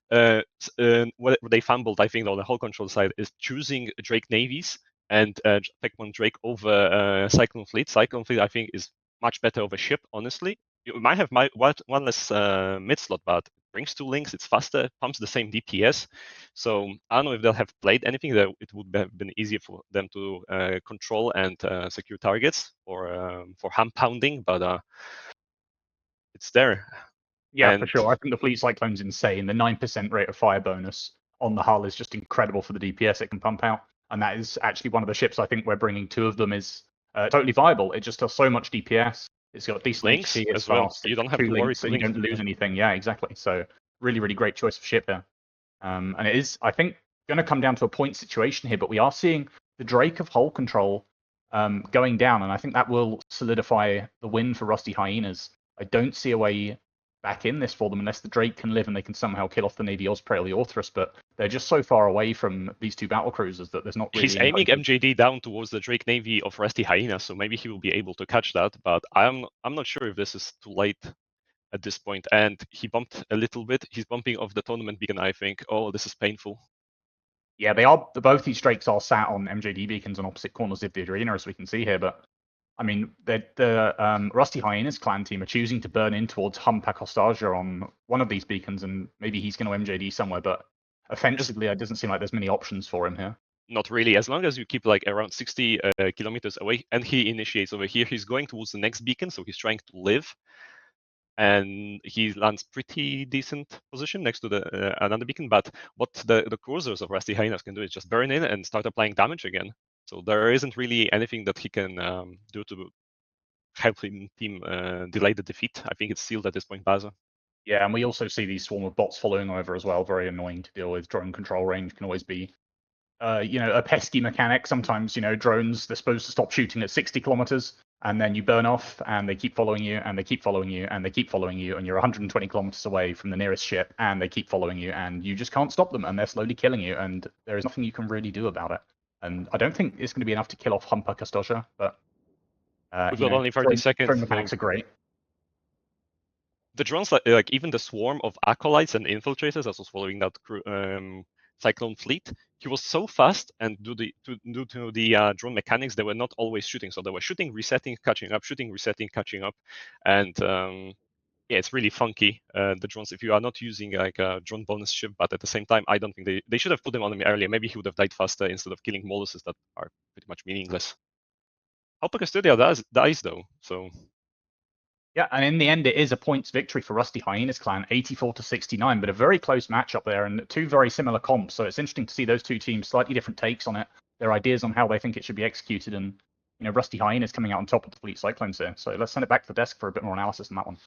what they fumbled, I think, on the Hull Control side is choosing Drake Navies and Tech 1 Drake over Cyclone Fleet. Cyclone Fleet, I think, is much better of a ship, honestly. You might have one less mid slot, but it brings 2 links, it's faster, pumps the same DPS. So I don't know if they'll have played anything that it would have been easier for them to control and secure targets for ham pounding, but it's there. Yeah, for sure. I think the Fleet Cyclone's insane. The 9% rate of fire bonus on the hull is just incredible for the DPS it can pump out. And that is actually one of the ships I think we're bringing 2 of them is totally viable. It just does so much DPS. It's got decent links HP, it's as well. fast. You don't have 2 to worry links, to and you link. don't lose anything. Yeah, exactly. So really, really great choice of ship here. And it is, I think, going to come down to a point situation here, but we are seeing the Drake of hull control going down, and I think that will solidify the win for Rusty Hyenas. I don't see a way back in this for them unless the Drake can live and they can somehow kill off the Navy Osprey or the Orthrus, but they're just so far away from these 2 battle cruisers that there's not really... He's aiming MJD down towards the Drake Navy of Rusty Hyena, so maybe he will be able to catch that, but I'm not sure if this is too late at this point. And he bumped a little bit. He's bumping off the tournament beacon, I think. Oh, this is painful. Yeah, they are. Both these Drakes are sat on MJD beacons on opposite corners of the arena, as we can see here, but I mean, the Rusty Hyenas clan team are choosing to burn in towards Humpacostaja on one of these beacons, and maybe he's going to MJD somewhere, but offensively, it doesn't seem like there's many options for him here. Not really. As long as you keep like around 60 kilometers away, and he initiates over here, he's going towards the next beacon, so he's trying to live. And he lands pretty decent position next to the another beacon, but what the cruisers of Rusty Hyenas can do is just burn in and start applying damage again. So there isn't really anything that he can do to help him team delay the defeat. I think it's sealed at this point, Baza. Yeah, and we also see these swarm of bots following over as well. Very annoying to deal with. Drone control range can always be, a pesky mechanic. Sometimes, drones, they're supposed to stop shooting at 60 kilometers, and then you burn off, and they keep following you, and they keep following you, and they keep following you, and you're 120 kilometers away from the nearest ship, and they keep following you, and you just can't stop them, and they're slowly killing you, and there is nothing you can really do about it. And I don't think it's going to be enough to kill off Humpacostaja, but we've got only 30 seconds. Drone mechanics are great. The drones, like even the swarm of acolytes and infiltrators that was following that Cyclone fleet, he was so fast, and due to the drone mechanics, they were not always shooting. So they were shooting, resetting, catching up, shooting, resetting, catching up, and yeah, it's really funky. The drones, if you are not using like a drone bonus ship, but at the same time, I don't think they should have put them on him earlier. Maybe he would have died faster instead of killing Moluses that are pretty much meaningless. Alpa Custodia dies though, so. Yeah, and in the end, it is a points victory for Rusty Hyenas clan, 84-69, but a very close match up there, and 2 very similar comps. So it's interesting to see those 2 teams, slightly different takes on it, their ideas on how they think it should be executed, and Rusty Hyenas coming out on top of the Fleet Cyclones here. So let's send it back to the desk for a bit more analysis on that one.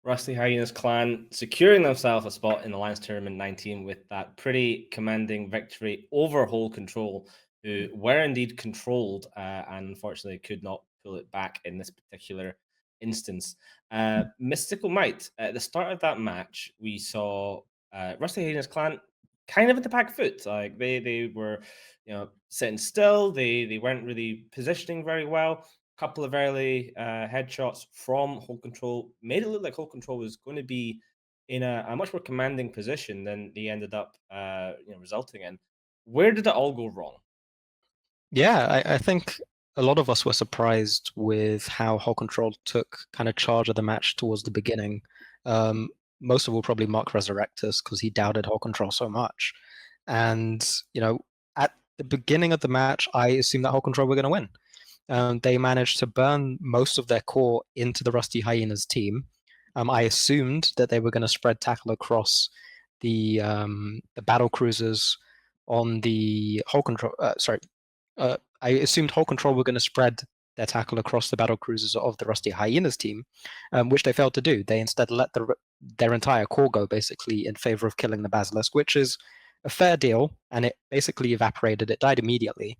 Rusty Hyenas clan securing themselves a spot in Alliance Tournament 19 with that pretty commanding victory over Whole Control, who were indeed controlled and unfortunately could not pull it back in this particular instance. Mystical Might, at the start of that match, we saw Rusty Hyenas clan kind of at the back foot. Like they were, sitting still. They weren't really positioning very well. Couple of early headshots from Whole Control made it look like Whole Control was going to be in a much more commanding position than they ended up resulting in. Where did it all go wrong? Yeah, I think a lot of us were surprised with how Whole Control took kind of charge of the match towards the beginning. Most of all, probably Mark Resurrectus, because he doubted Whole Control so much. And, at the beginning of the match, I assumed that Whole Control were going to win. They managed to burn most of their core into the Rusty Hyenas team. I assumed that they were going to spread tackle across the battle cruisers on the Whole Control. I assumed Whole Control were going to spread their tackle across the battle cruisers of the Rusty Hyenas team, which they failed to do. They instead let their entire core go, basically, in favor of killing the Basilisk, which is a fair deal, and it basically evaporated. It died immediately.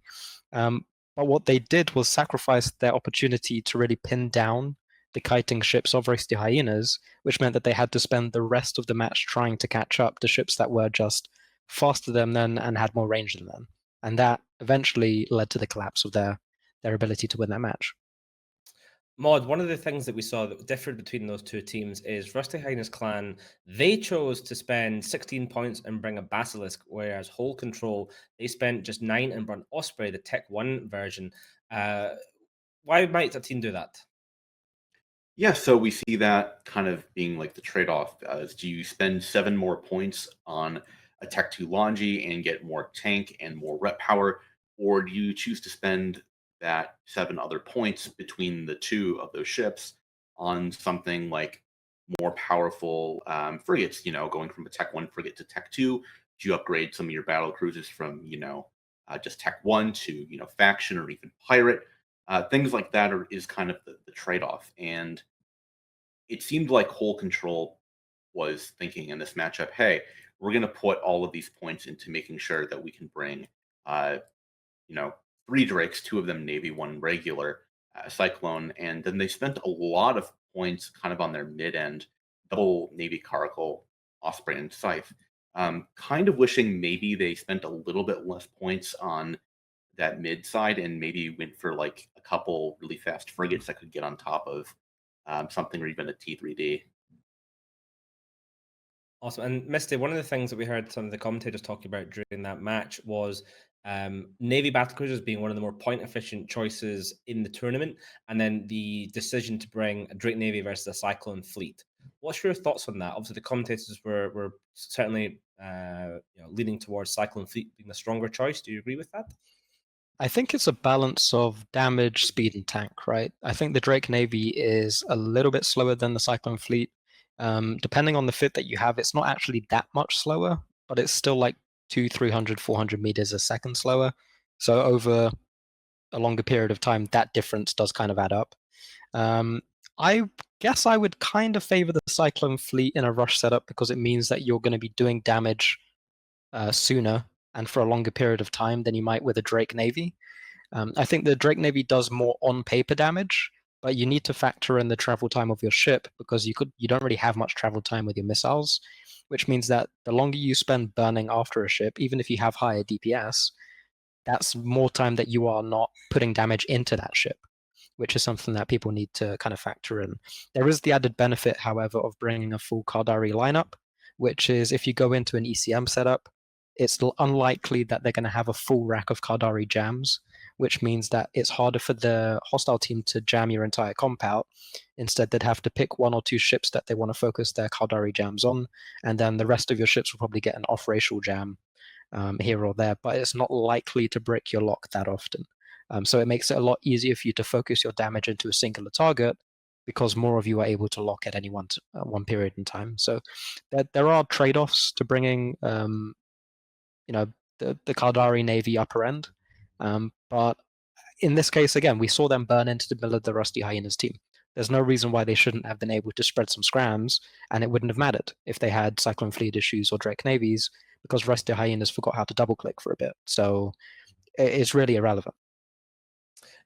But what they did was sacrifice their opportunity to really pin down the kiting ships of Rusty Hyenas, which meant that they had to spend the rest of the match trying to catch up to ships that were just faster than them and had more range than them. And that eventually led to the collapse of their ability to win that match. Mod, one of the things that we saw that differed between those two teams is Rusty Hyenas Clan, they chose to spend 16 points and bring a Basilisk, whereas Whole Control, they spent just 9 and brought Osprey, the Tech 1 version. Why might a team do that? Yeah, so we see that kind of being like the trade-off. Do you spend 7 more points on a Tech 2 Longi and get more tank and more rep power, or do you choose to spend that 7 other points between the 2 of those ships on something like more powerful frigates, going from a Tech 1 frigate to Tech 2? Do you upgrade some of your battle cruisers from, just Tech 1 to, faction or even pirate? Things like that is kind of the trade-off. And it seemed like Whole Control was thinking in this matchup, hey, we're going to put all of these points into making sure that we can bring, 3 Drakes, 2 of them Navy, 1 regular, Cyclone. And then they spent a lot of points kind of on their mid-end, double Navy Caracal, Osprey, and Scythe. Kind of wishing maybe they spent a little bit less points on that mid side and maybe went for like a couple really fast frigates that could get on top of something, or even a T3D. Awesome. And Misty, one of the things that we heard some of the commentators talking about during that match was Navy battlecruisers being one of the more point efficient choices in the tournament, and then the decision to bring a Drake Navy versus a Cyclone fleet. What's your thoughts on that? Obviously, the commentators were certainly leaning towards Cyclone fleet being the stronger choice. Do you agree with that? I think it's a balance of damage, speed, and tank, right? I think the Drake Navy is a little bit slower than the Cyclone fleet. Depending on the fit that you have, it's not actually that much slower, but it's still like 200, 400 meters a second slower. So over a longer period of time, that difference does kind of add up. I guess I would kind of favor the Cyclone fleet in a rush setup because it means that you're going to be doing damage sooner and for a longer period of time than you might with a Drake Navy. I think the Drake Navy does more on paper damage, but you need to factor in the travel time of your ship because you don't really have much travel time with your missiles, which means that the longer you spend burning after a ship, even if you have higher DPS, that's more time that you are not putting damage into that ship, which is something that people need to kind of factor in. There is the added benefit, however, of bringing a full Caldari lineup, which is if you go into an ECM setup, it's unlikely that they're going to have a full rack of Caldari jams, which means that it's harder for the hostile team to jam your entire comp out. Instead, they'd have to pick 1 or 2 ships that they want to focus their Caldari jams on, and then the rest of your ships will probably get an off-racial jam here or there, but it's not likely to break your lock that often. So it makes it a lot easier for you to focus your damage into a singular target because more of you are able to lock at any one period in time. So there are trade-offs to bringing the Caldari Navy upper end. But in this case, again, we saw them burn into the middle of the Rusty Hyenas team. There's no reason why they shouldn't have been able to spread some scrams, and it wouldn't have mattered if they had Cyclone Fleet issues or Drake Navies, because Rusty Hyenas forgot how to double-click for a bit. So it's really irrelevant.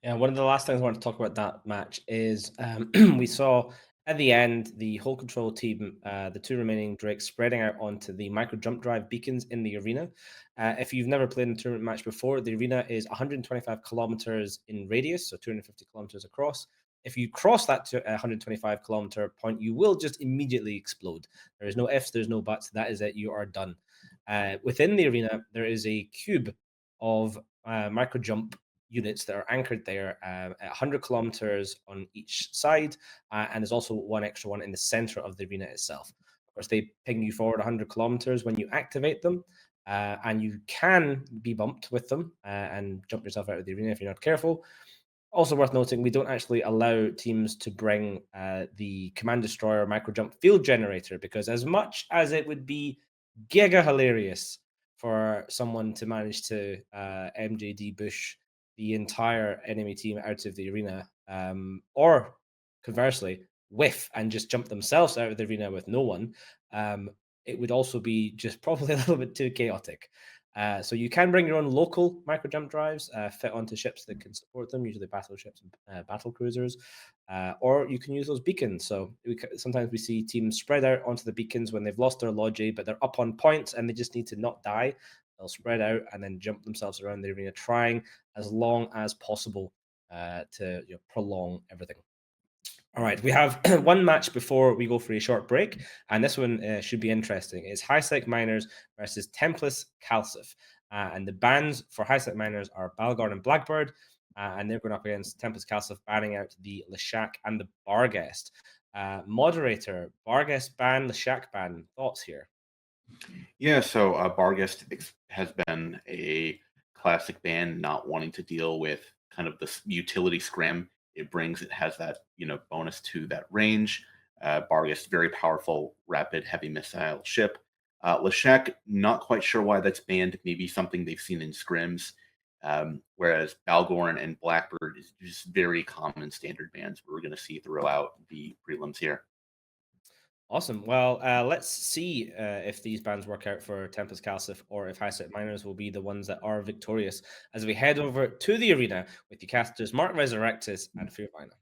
Yeah, one of the last things I want to talk about that match is we saw at the end the Whole Control team, the 2 remaining Drakes, spreading out onto the micro jump drive beacons in the arena. If you've never played in a tournament match before, the arena is 125 kilometers in radius, so 250 kilometers across. If you cross that 125 kilometer point, you will just immediately explode. There is no ifs, there's no buts. That is it. You are done. Within the arena, there is a cube of micro jump units that are anchored there at 100 kilometers on each side, and there's also one extra one in the center of the arena itself. Of course, they ping you forward 100 kilometers when you activate them, and you can be bumped with them and jump yourself out of the arena if you're not careful. Also worth noting, we don't actually allow teams to bring the Command Destroyer Micro Jump Field Generator, because as much as it would be giga hilarious for someone to manage to MJD Bush the entire enemy team out of the arena, or conversely, whiff and just jump themselves out of the arena with no one, it would also be just probably a little bit too chaotic. So you can bring your own local micro jump drives, fit onto ships that can support them, usually battleships and battle cruisers, or you can use those beacons. So sometimes we see teams spread out onto the beacons when they've lost their logi, but they're up on points and they just need to not die. They'll spread out and then jump themselves around the arena, trying as long as possible to prolong everything. All right, we have one match before we go for a short break, and this one should be interesting. It's Hisec Miners versus Templis CALSF, and the bans for Hisec Miners are Balgorn and Blackbird, and they're going up against Templis CALSF, banning out the Leshak and the Barghest. Moderator, Barghest ban, Leshak ban. Thoughts here? Yeah, so Barghest has been a classic ban, not wanting to deal with kind of the utility scrim it brings. It has that bonus to that range. Barghest, very powerful, rapid, heavy missile ship. Leshak, not quite sure why that's banned. Maybe something they've seen in scrims. Whereas Balgorn and Blackbird is just very common standard bans we're going to see throughout the prelims here. Awesome. Well, let's see if these bans work out for Templis CALSF, or if Hisec Miners will be the ones that are victorious, as we head over to the arena with the casters Mark Resurrectus and Fearviner.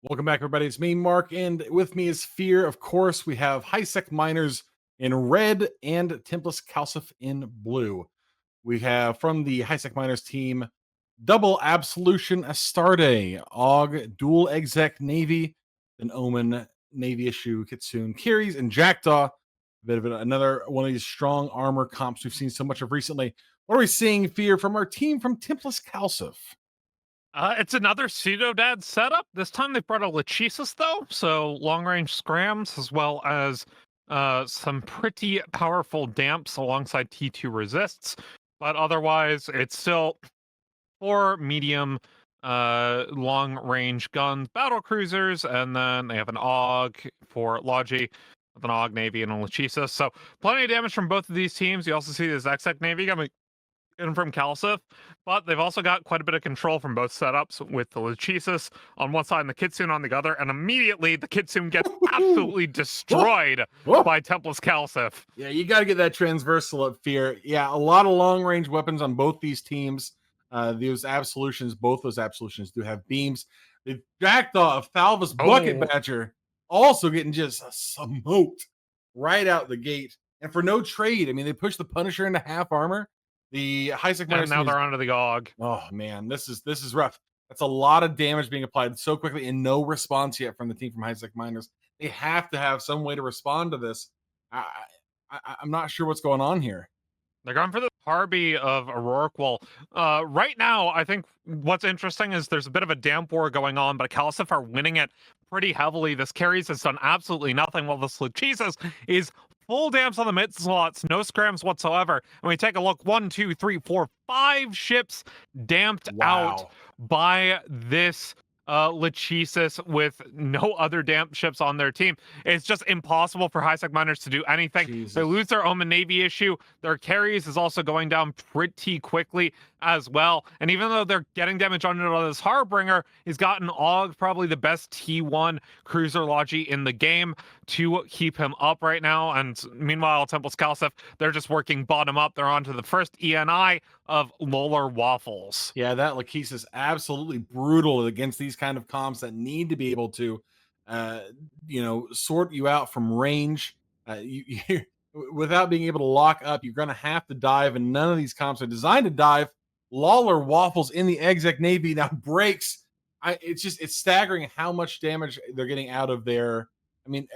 Welcome back, everybody. It's me, Mark, and with me is Fear. Of course, we have Hisec Miners in red and Templis CALSF in blue. We have from the Hisec Miners team Double Absolution Astarte, Og, Dual Exec Navy, then Omen, Navy issue Kitsune Kiris, and Jackdaw. A bit of another one of these strong armor comps we've seen so much of recently. What are we seeing, Fear, from our team from Templis CALSF? It's another pseudo-dad setup. This time they brought a Lachesis, though, so long-range scrams, as well as some pretty powerful damps alongside T2 resists. But otherwise, it's still 4 medium long-range guns, battle cruisers, and then they have an AUG for Logi, with an AUG Navy and a Lachesis. So plenty of damage from both of these teams. You also see this Exec Navy coming in from CALSF, but they've also got quite a bit of control from both setups, with the Lachesis on one side and the Kitsune on the other, and immediately the Kitsune gets absolutely destroyed by Templis CALSF. Yeah, you got to get that transversal up, Fear. Yeah, a lot of long-range weapons on both these teams. Those absolutions, both those absolutions do have beams. The Jackdaw of Thalva's Bucket Badger also getting just smoked right out the gate. And for no trade, I mean, they pushed the Punisher into half armor. The Hisec Miners, and now they're onto the GOG. Oh man, this is rough. That's a lot of damage being applied so quickly, and no response yet from the team from Hisec Miners. They have to have some way to respond to this. I'm not sure what's going on here. They're going for the Harby of Auroric. Well, right now, I think what's interesting is there's a bit of a damp war going on, but CALSF are winning it pretty heavily. This Carries has done absolutely nothing, while this Lachesis is full damps on the mid slots, no scrams whatsoever. And we take a look, 1, 2, 3, 4, 5 ships damped out by this Lachesis with no other damp ships on their team. It's just impossible for Hisec Miners to do anything. Jesus. They lose their Omen Navy issue. Their Carries is also going down pretty quickly as well. And even though they're getting damage on this Harbinger, he's got an AUG, probably the best T1 cruiser Logi in the game, to keep him up right now. And meanwhile, Templis CALSF, they're just working bottom up. They're on to the first ENI of Lolar Waffles. Yeah, that Lachesis is absolutely brutal against these kind of comps that need to be able to, sort you out from range. Without being able to lock up, you're going to have to dive, and none of these comps are designed to dive. Lawler Waffles in the Exec Navy now breaks. It's staggering how much damage they're getting out of there. I mean,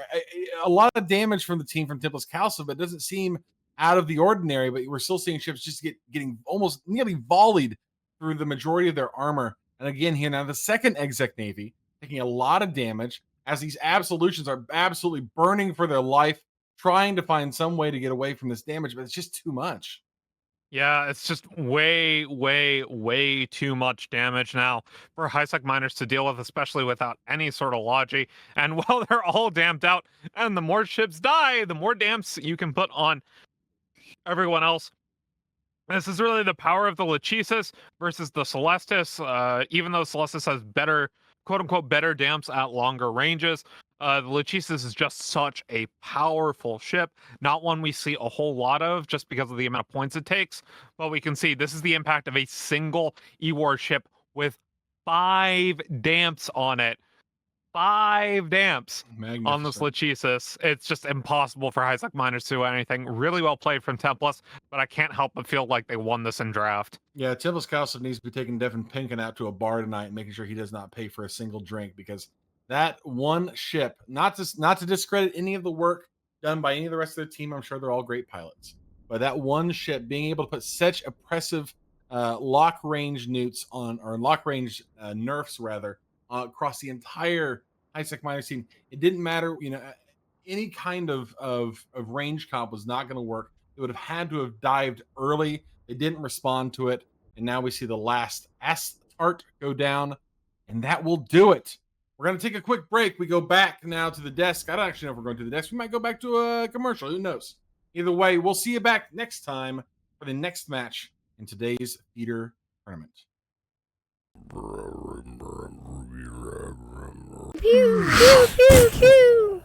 a lot of damage from the team from Templis CALSF, but it doesn't seem out of the ordinary, but we're still seeing ships just getting almost nearly volleyed through the majority of their armor. And again, here now the second Exec Navy taking a lot of damage as these absolutions are absolutely burning for their life, trying to find some way to get away from this damage, but it's just too much. Yeah, it's just way, way, way too much damage now for Hisec miners to deal with, especially without any sort of logi. And while they're all damped out, and the more ships die, the more damps you can put on everyone else. This is really the power of the Lachesis versus the Celestis. Even though Celestis has better, quote unquote, better damps at longer ranges, the Lachesis is just such a powerful ship. Not one we see a whole lot of just because of the amount of points it takes. But we can see this is the impact of a single E-War ship with 5 damps on it. 5 damps on this Lachesis. It's just impossible for Hisec miners to do anything. Really well played from Templis, but I can't help but feel like they won this in draft. Yeah, Templis CALSF needs to be taking Devin Pinkin out to a bar tonight and making sure he does not pay for a single drink, because that one ship, not to discredit any of the work done by any of the rest of their team, I'm sure they're all great pilots, but that one ship being able to put such oppressive lock range newts on, or lock range nerfs rather, across the entire Hisec miners team. It didn't matter, any kind of range comp was not going to work. They would have had to have dived early. They didn't respond to it, and now we see the last Astart go down, and that will do it. We're going to take a quick break. We go back now to the desk. I don't actually know if we're going to the desk. We might go back to a commercial. Who knows? Either way, we'll see you back next time for the next match in today's feeder tournament. Pew, pew, pew, pew.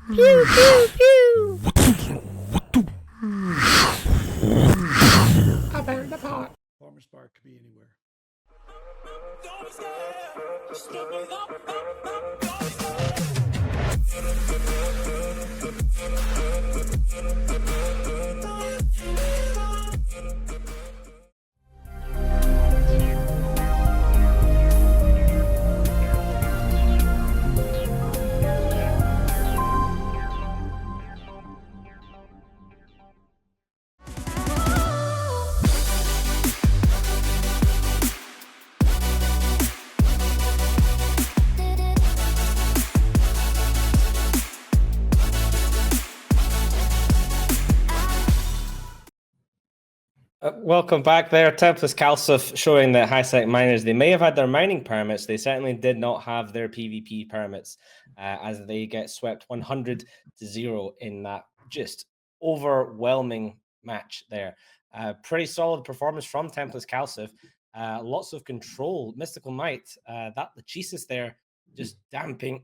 Pew, pew, pew. I buried the pot. Farmer's Bar could be anywhere. Welcome back there. Templis CALSF showing that Hisec miners, they may have had their mining permits. They certainly did not have their PvP permits as they get swept 100-0 in that just overwhelming match there. Pretty solid performance from Templis CALSF. Lots of control. Mystical Might, that Lachesis there, just damping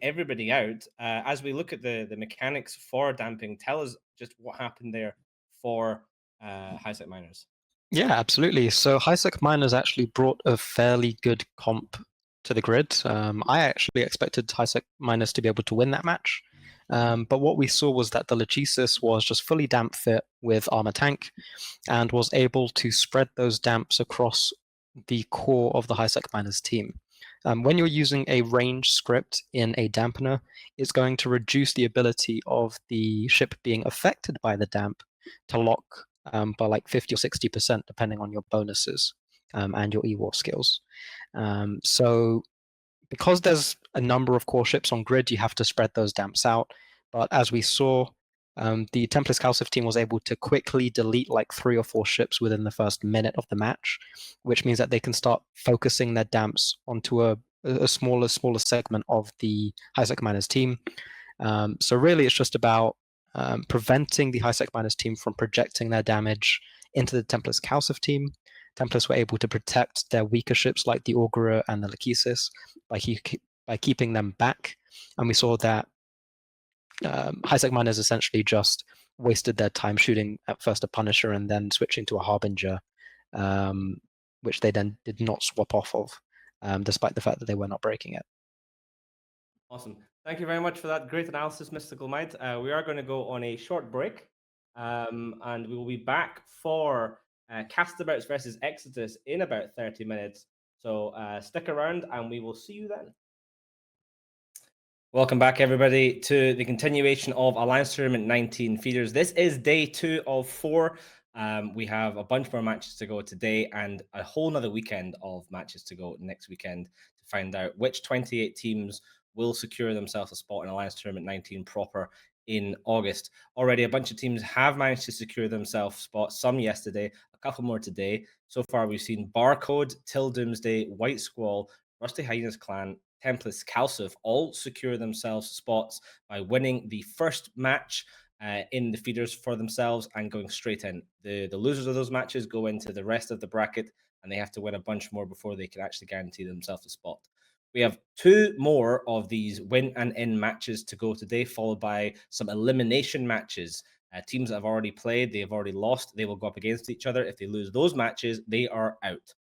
everybody out. As we look at the mechanics for damping, tell us just what happened there for Hisec miners. Yeah, absolutely. So Hisec miners actually brought a fairly good comp to the grid. I actually expected Hisec miners to be able to win that match. But what we saw was that the Lachesis was just fully damp fit with armor tank and was able to spread those damps across the core of the Hisec miners team. When you're using a range script in a dampener, it's going to reduce the ability of the ship being affected by the damp to lock by like 50 or 60%, depending on your bonuses and your E-War skills. So because there's a number of core ships on grid, you have to spread those damps out. But as we saw, the Templis CALSF team was able to quickly delete like 3 or 4 ships within the first minute of the match, which means that they can start focusing their damps onto a smaller segment of the Hisec miners team. So really it's just about preventing the Hisec miners team from projecting their damage into the Templis CALSF team. Templis were able to protect their weaker ships like the Augurer and the Lachesis by keeping them back. And we saw that Hisec miners essentially just wasted their time shooting at first a Punisher and then switching to a Harbinger, which they then did not swap off of, despite the fact that they were not breaking it. Awesome. Thank you very much for that great analysis, Mystical Might. We are going to go on a short break, and we will be back for CAStabouts Vs Exodus in about 30 minutes. So stick around, and we will see you then. Welcome back, everybody, to the continuation of Alliance Tournament 19 feeders. This is day 2 of 4. We have a bunch more matches to go today and a whole nother weekend of matches to go next weekend to find out which 28 teams will secure themselves a spot in Alliance Tournament 19 proper in August. Already, a bunch of teams have managed to secure themselves spots, some yesterday, a couple more today. So far, we've seen Barcode, Till Doomsday, White Squall, Rusty Hyenas Clan, Templis, CALSF all secure themselves spots by winning the first match in the feeders for themselves and going straight in. The losers of those matches go into the rest of the bracket, and they have to win a bunch more before they can actually guarantee themselves a spot. We have 2 more of these win and in matches to go today, followed by some elimination matches. Teams that have already played, they have already lost, they will go up against each other. If they lose those matches, they are out.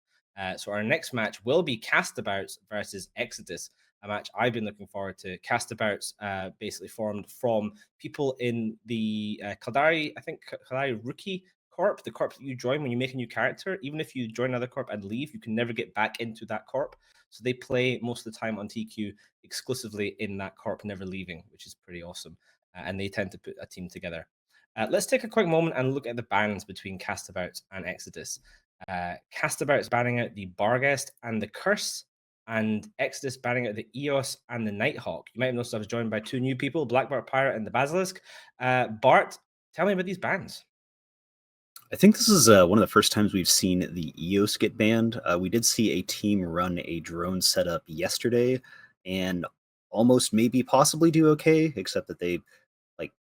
So our next match will be CAStabouts versus Exodus, a match I've been looking forward to. CAStabouts basically formed from people in the Kaldari, I think Kaldari Rookie Corp, the corp that you join when you make a new character. Even if you join another corp and leave, you can never get back into that corp. So they play most of the time on TQ exclusively in that corp, never leaving, which is pretty awesome. And they tend to put a team together. Let's take a quick moment and look at the bans between CAStabouts and Exodus. CAStabouts banning out the Barghest and the Curse, and Exodus banning out the Eos and the Nighthawk. You might have noticed I was joined by 2 new people, Black Bart Pirate and the Basilisk. Bart, tell me about these bans. I think this is one of the first times we've seen the Eos get banned. We did see a team run a drone setup yesterday and almost maybe possibly do okay, except that they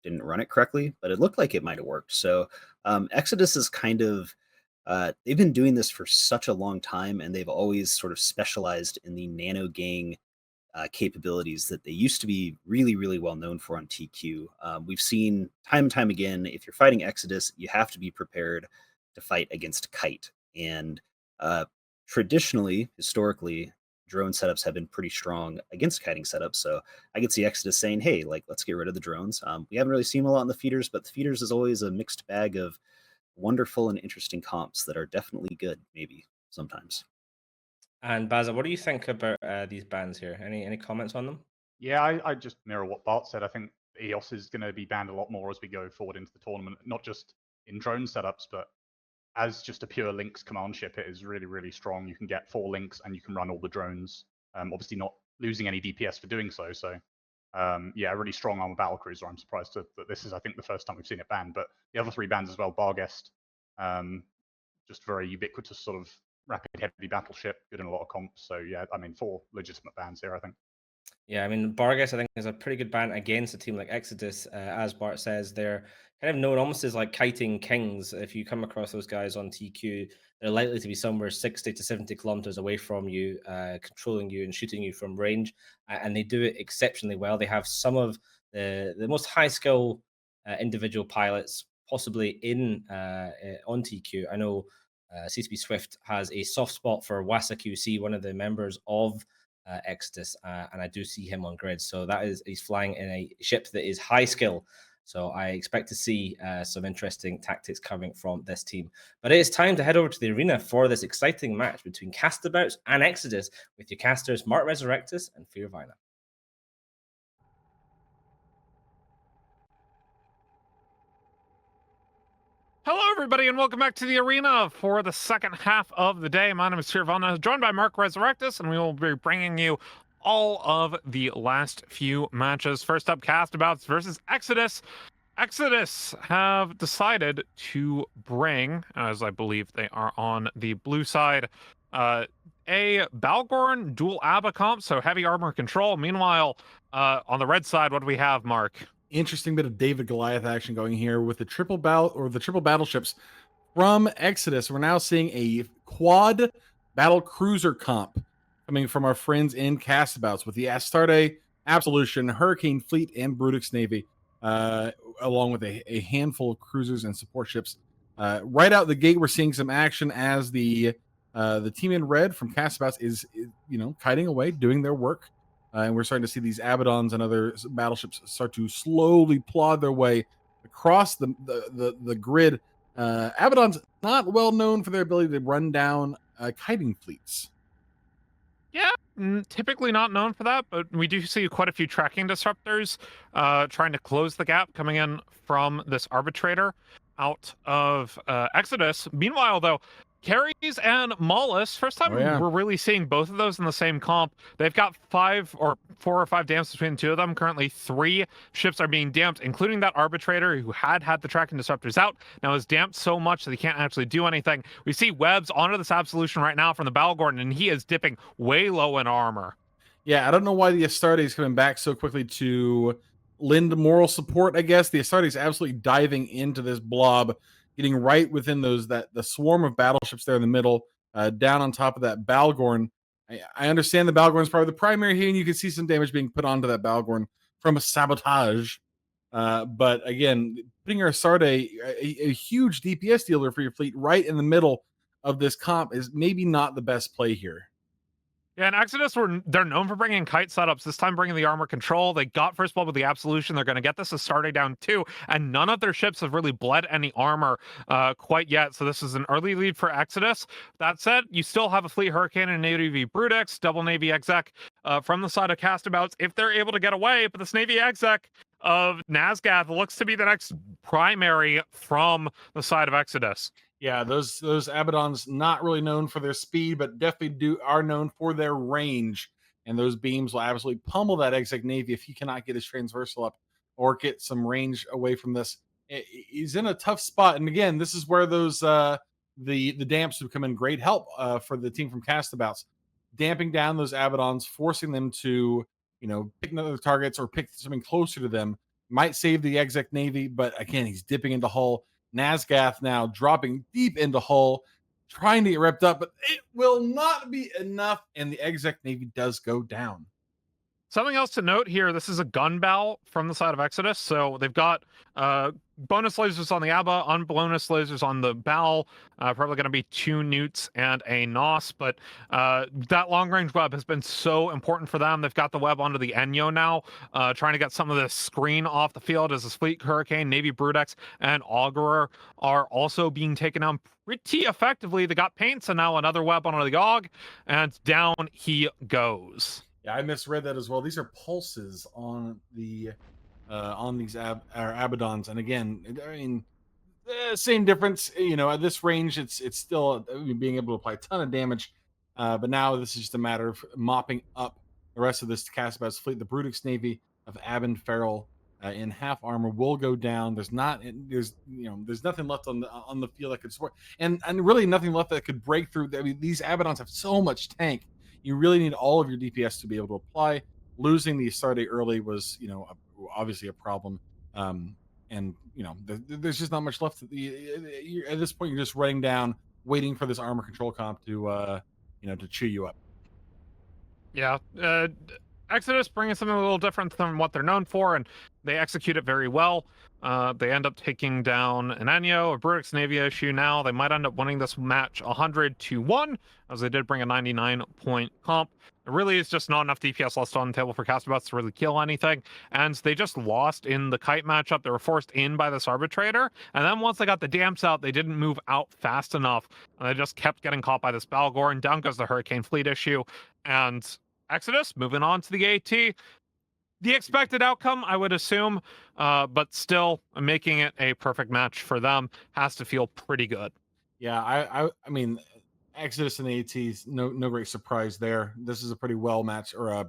didn't run it correctly, but it looked like it might have worked. So Exodus is kind of they've been doing this for such a long time, and they've always sort of specialized in the nano gang capabilities that they used to be really, really well known for on TQ. We've seen time and time again, if you're fighting Exodus, you have to be prepared to fight against Kite. And traditionally, historically, drone setups have been pretty strong against kiting setups. So I could see Exodus saying, hey, let's get rid of the drones. We haven't really seen a lot in the feeders, but the feeders is always a mixed bag of wonderful and interesting comps that are definitely good, maybe sometimes. And Baza, what do you think about these bans here? Any comments on them? Yeah, I just mirror what Bart said. I think EOS is going to be banned a lot more as we go forward into the tournament, not just in drone setups, but as just a pure links command ship. It is really, really strong. You can get 4 links and you can run all the drones. Obviously not losing any DPS for doing so. So yeah, a really strong armor battle cruiser. I'm surprised that this is, I think, the first time we've seen it banned. But the other 3 bans as well, Barghest, just very ubiquitous sort of rapid heavy battleship, good in a lot of comps. So yeah, I mean, 4 legitimate bans here, I think. Yeah, I mean, Barghest, I think, is a pretty good ban against a team like Exodus. As Bart says, they're kind of known almost as like kiting kings. If you come across those guys on TQ, they're likely to be somewhere 60 to 70 kilometers away from you, controlling you and shooting you from range. And they do it exceptionally well. They have some of the most high skill individual pilots possibly in on TQ. I know CCP Swift has a soft spot for Wasa QC, one of the members of Exodus, and I do see him on grid. So that is, he's flying in a ship that is high skill. So I expect to see some interesting tactics coming from this team. But it is time to head over to the arena for this exciting match between CAStabouts and Exodus with your casters Mark Resurrectus and Fear Vina. Hello, everybody, and welcome back to the arena for the second half of the day. My name is Sirvana, joined by Mark Resurrectus, and we will be bringing you all of the last few matches. First up, CAStabouts versus Exodus. Exodus have decided to bring, as I believe they are on the blue side, a Balgorn dual Abba comp, so heavy armor control. Meanwhile, on the red side, what do we have, Mark? Interesting bit of David Goliath action going here with the triple battleships from Exodus. We're now seeing a quad battle cruiser comp coming from our friends in CAStabouts with the Astarte, Absolution, Hurricane Fleet, and Brutix Navy, along with a handful of cruisers and support ships. Right out the gate, we're seeing some action as the team in red from CAStabouts is kiting away, doing their work. And we're starting to see these Abaddons and other battleships start to slowly plod their way across the grid. Abaddon's not well known for their ability to run down kiting fleets. Yeah, typically not known for that, but we do see quite a few tracking disruptors trying to close the gap coming in from this arbitrator out of Exodus. Meanwhile, though, Carries and Maulus, first time we're really seeing both of those in the same comp. They've got 4 or 5 damps between the two of them. Currently 3 ships are being damped, including that arbitrator who had the tracking disruptors out. Now is damped so much that he can't actually do anything. We see Webs onto this Absolution right now from the Balgorn, and he is dipping way low in armor. Yeah, I don't know why the Astarte is coming back so quickly to lend moral support, I guess. The Astarte is absolutely diving into this blob, getting right within the swarm of battleships there in the middle, down on top of that Balgorn. I understand the Balgorn is probably the primary here, and you can see some damage being put onto that Balgorn from a sabotage. But again, putting your Astarte, a huge DPS dealer for your fleet, right in the middle of this comp is maybe not the best play here. Yeah, and Exodus, they're known for bringing kite setups. This time bringing the armor control. They got first blood with the Absolution. They're going to get this Astarte down too. And none of their ships have really bled any armor quite yet. So this is an early lead for Exodus. That said, you still have a Fleet Hurricane and Navy Brudex, double Navy Exec from the side of CAStabouts if they're able to get away. But this Navy Exec of Nazgath looks to be the next primary from the side of Exodus. Yeah, those Abaddons not really known for their speed, but definitely are known for their range. And those beams will absolutely pummel that Exec Navy if he cannot get his transversal up or get some range away from this. He's in a tough spot. And again, this is where those the damps would come in great help for the team from CAStabouts, damping down those Abaddons, forcing them to pick other targets or pick something closer to them. Might save the Exec Navy, but again, he's dipping into hull. Nazgath now dropping deep into hull, trying to get repped up, but it will not be enough, and the Exec Navy does go down. Something else to note here, this is a gun bow from the side of Exodus, so they've got bonus lasers on the ABBA, unbonus lasers on the bow, probably going to be 2 newts and a NOS, but that long-range web has been so important for them. They've got the web onto the Enyo now, trying to get some of the screen off the field as this Fleet Hurricane, Navy Brudex, and Augurer are also being taken down pretty effectively. They got paints, and now another web onto the AUG, and down he goes. Yeah, I misread that as well. These are pulses on the on these Abaddons, and again, I mean, same difference. At this range, it's still being able to apply a ton of damage, but now this is just a matter of mopping up the rest of this CAStabouts fleet. The Brudex Navy of Abin Farrell in half armor will go down. There's nothing left on the field that could support, and really nothing left that could break through. I mean, these Abaddons have so much tank. You really need all of your DPS to be able to apply. Losing the Astarte early was, obviously a problem. There's just not much left. At this point, you're just running down, waiting for this armor control comp to chew you up. Yeah, Exodus bringing something a little different than what they're known for, and they execute it very well. They end up taking down an Enyo, a Brudex Navy issue now. They might end up winning this match 100-1, as they did bring a 99-point comp. It really is just not enough DPS left on the table for CAStabouts to really kill anything, and they just lost in the kite matchup. They were forced in by this arbitrator, and then once they got the damps out, they didn't move out fast enough, and they just kept getting caught by this Balgorn. Down goes the Hurricane Fleet issue, and Exodus moving on to the AT. The expected outcome, I would assume, but still making it a perfect match for them has to feel pretty good. Yeah, I mean, Exodus and the ATs, no great surprise there. This is a pretty well matched or a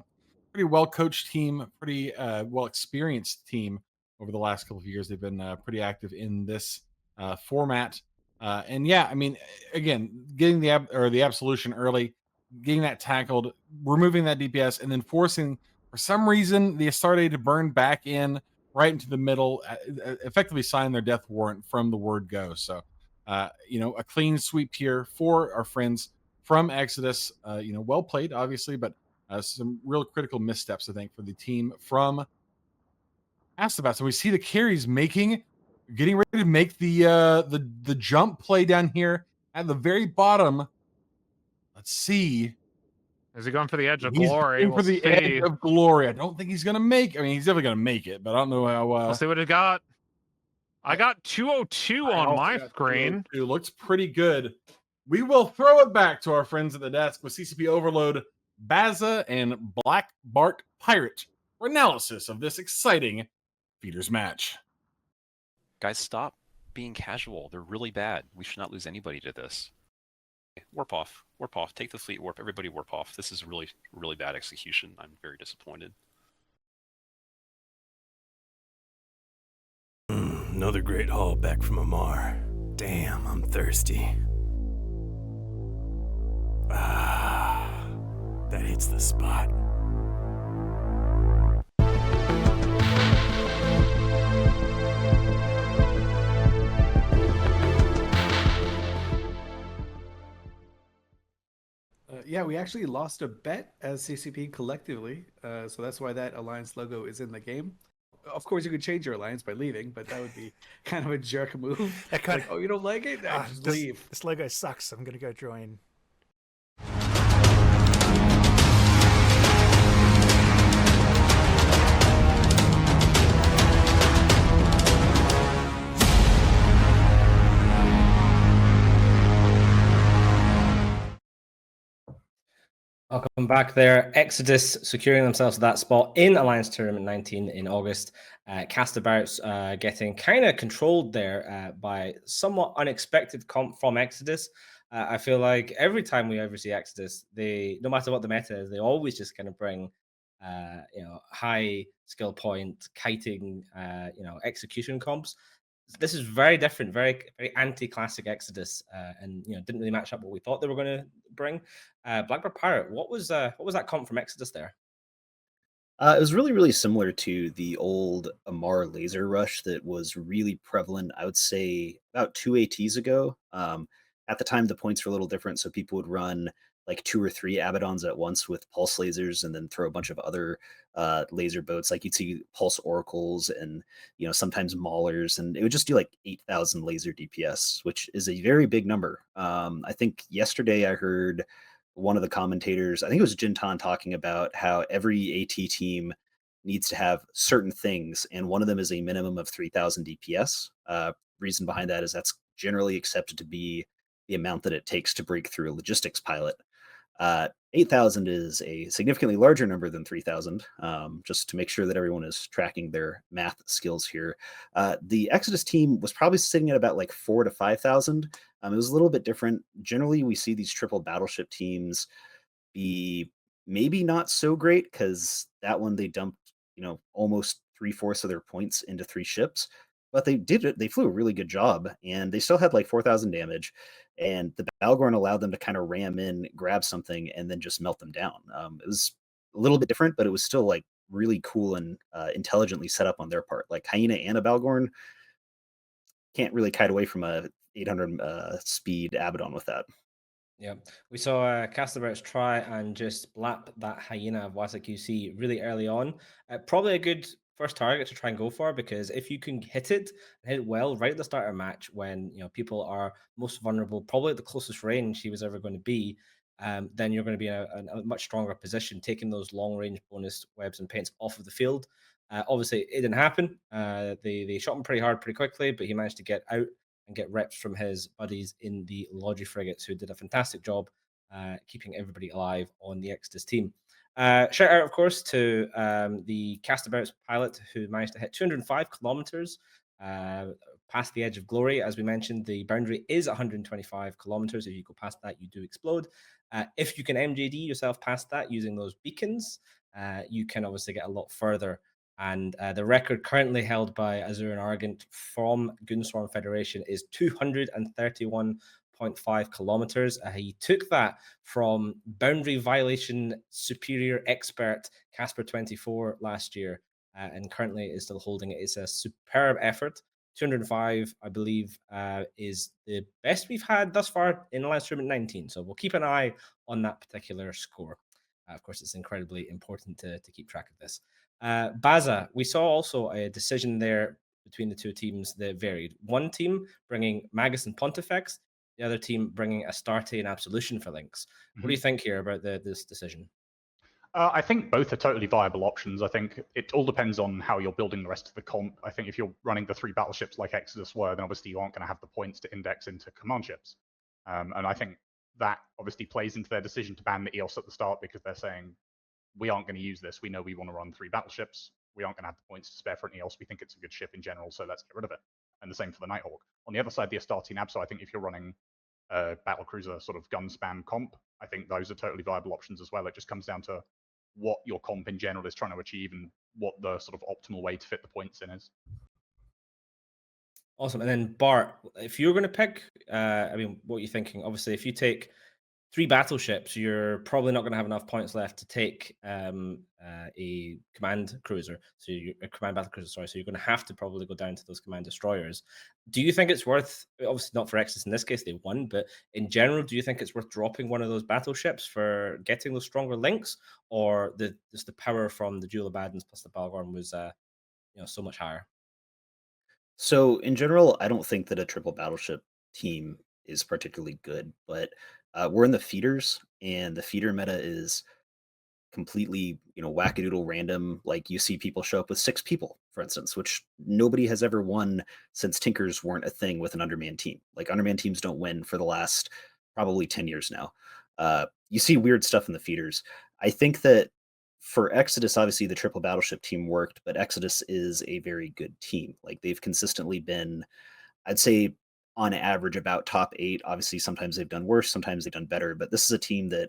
pretty well coached team, pretty well experienced team over the last couple of years. They've been pretty active in this format, and yeah, I mean, again, getting the Absolution early, getting that tackled, removing that DPS, and then forcing, for some reason, the Astarte to burn back in right into the middle, effectively sign their death warrant from the word go. So, a clean sweep here for our friends from Exodus. Well played, obviously, but some real critical missteps, I think, for the team from CAStabouts. And we see the carries getting ready to make the jump play down here at the very bottom. Let's see. Is he going for the edge of He's Glory? going for the edge of Glory. I don't think he's going to make. I mean, he's definitely going to make it, but I don't know how. We'll see what he got. I got 202 on my screen. It looks pretty good. We will throw it back to our friends at the desk with CCP Overload Baza and Black Bart Pirate for analysis of this exciting feeders match. Guys, stop being casual. They're really bad. We should not lose anybody to this. Warp off. Warp off. Take the fleet warp. Everybody warp off. This is really, really bad execution. I'm very disappointed. Another great haul back from Amar. Damn, I'm thirsty. Ah, that hits the spot. Yeah, we actually lost a bet as CCP collectively, so that's why that Alliance logo is in the game. Of course, you could change your alliance by leaving, but that would be kind of a jerk move. Like, oh, you don't like it? Just leave. This logo sucks. I'm gonna go join. Welcome back there. Exodus securing themselves that spot in Alliance Tournament 19 in August. CAStabouts getting kind of controlled there by somewhat unexpected comp from Exodus. I feel like every time we ever see Exodus, they, no matter what the meta is, they always just kind of bring, high skill point, kiting, execution comps. This is very different, very anti-classic Exodus, and didn't really match up what we thought they were going to bring. Blackbird Pirate, what was that comp from Exodus there? It was really, really similar to the old Amar laser rush that was really prevalent, I would say, about 2 ATs ago. At the time, the points were a little different, so people would run like 2 or 3 Abaddons at once with pulse lasers and then throw a bunch of other laser boats. Like you'd see pulse oracles and sometimes maulers, and it would just do like 8,000 laser DPS, which is a very big number. I think yesterday I heard one of the commentators, I think it was Jintan, talking about how every AT team needs to have certain things, and one of them is a minimum of 3,000 DPS. Reason behind that is that's generally accepted to be the amount that it takes to break through a logistics pilot. 8,000 is a significantly larger number than 3,000, just to make sure that everyone is tracking their math skills here. The Exodus team was probably sitting at about like 4,000 to 5,000. It was a little bit different. Generally, we see these triple battleship teams be maybe not so great, because that one they dumped, almost 3/4 of their points into 3 ships. But they did it. They flew a really good job, and they still had like 4,000 damage. And the Balgorn allowed them to kind of ram in, grab something, and then just melt them down. It was a little bit different, but it was still like really cool and intelligently set up on their part. Like Hyena and a Balgorn can't really kite away from a 800 speed Abaddon with that. Yeah, we saw CAStabouts try and just blap that Hyena of Wasa QC really early on. Probably a good first target to try and go for, because if you can hit it and hit it well right at the start of a match when people are most vulnerable, probably at the closest range he was ever going to be, then you're going to be in a much stronger position, taking those long range bonus webs and paints off of the field. Obviously, it didn't happen. They shot him pretty hard pretty quickly, but he managed to get out and get reps from his buddies in the Logi frigates, who did a fantastic job keeping everybody alive on the Exodus team. Shout out, of course, to the CAStabouts pilot, who managed to hit 205 kilometers past the edge of glory. As we mentioned, the boundary is 125 kilometers. If you go past that, you do explode. If you can MJD yourself past that using those beacons, you can obviously get a lot further. And the record currently held by Azure and Argent from Goonswarm Federation is 231.5 kilometers. He took that from boundary violation superior expert Casper24 last year, and currently is still holding it. It's a superb effort. 205, I believe, is the best we've had thus far in Alliance Tournament 19. So we'll keep an eye on that particular score. Of course, it's incredibly important to keep track of this. Baza, we saw also a decision there between the two teams that varied. One team bringing Magus and Pontifex, the other team bringing Astarte and Absolution for links. What do you think here about this decision? I think both are totally viable options. I think it all depends on how you're building the rest of the comp. I think if you're running the 3 battleships like Exodus were, then obviously you aren't going to have the points to index into command ships. And I think that obviously plays into their decision to ban the EOS at the start because they're saying, we aren't going to use this. We know we want to run 3 battleships. We aren't going to have the points to spare for an EOS. We think it's a good ship in general, so let's get rid of it. And the same for the Nighthawk. On the other side, the Astarte Nabso, I think if you're running a battlecruiser sort of gun spam comp, I think those are totally viable options as well. It just comes down to what your comp in general is trying to achieve and what the sort of optimal way to fit the points in is. Awesome. And then Bart, if you're going to pick, I mean, what are you thinking? Obviously, if you take 3 battleships, you're probably not going to have enough points left to take a command cruiser. So a command battle cruiser, sorry. So you're going to have to probably go down to those command destroyers. Do you think it's worth? Obviously, not for Exodus in this case, they won, but in general, do you think it's worth dropping one of those battleships for getting those stronger links, or just the power from the Duel of Badens plus the Balgorn was so much higher? So in general, I don't think that a triple battleship team is particularly good, but we're in the feeders, and the feeder meta is completely, wackadoodle random. Like you see people show up with 6 people, for instance, which nobody has ever won since Tinkers weren't a thing with an undermanned team. Like undermanned teams don't win for the last probably 10 years now. You see weird stuff in the feeders. I think that for Exodus, obviously the triple battleship team worked, but Exodus is a very good team. Like they've consistently been, I'd say on average about top 8. Obviously sometimes they've done worse, sometimes they've done better, but this is a team that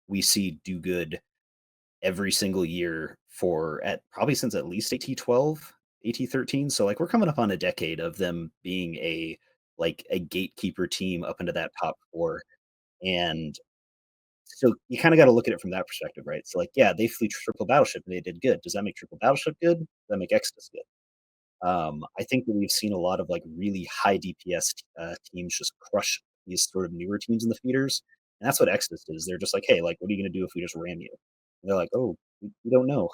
we see do good every single year probably since at least AT12, AT13. So like we're coming up on a decade of them being a gatekeeper team up into that top 4. And so you kind of got to look at it from that perspective, right? So like, yeah, they flew triple battleship and they did good. Does that make triple battleship good? Does that make Exodus good? I think that we've seen a lot of like really high DPS teams just crush these sort of newer teams in the feeders, and that's what Exodus is. They're just like, hey, like, what are you going to do if we just ram you? And they're like, oh, we don't know.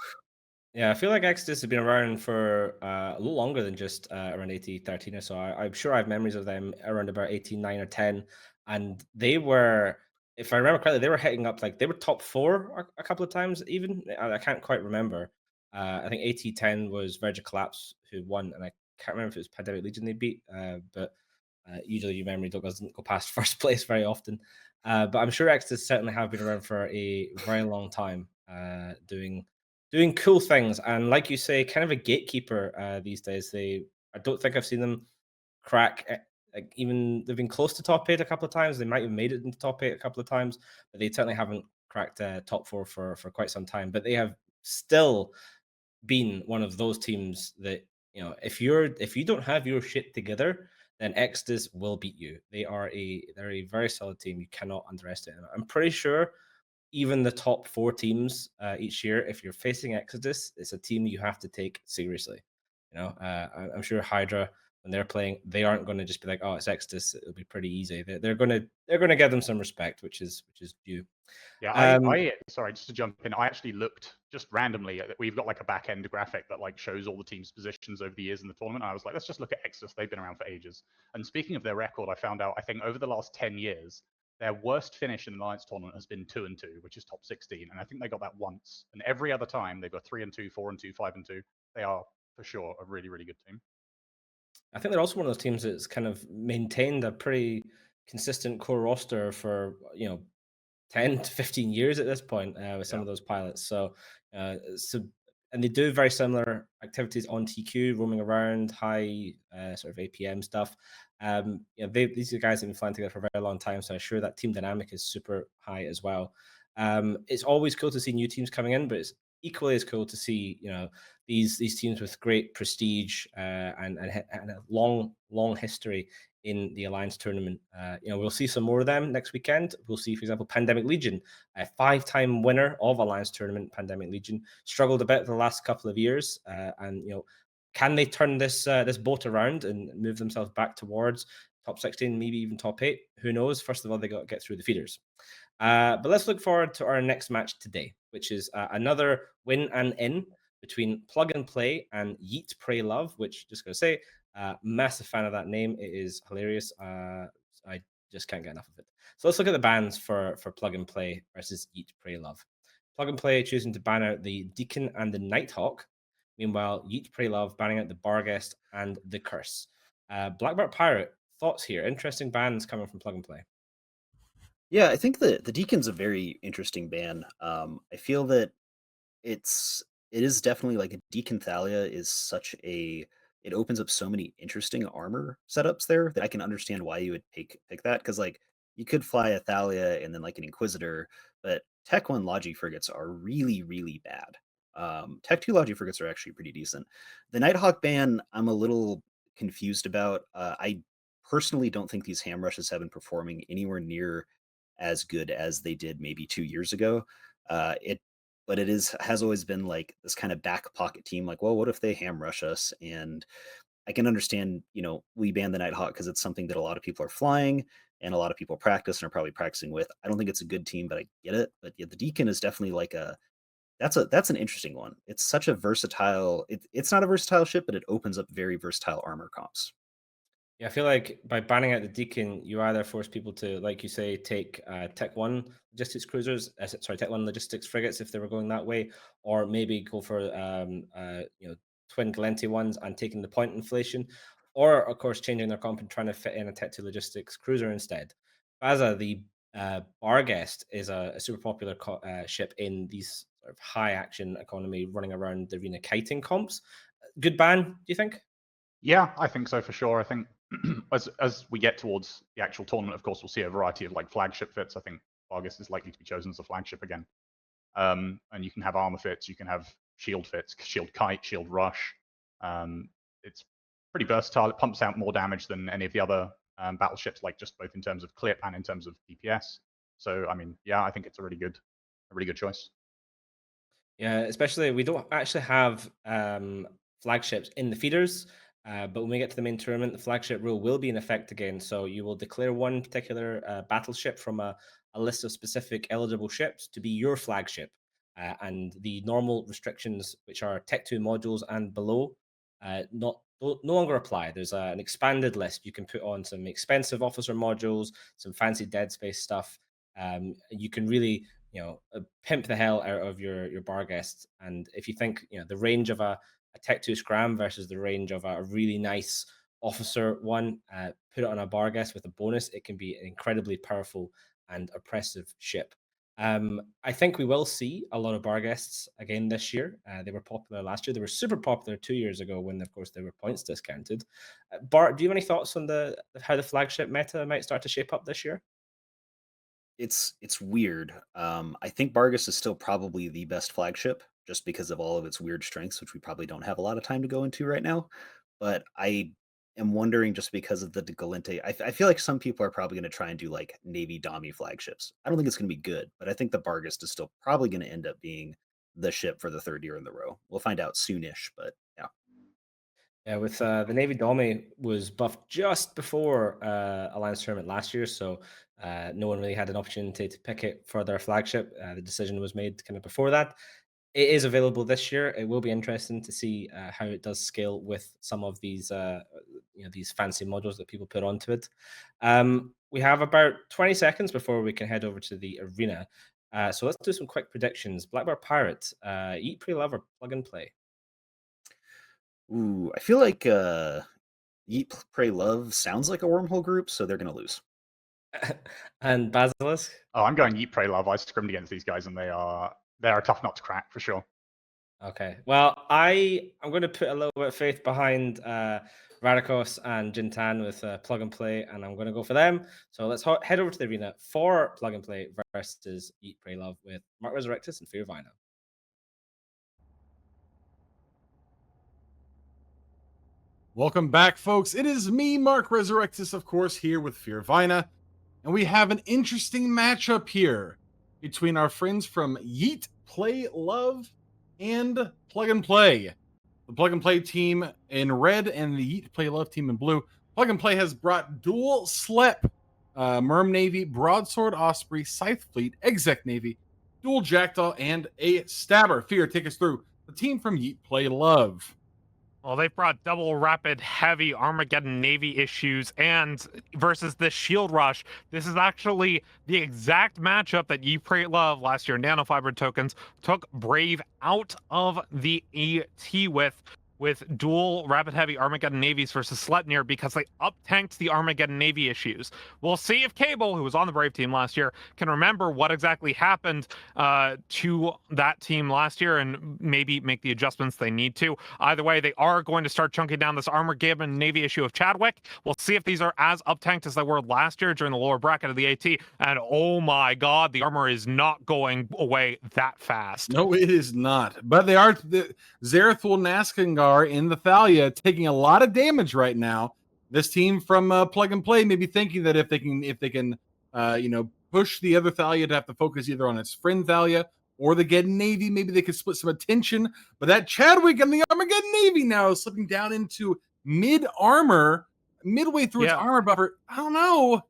Yeah, I feel like Exodus has been around for a little longer than just around AT13 or so. I'm sure I have memories of them around about 18.9 or 10, and they were, if I remember correctly, they were hitting up like they were top 4 a couple of times. Even I can't quite remember. I think AT10 was Verge of Collapse who won, and I can't remember if it was Pandemic Legion they beat. But usually your memory doesn't go past first place very often. But I'm sure Exodus certainly have been around for a very long time, doing cool things, and like you say, kind of a gatekeeper these days. I don't think I've seen them crack. Like even they've been close to top 8 a couple of times. They might have made it into top 8 a couple of times, but they certainly haven't cracked top 4 for quite some time. But they have still been one of those teams that if you don't have your shit together, then Exodus will beat you. They're a very solid team. You cannot underestimate them. I'm pretty sure even the top 4 teams each year, if you're facing Exodus, it's a team you have to take seriously. I'm sure Hydra, when they're playing, they aren't going to just be like, oh, it's Exodus, it'll be pretty easy. They're going to give them some respect, which is due. Yeah, I sorry, just to jump in, I actually looked just randomly at, we've got like a back end graphic that like shows all the teams' positions over the years in the tournament. And I was like, let's just look at Exodus. They've been around for ages. And speaking of their record, I found out, I think over the last 10 years, their worst finish in the Alliance tournament has been 2-2, which is top 16. And I think they got that once. And every other time they've got 3-2, 4-2, 5-2. They are for sure a really, really good team. I think they're also one of those teams that's kind of maintained a pretty consistent core roster for 10 to 15 years at this point with some of those pilots. So and they do very similar activities on TQ, roaming around, high sort of APM stuff. These are guys that have been flying together for a very long time, so I'm sure that team dynamic is super high as well. It's always cool to see new teams coming in, but it's equally as cool to see these teams with great prestige and a long history in the Alliance tournament. We'll see some more of them next weekend. We'll see, for example, Pandemic Legion, a 5-time winner of Alliance tournament. Pandemic Legion struggled a bit the last couple of years, and can they turn this boat around and move themselves back towards top 16, maybe even top 8? Who knows? First of all, they got to get through the feeders. But let's look forward to our next match today, which is another win and in between Plug and Play and Yeet, Pray, Love, which, just going to say, massive fan of that name. It is hilarious. I just can't get enough of it. So let's look at the bans for Plug and Play versus Yeet, Pray, Love. Plug and Play choosing to ban out the Deacon and the Nighthawk. Meanwhile, Yeet, Pray, Love banning out the Barghest and the Curse. Blackbird Pirate, thoughts here? Interesting bans coming from Plug and Play. Yeah, I think the Deacon's a very interesting ban. I feel that it is definitely like a Deacon Thalia is such a it opens up so many interesting armor setups there that I can understand why you would pick that, because like you could fly a Thalia and then like an Inquisitor, but Tech 1 Logi frigates are really, really bad. Tech 2 Logi frigates are actually pretty decent. The Nighthawk ban, I'm a little confused about. I personally don't think these ham rushes have been performing anywhere near as good as they did maybe 2 years ago. It but it has always been like this kind of back pocket team, like, well, what if they ham rush us? And I can understand, we banned the Nighthawk because it's something that a lot of people are flying and a lot of people practice and are probably practicing with. I don't think it's a good team, but I get it. But yeah, the Deacon is definitely like that's an interesting one. It's such a versatile. It's not a versatile ship, but it opens up very versatile armor comps. Yeah, I feel like by banning out the Deacon, you either force people to, like you say, take Tech 1 logistics cruisers, Tech 1 logistics frigates if they were going that way, or maybe go for twin Galenti ones and taking the point inflation, or of course changing their comp and trying to fit in a Tech 2 logistics cruiser instead. Baza, the Barguest, is a super popular ship in these sort of high action economy running around the arena kiting comps. Good ban, do you think? Yeah, I think so for sure. I think as we get towards the actual tournament, of course, we'll see a variety of like flagship fits. I think Vargas is likely to be chosen as a flagship again. And you can have armor fits, you can have shield fits, shield kite, shield rush. It's pretty versatile. It pumps out more damage than any of the other battleships, like just both in terms of clip and in terms of DPS. So I mean, yeah, I think it's a really good choice. Yeah, especially we don't actually have flagships in the feeders, but when we get to the main tournament, the flagship rule will be in effect again. So you will declare one particular battleship from a list of specific eligible ships to be your flagship. And the normal restrictions, which are Tech 2 modules and below, no longer apply. There's an expanded list. You can put on some expensive officer modules, some fancy dead space stuff. You can really pimp the hell out of your Barguest. And if you think the range of a Tech 2 Scram versus the range of a really nice officer one, put it on a Barguest with a bonus, it can be an incredibly powerful and oppressive ship. I think we will see a lot of Barguests again this year. They were popular last year. They were super popular 2 years ago when, of course, they were points discounted. Bart, do you have any thoughts on how the flagship meta might start to shape up this year? It's weird. I think Bargus is still probably the best flagship just because of all of its weird strengths, which we probably don't have a lot of time to go into right now. But I am wondering, just because of the Galente, I feel like some people are probably going to try and do like Navy Dami flagships. I don't think it's going to be good, but I think the Bargus is still probably going to end up being the ship for the third year in the row. We'll find out soonish, but yeah. Yeah, with the Navy Domi was buffed just before Alliance Tournament last year, so no one really had an opportunity to pick it for their flagship. The decision was made kind of before that. It is available this year. It will be interesting to see how it does scale with some of these these fancy modules that people put onto it. We have about 20 seconds before we can head over to the arena. So let's do some quick predictions. Blackbird Pirate, Eat, Pray, Love, or Plug and Play? Ooh, I feel like Yeet, Pray, Love sounds like a wormhole group, so they're going to lose. And Basilisk? Oh, I'm going Yeet, Pray, Love. I scrimmed against these guys, and they are a tough nut to crack for sure. Okay. Well, I'm going to put a little bit of faith behind Radikos and Jintan with Plug and Play, and I'm going to go for them. So let's head over to the arena for Plug and Play versus Eat, Pray, Love with Mark Resurrectus and Fear Vina. Welcome back, folks. It is me, Mark Resurrectus, of course, here with Fear Vina, and we have an interesting matchup here between our friends from Yeet, Play, Love, and Plug and Play. The Plug and Play team in red and the Yeet, Play, Love team in blue. Plug and Play has brought dual SLEP, Merm Navy, Broadsword Osprey, Scythe Fleet, Exec Navy, dual Jackdaw, and a Stabber. Fear, take us through the team from Yeet, Play, Love. Well, they've brought double rapid heavy Armageddon Navy issues and versus the Shield Rush. This is actually the exact matchup that Yeet, Pray, Love last year. Nanofiber tokens took Brave out of the ET with. with dual Rapid Heavy Armageddon Navies versus Sleipnir because they up-tanked the Armageddon Navy issues. We'll see if Cable, who was on the Brave team last year, can remember what exactly happened to that team last year and maybe make the adjustments they need to. Either way, they are going to start chunking down this Armageddon Navy issue of Chadwick. We'll see if these are as up-tanked as they were last year during the lower bracket of the AT. And oh my god, the armor is not going away that fast. No, it is not. But they are Zerathul Naskangar in the Thalia taking a lot of damage right now. This team from Plug and Play may be thinking that if they can push the other Thalia to have to focus either on its friend Thalia or the Geddon Navy, maybe they could split some attention. But that Chadwick and the Armageddon Navy now is slipping down into mid armor, midway through its armor buffer. I don't know.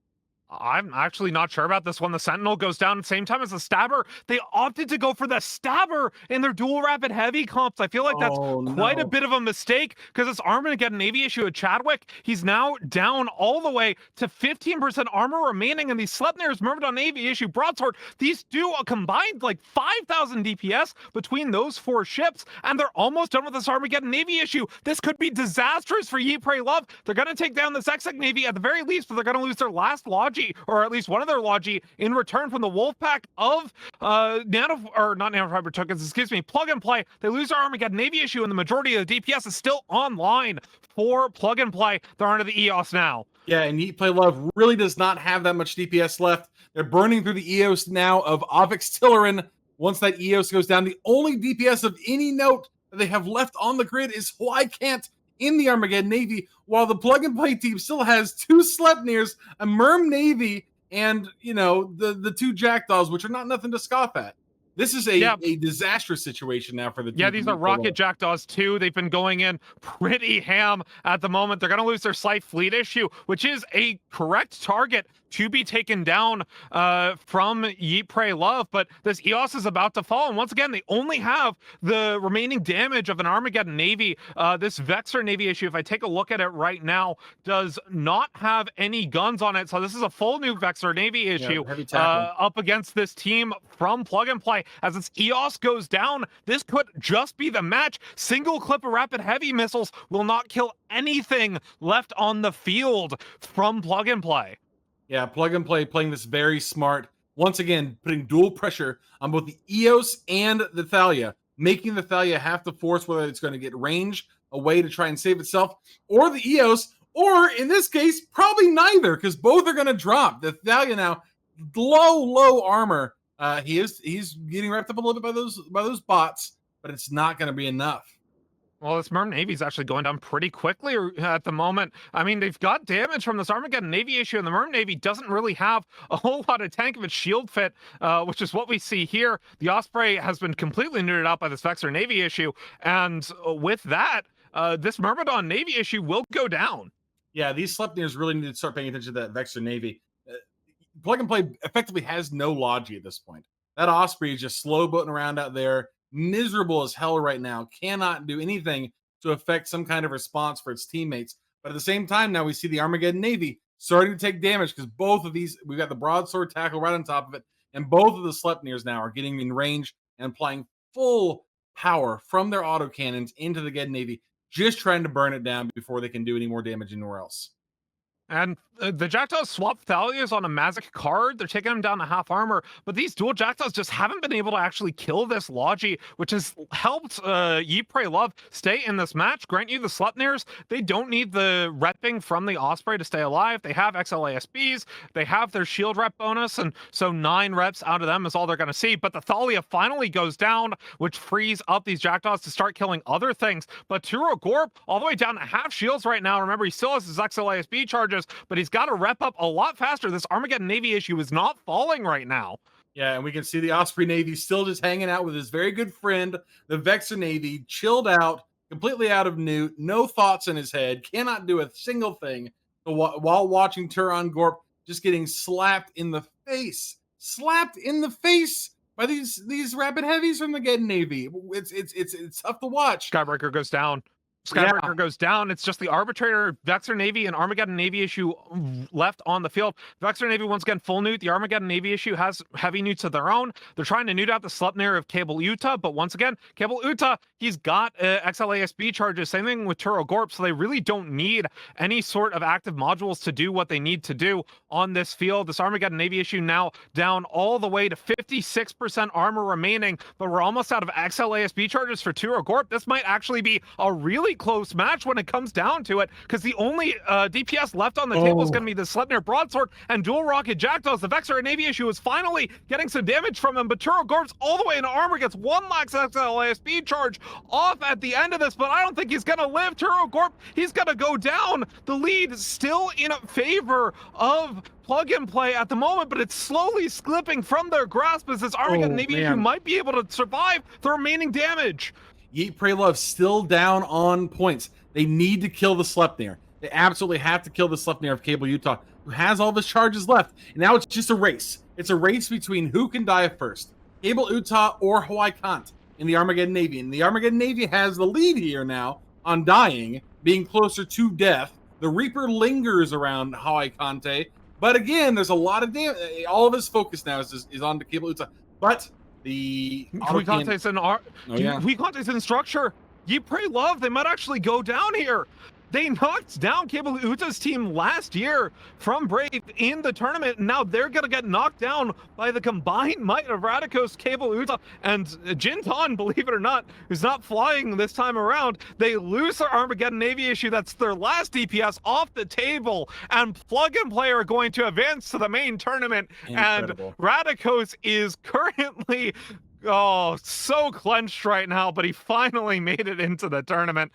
I'm actually not sure about this one. The Sentinel goes down at the same time as the Stabber. They opted to go for the Stabber in their dual rapid heavy comps. I feel like that's quite a bit of a mistake because it's Armageddon Navy issue at Chadwick. He's now down all the way to 15% armor remaining, and these Sleipnir's Myrmidon Navy issue broadsword, these do a combined like 5,000 DPS between those four ships, and they're almost done with this Armageddon Navy issue. This could be disastrous for Yeet, Pray, Love. They're going to take down this Exec Navy at the very least, but they're going to lose their last Logi, or at least one of their Logi, in return from the Wolfpack of not Nanofiber tokens, excuse me, Plug and Play. They lose their Armageddon Navy issue, and the majority of the DPS is still online for Plug and Play. They're under the EOS now. Yeah, and Yeet, Play, Love really does not have that much DPS left. They're burning through the EOS now of Avix Tillerin. Once that EOS goes down, the only DPS of any note that they have left on the grid is Whycant in the Armageddon Navy, while the Plug and Play team still has two Sleipnirs, a Merm Navy, and the two Jackdaws, which are not nothing to scoff at. This is a disastrous situation now for the team. Yeah, these are Rocket Jackdaws too. They've been going in pretty ham at the moment. They're going to lose their Scythe Fleet issue, which is a correct target to be taken down from Yeet, Pray, Love, but this EOS is about to fall, and once again, they only have the remaining damage of an Armageddon Navy. This Vexor Navy issue, if I take a look at it right now, does not have any guns on it, so this is a full new Vexor Navy issue up against this team from Plug and Play. As its EOS goes down, this could just be the match. Single clip of rapid heavy missiles will not kill anything left on the field from Plug and Play. Yeah, Plug and Play playing this very smart. Once again, putting dual pressure on both the EOS and the Thalia, making the Thalia have to force whether it's going to get range away to try and save itself, or the EOS, or in this case, probably neither, because both are going to drop. The Thalia now, low armor. He's getting wrapped up a little bit by those bots, but it's not going to be enough. Well, this Merm Navy is actually going down pretty quickly at the moment. I mean, they've got damage from this Armageddon Navy issue, and the Merm Navy doesn't really have a whole lot of tank of its shield fit, which is what we see here. The Osprey has been completely neutered out by this Vexor Navy issue, and with that, this Myrmidon Navy issue will go down. Yeah, these Sleipnirs really need to start paying attention to that Vexor Navy. Plug and Play effectively has no Logi at this point. That Osprey is just slow boating around out there, miserable as hell right now, cannot do anything to affect some kind of response for its teammates. But at the same time, now we see the Armageddon Navy starting to take damage because both of these, we've got the broadsword tackle right on top of it, and both of the Sleipnirs now are getting in range and applying full power from their autocannons into the Geddon Navy, just trying to burn it down before they can do any more damage anywhere else. And the Jackdaws swap Thalias on a Mazic card. They're taking them down to half armor, but these dual Jackdaws just haven't been able to actually kill this Logi, which has helped Yeet, Pray, Love stay in this match. Grant you, the Sleipnirs, they don't need the repping from the Osprey to stay alive. They have XLASBs, they have their shield rep bonus, and so 9 reps out of them is all they're going to see. But the Thalia finally goes down, which frees up these Jackdaws to start killing other things. But Turo Gorp, all the way down to half shields right now. Remember, he still has his XLASB charges, but he's got to rep up a lot faster. This Armageddon Navy issue is not falling right now. Yeah, and we can see the Osprey Navy still just hanging out with his very good friend, the Vexor Navy, chilled out, completely out of newt, no thoughts in his head, cannot do a single thing while watching Turon Gorp just getting slapped in the face by these rapid heavies from the Geddon Navy. It's tough to watch. Skybreaker goes down. Skybreaker goes down. It's just the Arbitrator, Vexor Navy, and Armageddon Navy issue left on the field. Vexor Navy once again full newt. The Armageddon Navy issue has heavy newts of their own. They're trying to newt out the Sleipnir of Cable Utah, but once again, Cable Utah, he's got XLASB charges. Same thing with Turo Gorp, so they really don't need any sort of active modules to do what they need to do on this field. This Armageddon Navy issue now down all the way to 56% armor remaining, but we're almost out of XLASB charges for Turo Gorp. This might actually be a really close match when it comes down to it, because the only DPS left on the table is going to be the Sleipnir Broadsword and dual rocket Jackdaws. The Vexor Navy issue is finally getting some damage from him, but Turo Gorp's all the way into armor, gets one max XLASB charge off at the end of this, but I don't think he's going to live. Turo Gorp, he's going to go down. The lead is still in favor of Plug and Play at the moment, but it's slowly slipping from their grasp as this Armageddon Navy issue might be able to survive the remaining damage. Yeet, Pray, Love still down on points. They need to kill the Sleipnir. They absolutely have to kill the Sleipnir of Cable Utah, who has all of his charges left. And now it's just a race. It's a race between who can die first, Cable Utah or Hawaii Kant in the Armageddon Navy. And the Armageddon Navy has the lead here now on dying, being closer to death. The Reaper lingers around Hawaii Kante, but again, there's a lot of damage. All of his focus now is on the Cable Utah. But the Huikante's in structure. Yeet, Pray, Love, they might actually go down here. They knocked down Cable Utah's team last year from Brave in the tournament, and now they're going to get knocked down by the combined might of Radikos, Cable Utah, and Jinton, believe it or not, who's not flying this time around. They lose their Armageddon Navy issue. That's their last DPS off the table, and Plug and Play are going to advance to the main tournament. Incredible. And Radikos is currently so clenched right now, but he finally made it into the tournament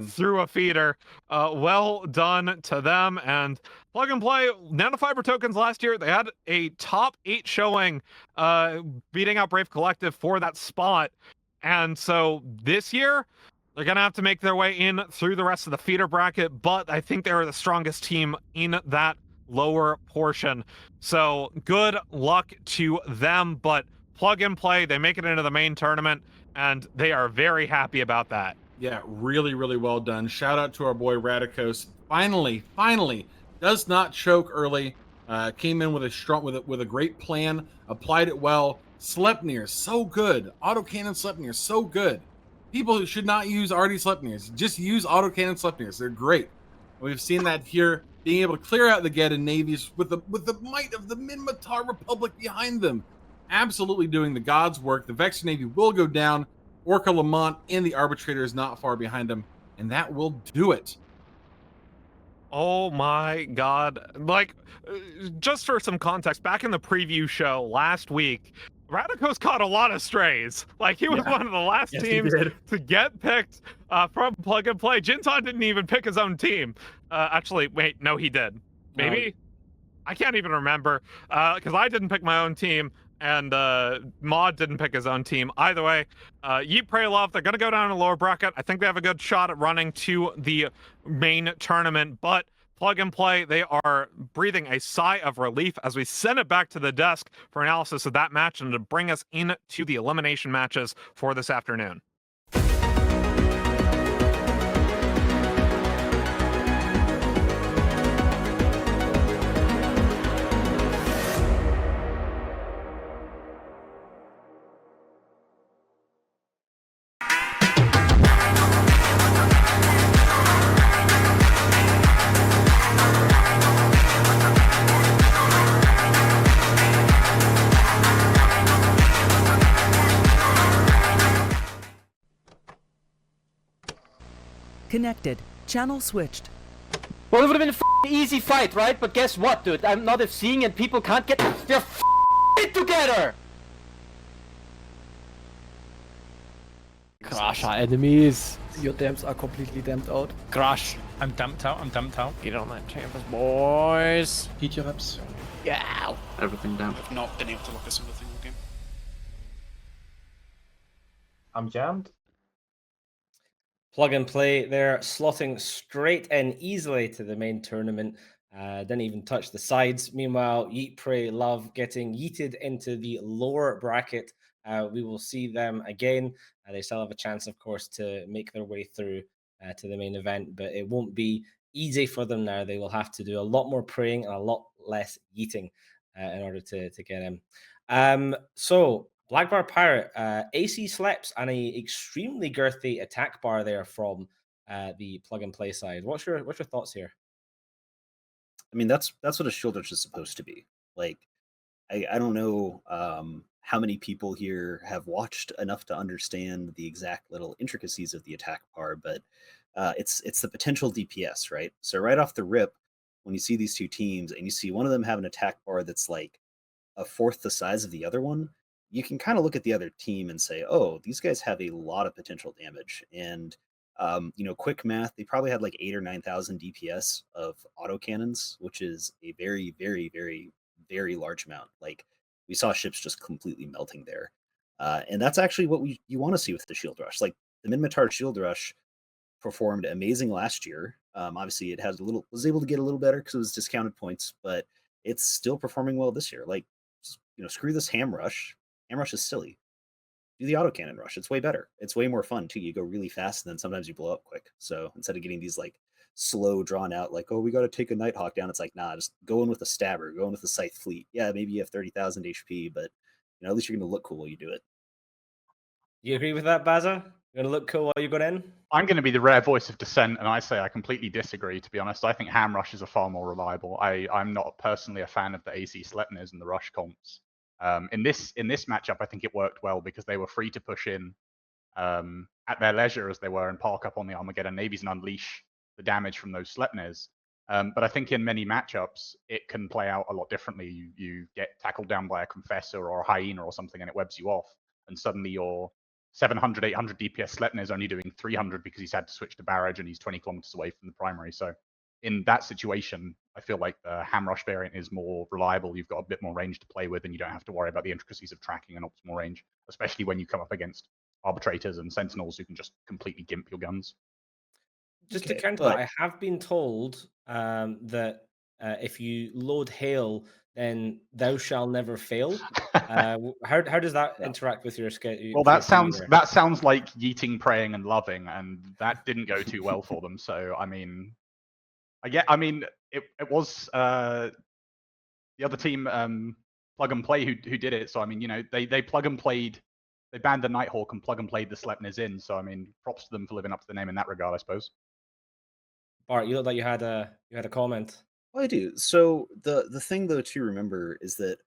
through a feeder. Well done to them. And Plug and Play, nanofiber tokens last year, they had a top 8 showing, beating out Brave Collective for that spot. And so this year, they're going to have to make their way in through the rest of the feeder bracket, but I think they were the strongest team in that lower portion. So good luck to them, but Plug and Play, they make it into the main tournament, and they are very happy about that. Yeah, really, really well done. Shout out to our boy Radikos. Finally, does not choke early. Came in with a great plan, applied it well. Sleipnir, so good. Autocannon Sleipnir, so good. People who should not use RD Sleipnirs, just use autocannon Sleipnirs. They're great. We've seen that here, being able to clear out the Geddon navies with the might of the Minmatar Republic behind them. Absolutely doing the God's work. The Vexor Navy will go down. Orca Lamont and the Arbitrator is not far behind them, and that will do it. Oh my god. Like, just for some context, back in the preview show last week, Radikos caught a lot of strays. Like, he was one of the last teams to get picked from Plug and Play. Jinton didn't even pick his own team. Actually, wait, no, he did. Maybe? I can't even remember, because I didn't pick my own team, and Maud didn't pick his own team. Either way, Yeet, Pray, Love, they're going to go down in the lower bracket. I think they have a good shot at running to the main tournament, but Plug and Play, they are breathing a sigh of relief as we send it back to the desk for analysis of that match and to bring us into the elimination matches for this afternoon. Connected. Channel switched. Well, it would have been a easy fight, right? But guess what, dude? I'm not seeing and people can't get their shit together! Crash our enemies. Your dams are completely damped out. Crash. I'm damped out. Get on that campus, boys. Eat your reps. Yeah. Everything down. I've not been able to look at a single thing all game. I'm jammed. Plug and Play, they're slotting straight in easily to the main tournament. Didn't even touch the sides. Meanwhile, Yeet, Pray, Love getting yeeted into the lower bracket. We will see them again. They still have a chance, of course, to make their way through to the main event, but it won't be easy for them now. They will have to do a lot more praying and a lot less yeeting in order to get in. So Black Bar Pirate, AC Sleps and a extremely girthy attack bar there from the plug and play side. What's your thoughts here? I mean, that's what a shield rush is supposed to be. Like, I don't know how many people here have watched enough to understand the exact little intricacies of the attack bar, but it's the potential DPS, right? So right off the rip, when you see these two teams and you see one of them have an attack bar that's like a fourth the size of the other one, you can kind of look at the other team and say, oh, these guys have a lot of potential damage. And quick math, they probably had like 8,000 or 9,000 DPS of autocannons, which is a very, very, very, very large amount. Like, we saw ships just completely melting there. And that's actually what you want to see with the Shield Rush. Like, the Minmatar Shield Rush performed amazing last year. Obviously, it was able to get a little better because it was discounted points, but it's still performing well this year. Like, screw this Ham Rush. Ham Rush is silly. Do the autocannon rush. It's way better. It's way more fun too. You go really fast and then sometimes you blow up quick. So instead of getting these like slow, drawn out, like, oh, we got to take a Nighthawk down, it's like, nah, just go in with a stabber, go in with a Scythe Fleet. Yeah, maybe you have 30,000 HP, but at least you're going to look cool while you do it. You agree with that, Baza? You're going to look cool while you got in? I'm going to be the rare voice of dissent, and I say I completely disagree, to be honest. I think Ham Rushes are far more reliable. I'm not personally a fan of the AC Sleipnirs and the Rush comps. In this matchup, I think it worked well because they were free to push in at their leisure as they were and park up on the Armageddon navies and unleash the damage from those Sleipnirs. But I think in many matchups, it can play out a lot differently. You get tackled down by a Confessor or a Hyena or something, and it webs you off, and suddenly your 700, 800 DPS Sleipnir is only doing 300 because he's had to switch to barrage and he's 20 kilometers away from the primary. So in that situation, I feel like the Ham Rush variant is more reliable. You've got a bit more range to play with, and you don't have to worry about the intricacies of tracking and optimal range, especially when you come up against arbitrators and sentinels who can just completely gimp your guns. Just to counter that, I have been told that if you load Hail, then thou shall never fail. How does that interact with your schedule? Well, that sounds like yeeting, praying, and loving, and that didn't go too well for them. So I mean, it was the other team, Plug and Play, who did it. So I mean, they plug and played. They banned the Nighthawk and plug and played the Sleipnirs in. So I mean, props to them for living up to the name in that regard, I suppose. Bart, you look like you had a comment. Well, I do. So the thing though to remember is that,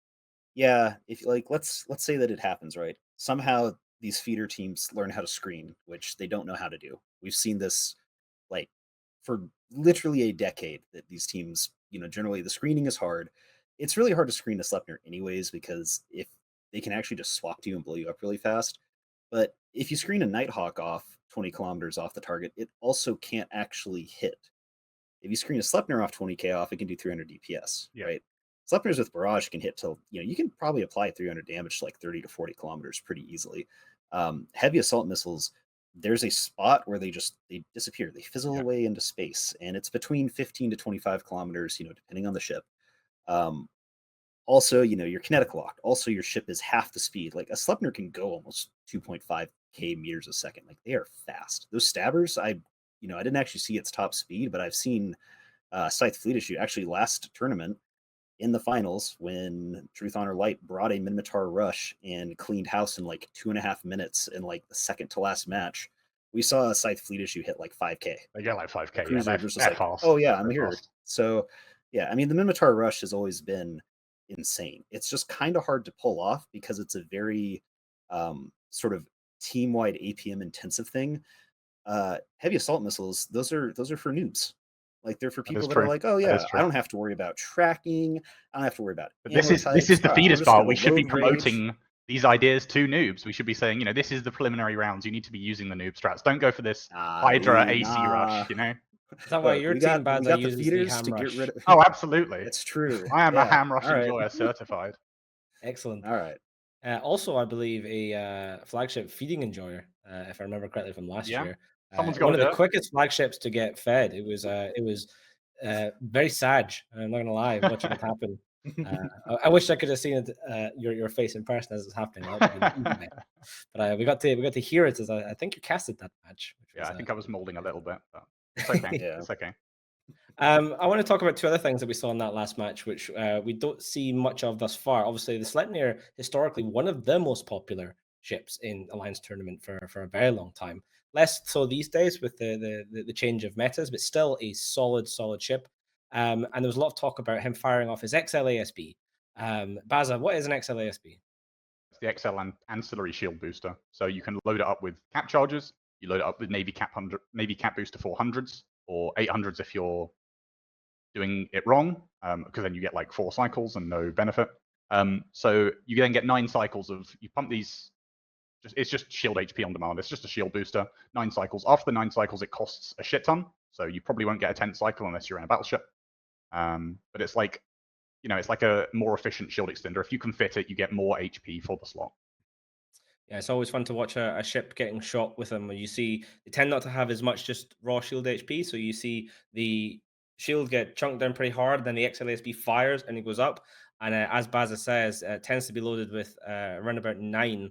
yeah, if let's say that it happens, right? Somehow these feeder teams learn how to screen, which they don't know how to do. We've seen this like for literally a decade that these teams, generally the screening is hard. It's really hard to screen a Sleipnir anyways, because if they can actually just swap to you and blow you up really fast. But if you screen a Nighthawk off 20 kilometers off the target, it also can't actually hit. If you screen a Sleipnir off 20k off, it can do 300 DPS, right? Sleipnirs with Barrage can hit till, you can probably apply 300 damage to like 30 to 40 kilometers pretty easily. Heavy assault missiles, there's a spot where they disappear. They fizzle away into space, and it's between 15 to 25 kilometers, depending on the ship. Also, you're kinetic locked. Also, your ship is half the speed. Like, a Sleipnir can go almost 2.5k meters a second. Like, they are fast. Those stabbers, I didn't actually see its top speed, but I've seen Scythe Fleet issue actually last tournament in the finals when Truth Honor Light brought a Minmatar Rush and cleaned house in like 2.5 minutes in like the second to last match. We saw a Scythe Fleet issue hit like 5k. They get like 5k. Cruiser just like, oh yeah, I'm here. So yeah, I mean, the Minmatar Rush has always been insane. It's just kind of hard to pull off because it's a very sort of team-wide APM intensive thing. Heavy assault missiles, those are for noobs. Like, they're for people that are like, oh yeah, I don't have to worry about tracking. I don't have to worry about. But this is the feeders bar. We should be promoting these ideas to noobs. We should be saying, this is the preliminary rounds. You need to be using the noob strats. Don't go for this Hydra AC rush. Is that why your team Baza uses the Ham Rush? Get rid of... Oh, absolutely. It's true. I am a Ham Rush enjoyer, certified. Excellent. All right. Also, I believe a flagship feeding enjoyer, if I remember correctly from last year. Someone's got one of the quickest flagships to get fed. It was very sad. I'm not gonna lie, watching it happen. I wish I could have seen it, your face in person as it's happening. That would be even better. But we got to hear it as I think you casted that match. Which Yeah, was, I think I was molding a little bit, but it's okay. Yeah. It's okay. I want to talk about two other things that we saw in that last match, which we don't see much of thus far. Obviously, the Sleipnir, historically one of the most popular ships in Alliance Tournament for a very long time. Less so these days with the change of metas, but still a solid ship. And there was a lot of talk about him firing off his XLASB. Baza, what is an XLASB? It's the XL ancillary shield booster. So you can load it up with cap charges. You load it up with Navy cap booster 400s or 800s if you're doing it wrong, because then you get like 4 cycles and no benefit. So you then get 9 cycles of, you pump these, it's just shield HP on demand. It's just a shield booster, 9 cycles. After the 9 cycles, it costs a shit ton. So you probably won't get a 10th cycle unless you're in a battleship. But it's like, it's like a more efficient shield extender. If you can fit it, you get more HP for the slot. Yeah, it's always fun to watch a ship getting shot with them. You see, they tend not to have as much just raw shield HP. So you see the shield get chunked down pretty hard, then the XLSB fires and it goes up. And as Baza says, it tends to be loaded with around about 9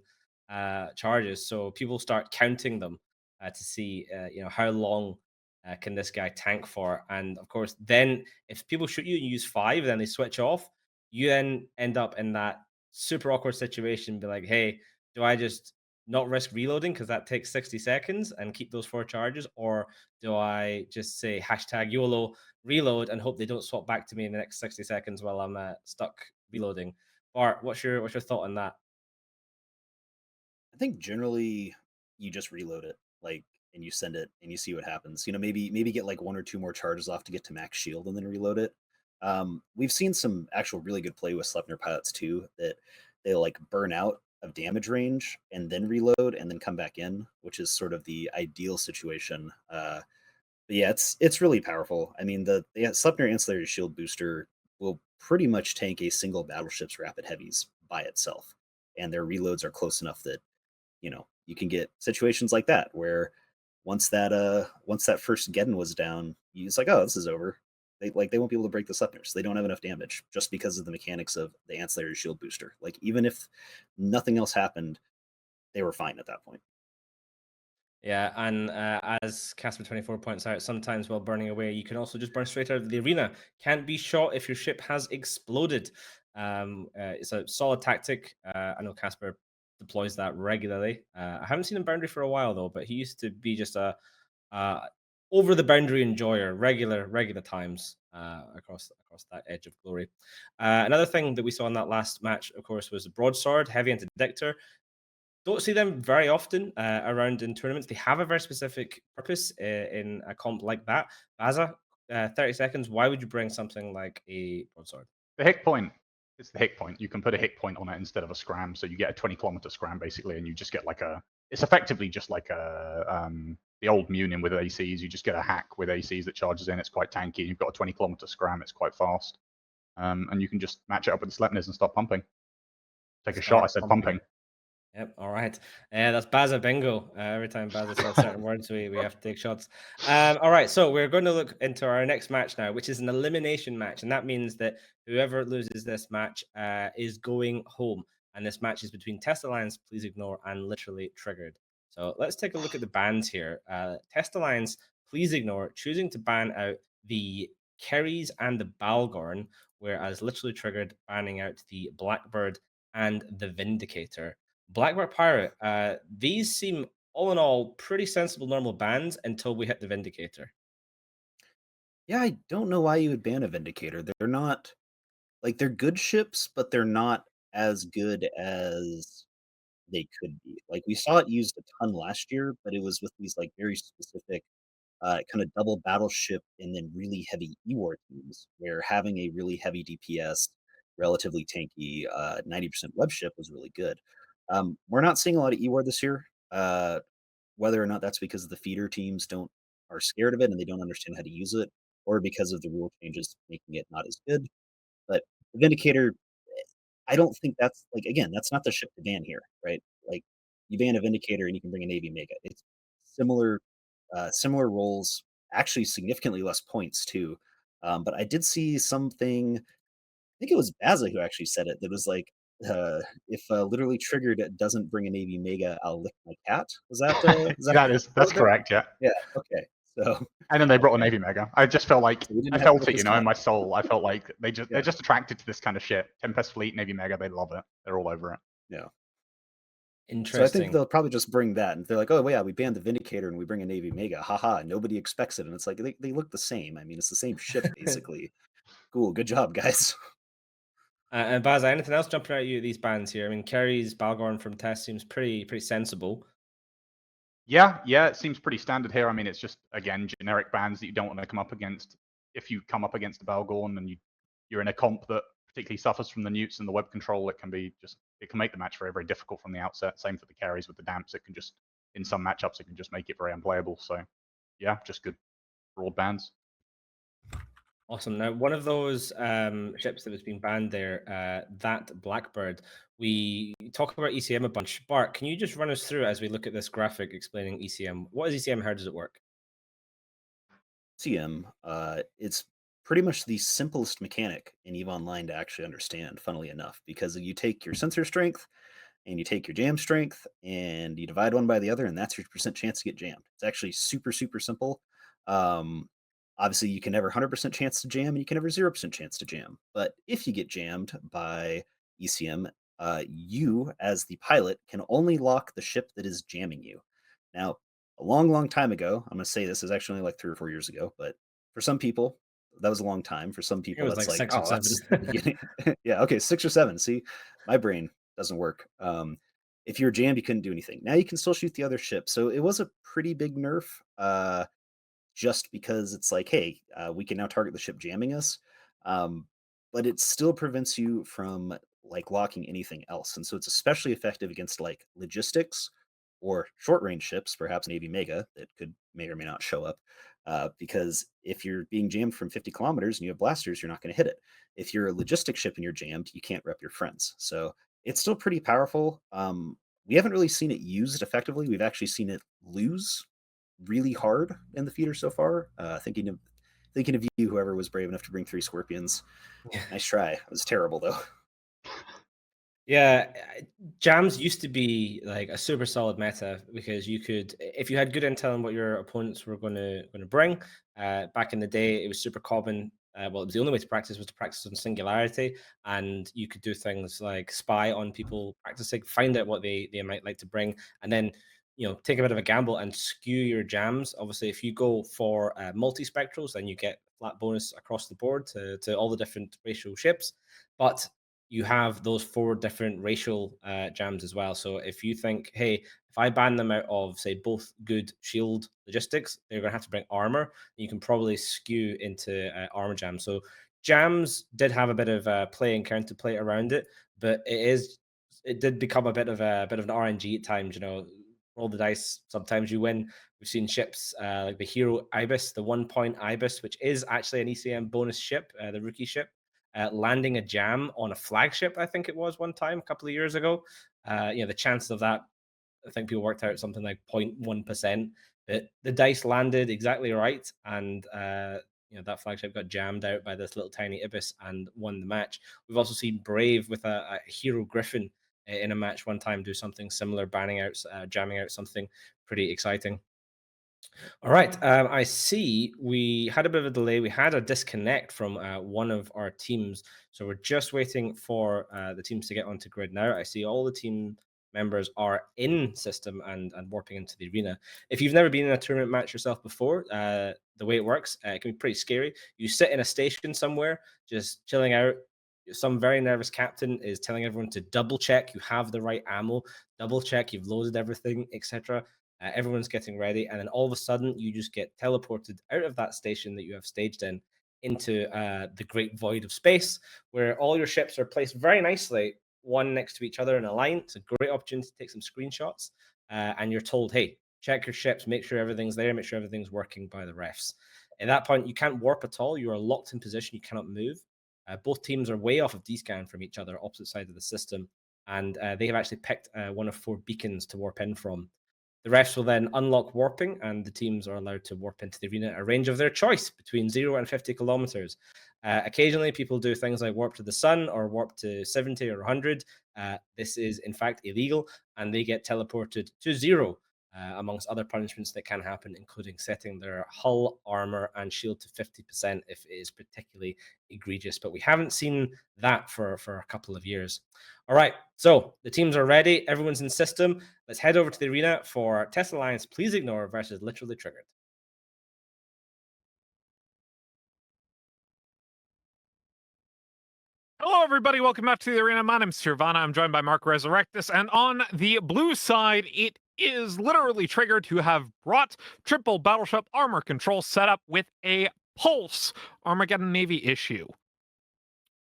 charges. So people start counting them to see, how long can this guy tank for. And of course, then if people shoot you and you use 5, then they switch off. You then end up in that super awkward situation, be like, hey, do I just not risk reloading because that takes 60 seconds and keep those 4 charges? Or do I just say hashtag YOLO, reload, and hope they don't swap back to me in the next 60 seconds while I'm stuck reloading? Bart, what's your thought on that? I think generally you just reload it, and you send it and you see what happens. Maybe get like 1 or 2 more charges off to get to max shield and then reload it. We've seen some actual really good play with Sleipnir pilots too, that they like burn out of damage range and then reload and then come back in, which is sort of the ideal situation. But yeah, it's really powerful. I mean, the Sleipnir ancillary shield booster will pretty much tank a single battleship's rapid heavies by itself, and their reloads are close enough that you can get situations like that where once that first Geddon was down, it's like, oh, this is over. They won't be able to break the Sleipnirs. They don't have enough damage just because of the mechanics of the ancillary shield booster. Like, even if nothing else happened, they were fine at that point. Yeah, and as Casper24 points out, sometimes while burning away, you can also just burn straight out of the arena. Can't be shot if your ship has exploded. It's a solid tactic. I know Casper deploys that regularly. I haven't seen him boundary for a while though, but he used to be just a over the boundary enjoyer, regular times across that edge of glory. Another thing that we saw in that last match, of course, was the broadsword, heavy interdictor. Don't see them very often around in tournaments. They have a very specific purpose in a comp like that. Baza, 30 seconds. Why would you bring something like a broadsword? The hit point. It's the hit point. You can put a hit point on it instead of a scram, so you get a 20-kilometer scram basically, and you just get like it's effectively just like the old Munin with ACs. You just get a hack with ACs that charges in. It's quite tanky. You've got a 20-kilometer scram. It's quite fast, and you can just match it up with the Sleipnirs and start pumping. Take a shot. I said pumping. Yep. All right. That's Baza bingo. Every time Baza says certain words, we have to take shots. All right. So we're going to look into our next match now, which is an elimination match. And that means that whoever loses this match is going home. And this match is between Test Alliance, Please Ignore, and Literally Triggered. So let's take a look at the bans here. Test Alliance, Please Ignore, choosing to ban out the Kerries and the Balgorn, whereas Literally Triggered banning out the Blackbird and the Vindicator. Blackbird Pirate, these seem all in all pretty sensible normal bans until we hit the Vindicator. Yeah, I don't know why you would ban a Vindicator. They're not they're good ships, but they're not as good as they could be. Like, we saw it used a ton last year, but it was with these very specific kind of double battleship and then really heavy E-War teams, where having a really heavy DPS, relatively tanky 90% web ship was really good. We're not seeing a lot of E-War this year. Whether or not that's because the feeder teams are scared of it and they don't understand how to use it, or because of the rule changes making it not as good. But the Vindicator, I don't think that's again, that's not the ship to ban here, right? Like, you ban a Vindicator and you can bring a Navy Mega. It's similar roles, actually significantly less points too. But I did see something think it was Baza who actually said it. That was like, if literally triggered doesn't bring a Navy Mega, I'll lick my cat. Was that? That's correct. Yeah. Yeah. Okay. So. And then they brought a Navy Mega. I just felt like So we didn't I have to felt lick it, his you know, in cat. my soul. I felt like they're Yeah. just attracted to this kind of shit. Tempest Fleet, Navy Mega, they love it. They're all over it. Yeah. So I Interesting. think they'll probably just bring that, and they're like, "Oh, yeah, we banned the Vindicator and we bring a Navy Mega. Haha, nobody expects it." And it's like they look the same. I mean, it's the same ship basically. Cool, good job, guys. And Baz, anything else jumping out at you at these bans here? I mean, Kerry's Balgorn from Test seems pretty sensible. Yeah, it seems pretty standard here. I mean, it's just again generic bans that you don't want to come up against. If you come up against a Balgorn and you're in a comp that particularly suffers from the newts and the web control, it can make the match very, very difficult from the outset. Same for the carries with the damps. It can just, in some matchups, it can just make it very unplayable. So yeah, just good broad bans. Awesome. Now, one of those ships that was being banned there, that Blackbird, we talk about ECM a bunch. Bart, can you just run us through as we look at this graphic explaining ECM? What is ECM? How does it work? ECM, it's pretty much the simplest mechanic in EVE Online to actually understand, funnily enough, because you take your sensor strength and you take your jam strength and you divide one by the other, and that's your percent chance to get jammed. It's actually super, super simple. Obviously, you can never 100% chance to jam, and you can never 0% chance to jam. But if you get jammed by ECM, you, as the pilot, can only lock the ship that is jamming you. Now, a long, long time ago, I'm going to say this is actually only like 3 or 4 years ago, but for some people, that was a long time. For some people, was that's like like, 6 or oh, 7. that's the beginning. Yeah, okay, 6 or 7. See, my brain doesn't work. If you were jammed, you couldn't do anything. Now you can still shoot the other ship. So it was a pretty big nerf, just because it's like, hey, we can now target the ship jamming us. But it still prevents you from like locking anything else. And so it's especially effective against like logistics or short range ships, perhaps Navy Mega, that may or may not show up. Because if you're being jammed from 50 kilometers and you have blasters, you're not going to hit it. If you're a logistic ship and you're jammed, you can't rep your friends. So it's still pretty powerful. We haven't really seen it used effectively. We've actually seen it lose really hard in the feeder so far. Thinking of you, whoever was brave enough to bring 3 Scorpions. Nice try. It was terrible though. Yeah, jams used to be like a super solid meta because you could, if you had good intel on what your opponents were going to bring. Back in the day, it was super common. Well, it was the only way to practice was to practice on singularity, and you could do things like spy on people practicing, find out what they might like to bring, and then take a bit of a gamble and skew your jams. Obviously, if you go for multi-spectrals, then you get flat bonus across the board to all the different racial ships, but you have those 4 different racial jams as well. So if you think, hey, if I ban them out of, say, both good shield logistics, they're going to have to bring armor. You can probably skew into armor jams. So jams did have a bit of play and counterplay around it, but it did become a bit of an RNG at times. Roll the dice. Sometimes you win. We've seen ships like the Hero Ibis, the 1 point Ibis, which is actually an ECM bonus ship, the rookie ship. Landing a jam on a flagship, I think it was one time a couple of years ago. The chances of that, I think people worked out something like 0.1%. But the dice landed exactly right, and that flagship got jammed out by this little tiny Ibis and won the match. We've also seen Brave with a Hero Griffin in a match one time do something similar, jamming out something pretty exciting. All right. I see we had a bit of a delay. We had a disconnect from one of our teams. So we're just waiting for the teams to get onto grid now. I see all the team members are in system and warping into the arena. If you've never been in a tournament match yourself before, the way it works, it can be pretty scary. You sit in a station somewhere, just chilling out. Some very nervous captain is telling everyone to double check you have the right ammo, double check you've loaded everything, etc. Everyone's getting ready, and then all of a sudden you just get teleported out of that station that you have staged in into the great void of space, where all your ships are placed very nicely, one next to each other in a line. It's a great opportunity to take some screenshots, and you're told, hey, check your ships, make sure everything's there, make sure everything's working by the refs. At that point, you can't warp at all. You are locked in position. You cannot move. Both teams are way off of D-scan from each other, opposite side of the system, and they have actually picked one of 4 beacons to warp in from. The refs will then unlock warping, and the teams are allowed to warp into the arena at a range of their choice between 0 and 50 kilometers. Occasionally, people do things like warp to the sun or warp to 70 or 100. This is, in fact, illegal, and they get teleported to 0, amongst other punishments that can happen, including setting their hull, armor, and shield to 50% if it is particularly egregious. But we haven't seen that for a couple of years. All right, so the teams are ready. Everyone's in system. Let's head over to the arena for Test Alliance Please Ignore versus Literally Triggered. Hello, everybody. Welcome back to the arena. My name's Sirvana. I'm joined by Mark Resurrectus. And on the blue side, it is Literally Triggered, who have brought triple battleship armor control setup with a Pulse Armageddon Navy issue.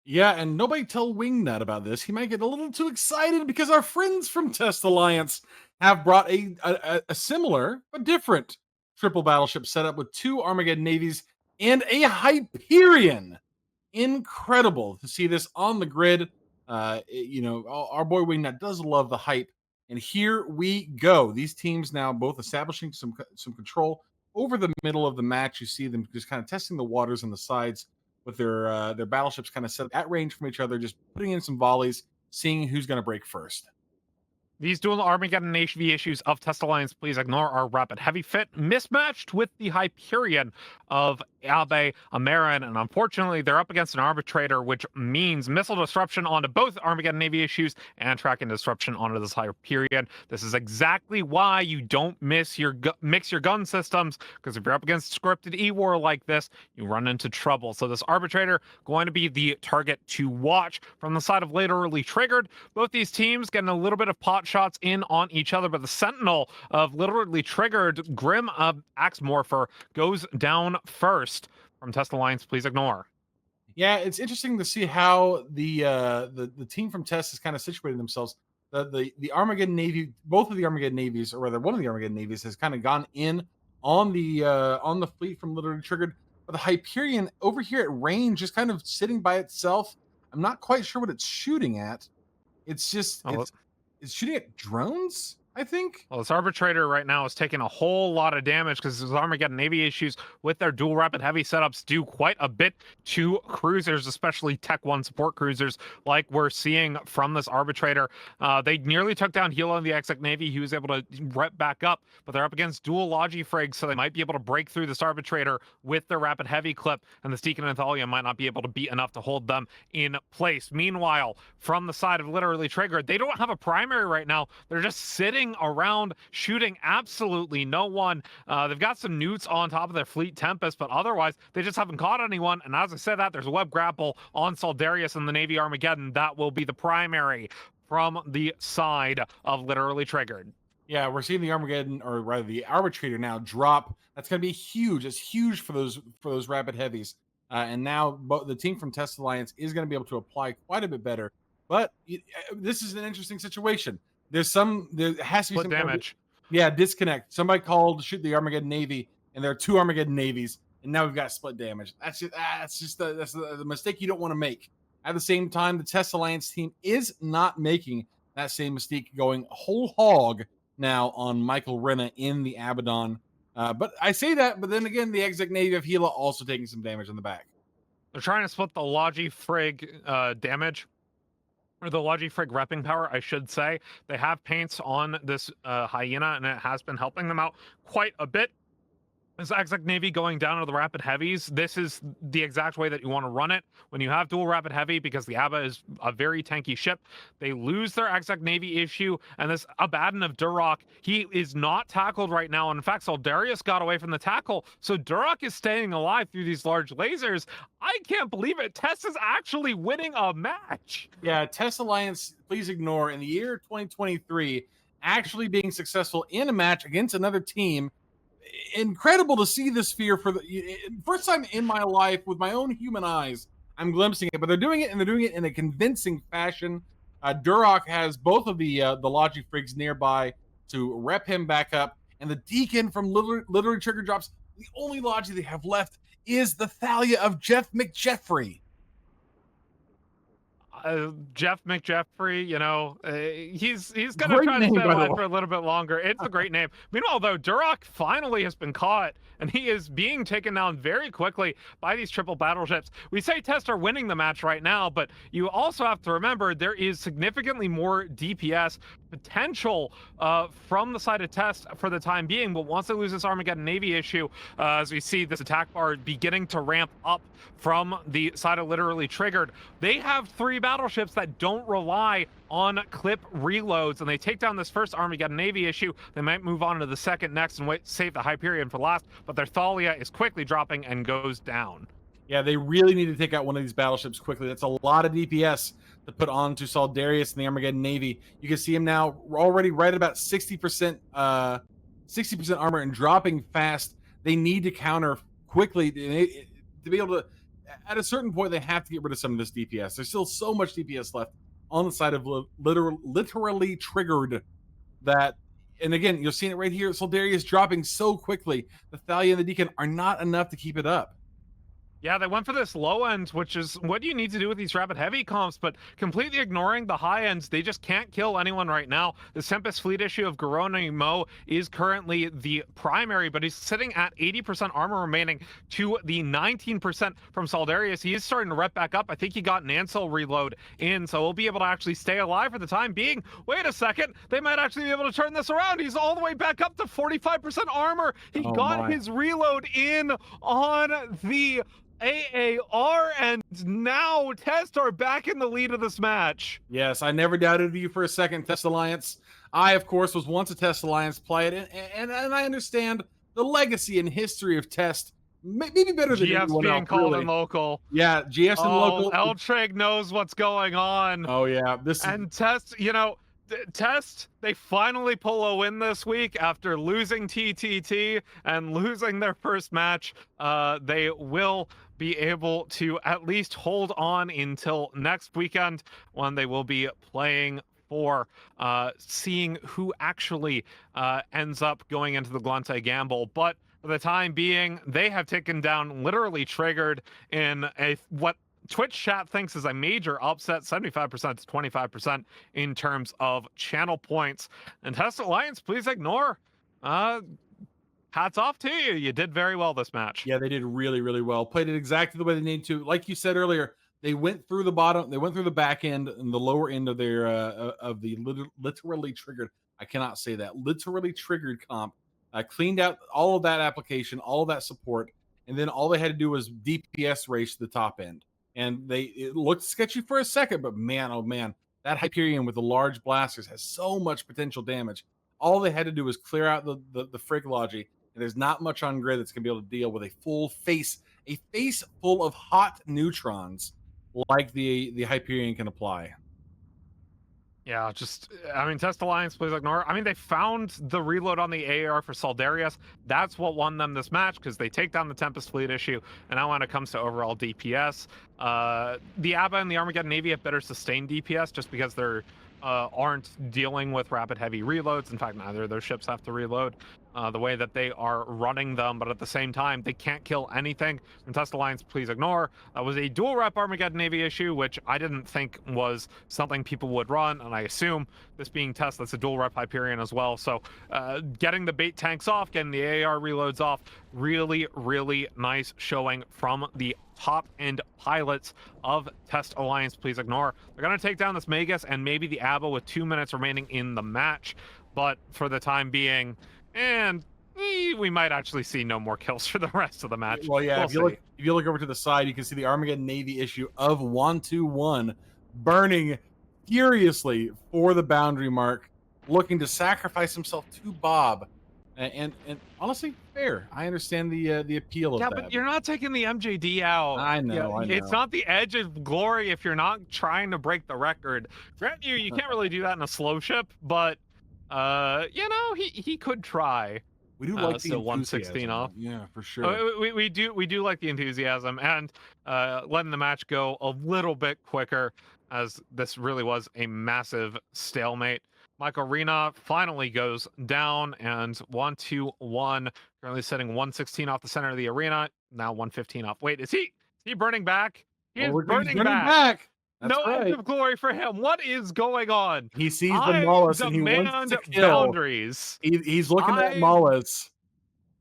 Yeah, and nobody tell Wingnut about this. He might get a little too excited because our friends from Test Alliance have brought a similar but different triple battleship setup with 2 Armageddon Navies and a Hyperion. Incredible to see this on the grid. You know, our boy Wingnut does love the hype. And here we go. These teams now both establishing some control over the middle of the match. You see them just kind of testing the waters on the sides with their battleships kind of set at range from each other, just putting in some volleys, seeing who's going to break first. These dual Armageddon Navy issues of Test Alliance Please Ignore are rapid heavy fit, mismatched with the Hyperion of Abe Amerin, and unfortunately they're up against an arbitrator, which means missile disruption onto both Armageddon Navy issues and tracking disruption onto this Hyperion. This is exactly why you don't mix your gun systems, because if you're up against scripted E-War like this, you run into trouble. So this arbitrator going to be the target to watch. From the side of Literally Triggered, both these teams getting a little bit of pot shots in on each other, but the Sentinel of Literally Triggered, Grim Axe Morpher, goes down first. From Test Alliance Please Ignore. Yeah, it's interesting to see how the team from Test has kind of situated themselves. The Armageddon Navy, both of the Armageddon Navies, or rather one of the Armageddon Navies, has kind of gone in on the fleet from Literally Triggered. But the Hyperion over here at range is kind of sitting by itself. I'm not quite sure what it's shooting at. It's just it's shooting at drones, I think. Well, this arbitrator right now is taking a whole lot of damage because his Armageddon Navy issues with their dual rapid heavy setups do quite a bit to cruisers, especially Tech 1 support cruisers, like we're seeing from this arbitrator. They nearly took down Hilo in the Exec Navy. He was able to rep back up, but they're up against dual Logi frigs, so they might be able to break through this arbitrator with their rapid heavy clip, and the Deacon and Thalia might not be able to beat enough to hold them in place. Meanwhile, from the side of Literally Triggered, they don't have a primary right now. They're just sitting around shooting absolutely no one. They've got some newts on top of their fleet Tempest, but otherwise they just haven't caught anyone. And as I said that, there's a web grapple on Soldarius and the Navy Armageddon. That will be the primary from the side of Literally Triggered. Yeah, we're seeing the Armageddon, or rather the arbitrator now drop. That's going to be huge. It's huge for those rapid heavies. And now the team from Test Alliance is going to be able to apply quite a bit better. But this is an interesting situation. There has to be some damage. Disconnect. Somebody called to shoot the Armageddon Navy, and there are 2 Armageddon Navies, and now we've got split damage. That's just the mistake you don't want to make. At the same time, the Test Alliance team is not making that same mistake, going whole hog now on Michael Renna in the Abaddon. But I say that, but then again, the Exec Navy of Gila also taking some damage on the back. They're trying to split the Logi Frig damage, or the Logi Frig repping power, I should say. They have paints on this Hyena, and it has been helping them out quite a bit. This Exec Navy going down to the rapid heavies, this is the exact way that you want to run it. When you have dual rapid heavy, because the ABBA is a very tanky ship, they lose their Exec Navy issue, and this Abaddon of Durok, he is not tackled right now. And in fact, Soldarius got away from the tackle, so Durok is staying alive through these large lasers. I can't believe it. Tess is actually winning a match. Yeah, Test Alliance Please Ignore in the year 2023 actually being successful in a match against another team. Incredible to see this sphere for the first time in my life with my own human eyes. I'm glimpsing it, but they're doing it, and they're doing it in a convincing fashion. Durok has both of the Logi Frigs nearby to rep him back up, and the Deacon from Literally Trigger drops. The only Logi they have left is the Thalia of Jeff McJeffrey. Jeff McJeffrey, you know, he's gonna Great try to name, stay by the alive way. for a little bit longer. It's a great name. Meanwhile, though, Duroc finally has been caught, and he is being taken down very quickly by these triple battleships. We say Test are winning the match right now, but you also have to remember there is significantly more DPS potential from the side of Test for the time being. But once they lose this Armageddon Navy issue, as we see this attack bar beginning to ramp up from the side of Literally Triggered, they have 3 battleships that don't rely on clip reloads, and they take down this first Armageddon Navy issue. They might move on to the second next and save the Hyperion for last, but their Thalia is quickly dropping and goes down. Yeah, they really need to take out one of these battleships quickly. That's a lot of DPS to put on to Soldarius and the Armageddon Navy. You can see him now already right at about 60% 60% armor and dropping fast. They need to counter quickly to be able to. At a certain point, they have to get rid of some of this DPS. There's still so much DPS left on the side of literally triggered that. And again, you're seeing it right here. Soldarius dropping so quickly. The Thalia and the Deacon are not enough to keep it up. Yeah, they went for this low end, which is what you need to do with these rapid heavy comps, but completely ignoring the high ends. They just can't kill anyone right now. The Tempest fleet issue of Geronimo is currently the primary, but he's sitting at 80% armor remaining to the 19% from Soldarius. He is starting to rep back up. I think he got an Ansel reload in, so we'll be able to actually stay alive for the time being. Wait a second, they might actually be able to turn this around. He's all the way back up to 45% armor. He got his reload in on the AAR, and now Test are back in the lead of this match. Yes, I never doubted you for a second, Test Alliance. I, of course, was once a Test Alliance player, and I understand the legacy and history of Test. Maybe better than GF's anyone being else, called really. in local. Yeah, GF's in local. Eltrig knows what's going on. Oh yeah, and Test, you know, Test, they finally pull a win this week after losing TTT and losing their first match. They will be able to at least hold on until next weekend when they will be playing for seeing who actually ends up going into the Glante Gamble. But for the time being, they have taken down Literally Triggered in what Twitch chat thinks is a major upset, 75% to 25% in terms of channel points. And Test Alliance, please ignore. Hats off to you. You did very well this match. Yeah, they did really, really well. Played it exactly the way they needed to. Like you said earlier, they went through the bottom, they went through the back end and the lower end of their literally triggered. I cannot say that. Literally triggered comp. Cleaned out all of that application, all of that support, and then all they had to do was DPS race to the top end. And it looked sketchy for a second, but man, oh man, that Hyperion with the large blasters has so much potential damage. All they had to do was clear out the Frigology, and there's not much on grid that's gonna be able to deal with a face full of hot neutrons like the Hyperion can apply. Yeah, just, I mean, Test Alliance, please ignore. I mean, they found the reload on the AAR for Soldarius. That's what won them this match, because they take down the Tempest fleet issue. And now when it comes to overall DPS, the ABBA and the Armageddon Navy have better sustained DPS just because they're aren't dealing with rapid heavy reloads. In fact, neither of their ships have to reload the way that they are running them, but at the same time, they can't kill anything. And Test Alliance, please ignore. That was a dual rep Armageddon Navy issue, which I didn't think was something people would run, and I assume this being Test, that's a dual rep Hyperion as well. So getting the bait tanks off, getting the AAR reloads off, really, really nice showing from the top-end pilots of Test Alliance. Please ignore. They're going to take down this Magus and maybe the ABBA with 2 minutes remaining in the match, but for the time being, and we might actually see no more kills for the rest of the match. Well, yeah, We'll if you look over to the side, you can see the Armageddon Navy issue of 121 burning furiously for the boundary mark, looking to sacrifice himself to Bob. And honestly, fair. I understand the appeal of that. Yeah, but you're not taking the MJD out. I know, I know. It's not the edge of glory if you're not trying to break the record. Grant you can't really do that in a slow ship, but you know, he could try. We do like the still 116 off. Yeah, for sure. We do like the enthusiasm and letting the match go a little bit quicker, as this really was a massive stalemate. Michael Rena finally goes down, and 1-2-1, currently setting 116 off the center of the arena. Now 115 off. Wait, is he burning back? He is burning back. That's no right. end of glory for him. What is going on? He sees the I Mullis and he wants to demand kill. boundaries. He's looking at I- Mullis.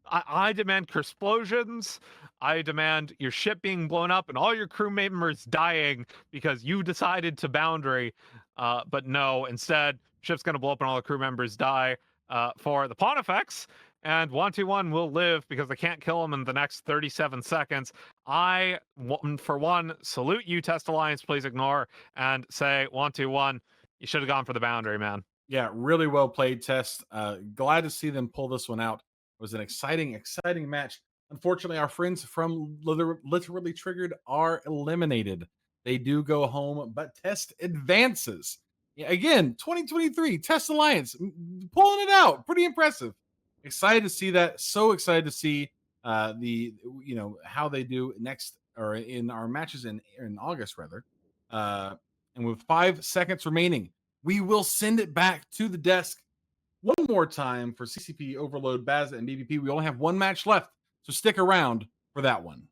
I demand explosions. I demand your ship being blown up and all your crew members dying because you decided to boundary. But no, instead, ship's going to blow up and all the crew members die for the Pontifex. And 121 will live because they can't kill him in the next 37 seconds. I, for one, salute you, Test Alliance. Please ignore and say 121. You should have gone for the boundary, man. Yeah, really well played, Test. Glad to see them pull this one out. It was an exciting match. Unfortunately, our friends from Literally Triggered are eliminated. They do go home, but Test advances. Yeah, again, 2023 Test Alliance pulling it out. Pretty impressive. Excited to see that. So excited to see how they do next or in our matches in August rather. And with 5 seconds remaining, we will send it back to the desk one more time for CCP Overload, Baz, and BBP. We only have one match left, so stick around for that one.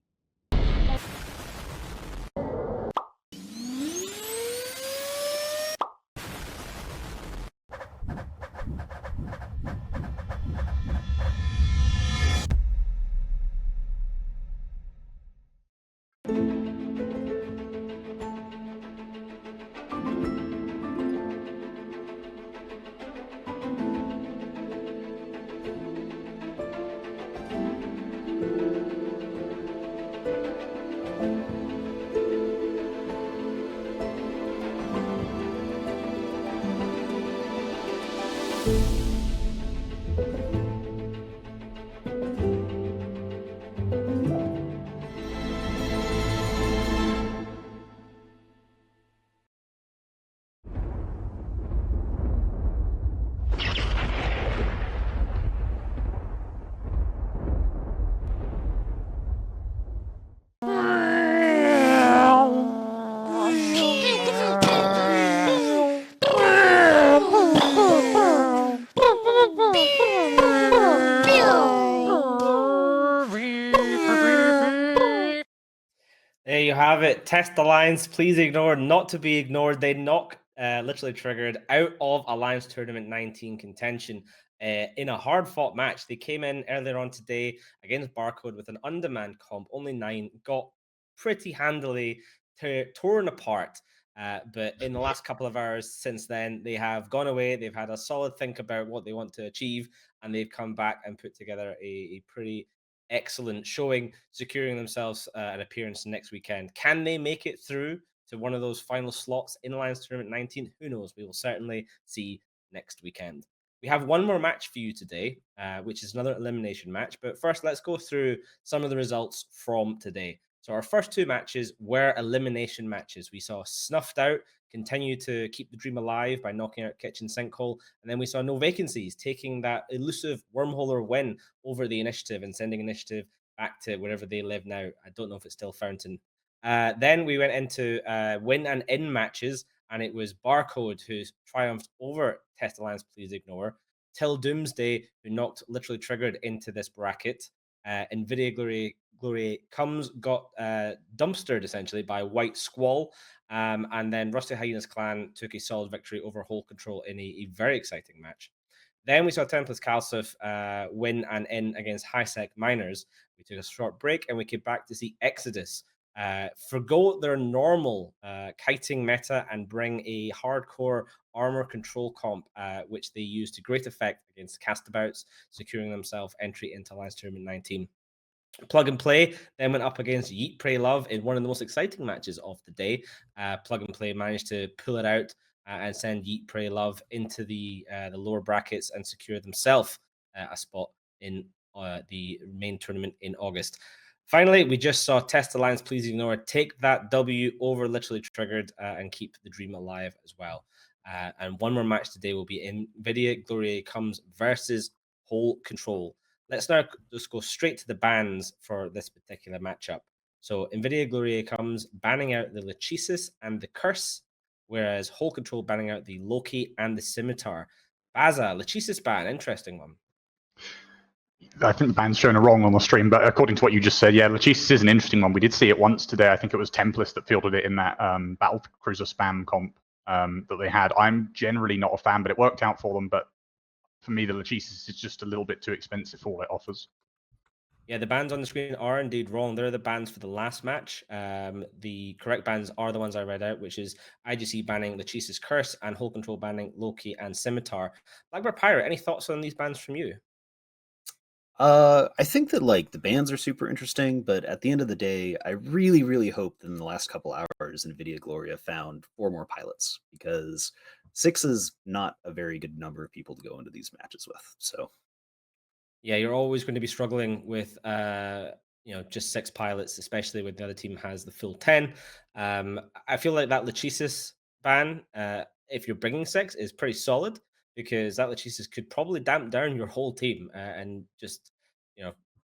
There you have it. Test Alliance, please ignore, not to be ignored. They knock Literally Triggered out of Alliance Tournament 19 contention in a hard-fought match. They came in earlier on today against Barcode with an undemand comp, only 9, got pretty handily torn apart. But in the last couple of hours since then, they have gone away. They've had a solid think about what they want to achieve, and they've come back and put together a pretty excellent showing, securing themselves an appearance next weekend. Can they make it through to one of those final slots in Alliance Tournament 19? Who knows? We will certainly see next weekend. We have one more match for you today, which is another elimination match. But first, let's go through some of the results from today. So our first 2 matches were elimination matches. We saw Snuffed Out continue to keep the dream alive by knocking out Kitchen Sinkhole. And then we saw No Vacancies taking that elusive wormholer win over the Initiative and sending Initiative back to wherever they live now. I don't know if it's still Fountain. Then we went into win and in matches, and it was Barcode who triumphed over Test Alliance, please ignore, till Doomsday, who knocked Literally Triggered into this bracket. Invidia Gloriae comes got dumpstered essentially by White Squall, and then Rusty Hyenas clan took a solid victory over Whole Control in a very exciting match. Then we saw Templis CALSF win and in against Hisec Miners. We took a short break and we came back to see Exodus forgo their normal kiting meta and bring a hardcore armor control comp, which they used to great effect against CAStabouts, securing themselves entry into Alliance Tournament 19. Plug and Play then went up against Yeet, Pray, Love in one of the most exciting matches of the day. Plug and Play managed to pull it out and send Yeet, Pray, Love into the lower brackets and secure themselves a spot in the main tournament in August. Finally, we just saw Test Alliance, please ignore, take that W over Literally Triggered and keep the dream alive as well. And one more match today will be Invidia Gloriae comes versus Whole Control. Let's now just go straight to the bans for this particular matchup. So Invidia Gloriae comes banning out the Lachesis and the Curse, whereas Whole Control banning out the Loki and the Scimitar. Baza, Lachesis ban, interesting one. I think the band's shown a wrong on the stream, but according to what you just said, yeah, Lachesis is an interesting one. We did see it once today. I think it was Templis that fielded it in that battle cruiser spam comp that they had. I'm generally not a fan, but it worked out for them. But for me, the Lachesis is just a little bit too expensive for what it offers. Yeah, the bans on the screen are indeed wrong. They're the bans for the last match. The correct bans are the ones I read out, which is IGC banning Lachesis Curse and Whole Control banning Loki and Scimitar. Blackbird Pirate, any thoughts on these bans from you? I think that like the bans are super interesting, but at the end of the day, I really, really hope that in the last couple hours, Invidia Gloria found 4 more pilots, because 6 is not a very good number of people to go into these matches with. So yeah, you're always going to be struggling with just 6 pilots, especially when the other team has the full 10. I feel like that Lachesis ban, if you're bringing 6, is pretty solid, because that Lachesis could probably damp down your whole team, and just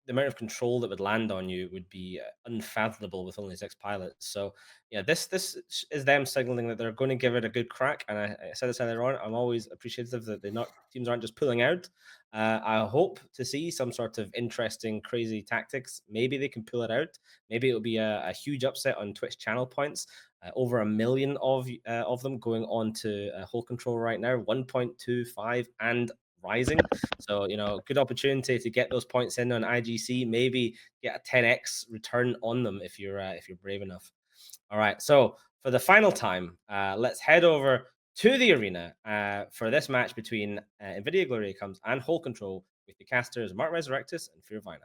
the amount of control that would land on you would be unfathomable with only 6 pilots. So yeah, this is them signaling that they're going to give it a good crack. And I said this earlier on, I'm always appreciative that teams aren't just pulling out. I hope to see some sort of interesting, crazy tactics. Maybe they can pull it out. Maybe it'll be a huge upset on Twitch channel points. Over 1 million of them going on to Whole Control right now, 1.25 and rising. So good opportunity to get those points in on IGC. Maybe get a 10x return on them if you're brave enough. All right. So for the final time, let's head over to the arena for this match between Invidia Gloria comes and Whole Control with the casters Mark Resurrectus and Fear Vina.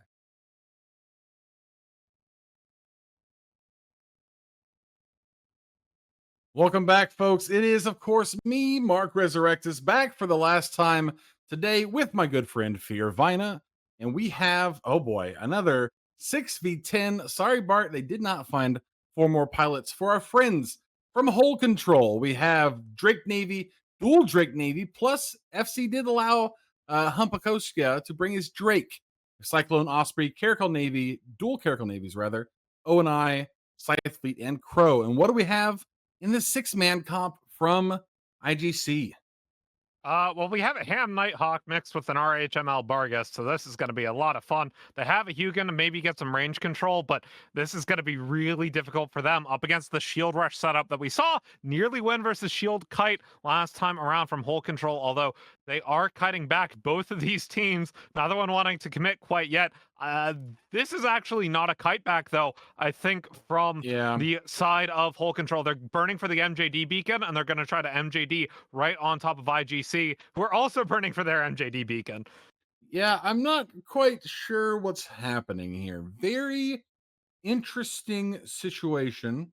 Welcome back, folks. It is, of course, me, Mark Resurrectus, back for the last time today with my good friend Fear Vina. And we have, oh boy, another 6v10. Sorry, Bart, they did not find 4 more pilots for our friends from Whole Control. We have Drake Navy, dual Drake Navy, plus FC did allow Humpakoska to bring his Drake. Cyclone Osprey, Caracal Navy, dual Caracal Navies, rather, O&I, Scythe Fleet, and Crow. And what do we have in the 6-man comp from IGC? Well, we have a Ham Nighthawk mixed with an RHML Bargus, so this is going to be a lot of fun. They have a Hugin to maybe get some range control, but this is going to be really difficult for them up against the Shield Rush setup that we saw nearly win versus Shield Kite last time around from Whole Control, although they are kiting back both of these teams, neither one wanting to commit quite yet. This is actually not a kite back, though. I think from the side of Whole Control, they're burning for the MJD beacon, and they're going to try to MJD right on top of IGC, who are also burning for their MJD beacon. Yeah, I'm not quite sure what's happening here. Very interesting situation.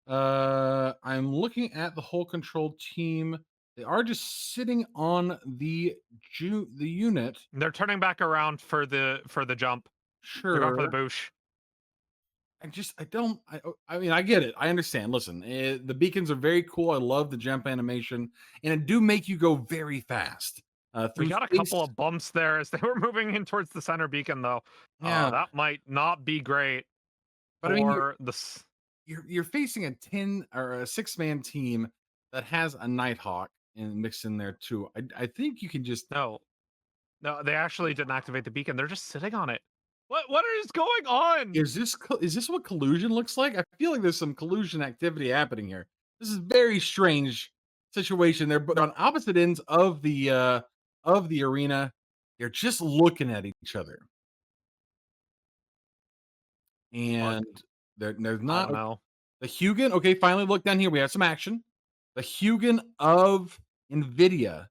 I'm looking at the Whole Control team. They are just sitting on the unit. They're turning back around for the jump. Sure. They're going for the boosh. I mean, I get it. I understand. Listen, the beacons are very cool. I love the jump animation, and it do make you go very fast. We got a couple of bumps there as they were moving in towards the center beacon, though. Yeah. That might not be great. But I mean, you're facing a 10 or a 6-man team that has a Nighthawk and mixed in there too. I think you can just no, they actually didn't activate the beacon. They're just sitting on it. What is going on? Is this what collusion looks like? I feel like there's some collusion activity happening here. This is very strange situation. They're on opposite ends of the arena. They're just looking at each other. And there's not the Hugin. Okay, finally look down here. We have some action. The Hugin of Invidia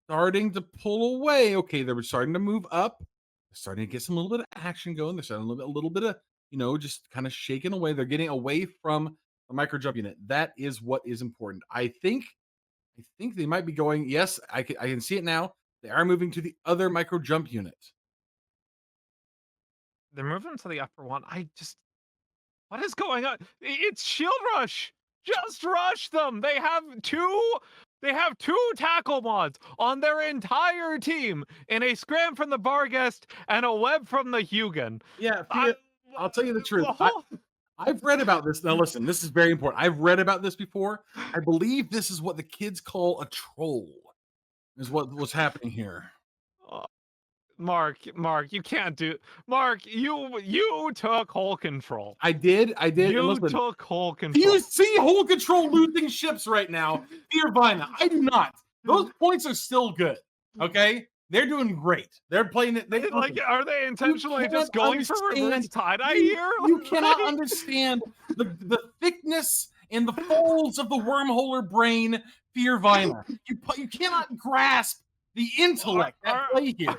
starting to pull away. Okay, they were starting to move up. They're starting to get some little bit of action going. They're starting a little bit of, just kind of shaking away. They're getting away from the micro jump unit. That is what is important. I think they might be going. Yes, I can see it now. They are moving to the other micro jump unit. They're moving to the upper one. What is going on? It's Shield Rush. Just rush them. They have two tackle mods on their entire team in a scram from the Barghest and a web from the Hugin. Yeah, I'll tell you the truth. I've read about this. Now listen, this is very important. I've read about this before. I believe this is what the kids call a troll. Is what's happening here. Mark, you can't do. Mark, you took whole control. I did. And You listen, took whole do control. you see whole control losing ships right now? Dear Vina, I do not. Those points are still good. Okay, they're doing great. They're playing it. They Like, are they intentionally just going for reverse tie-dye here? You cannot understand the thickness and the folds of the wormholer brain, Fear Vina. You cannot grasp the intellect at play here.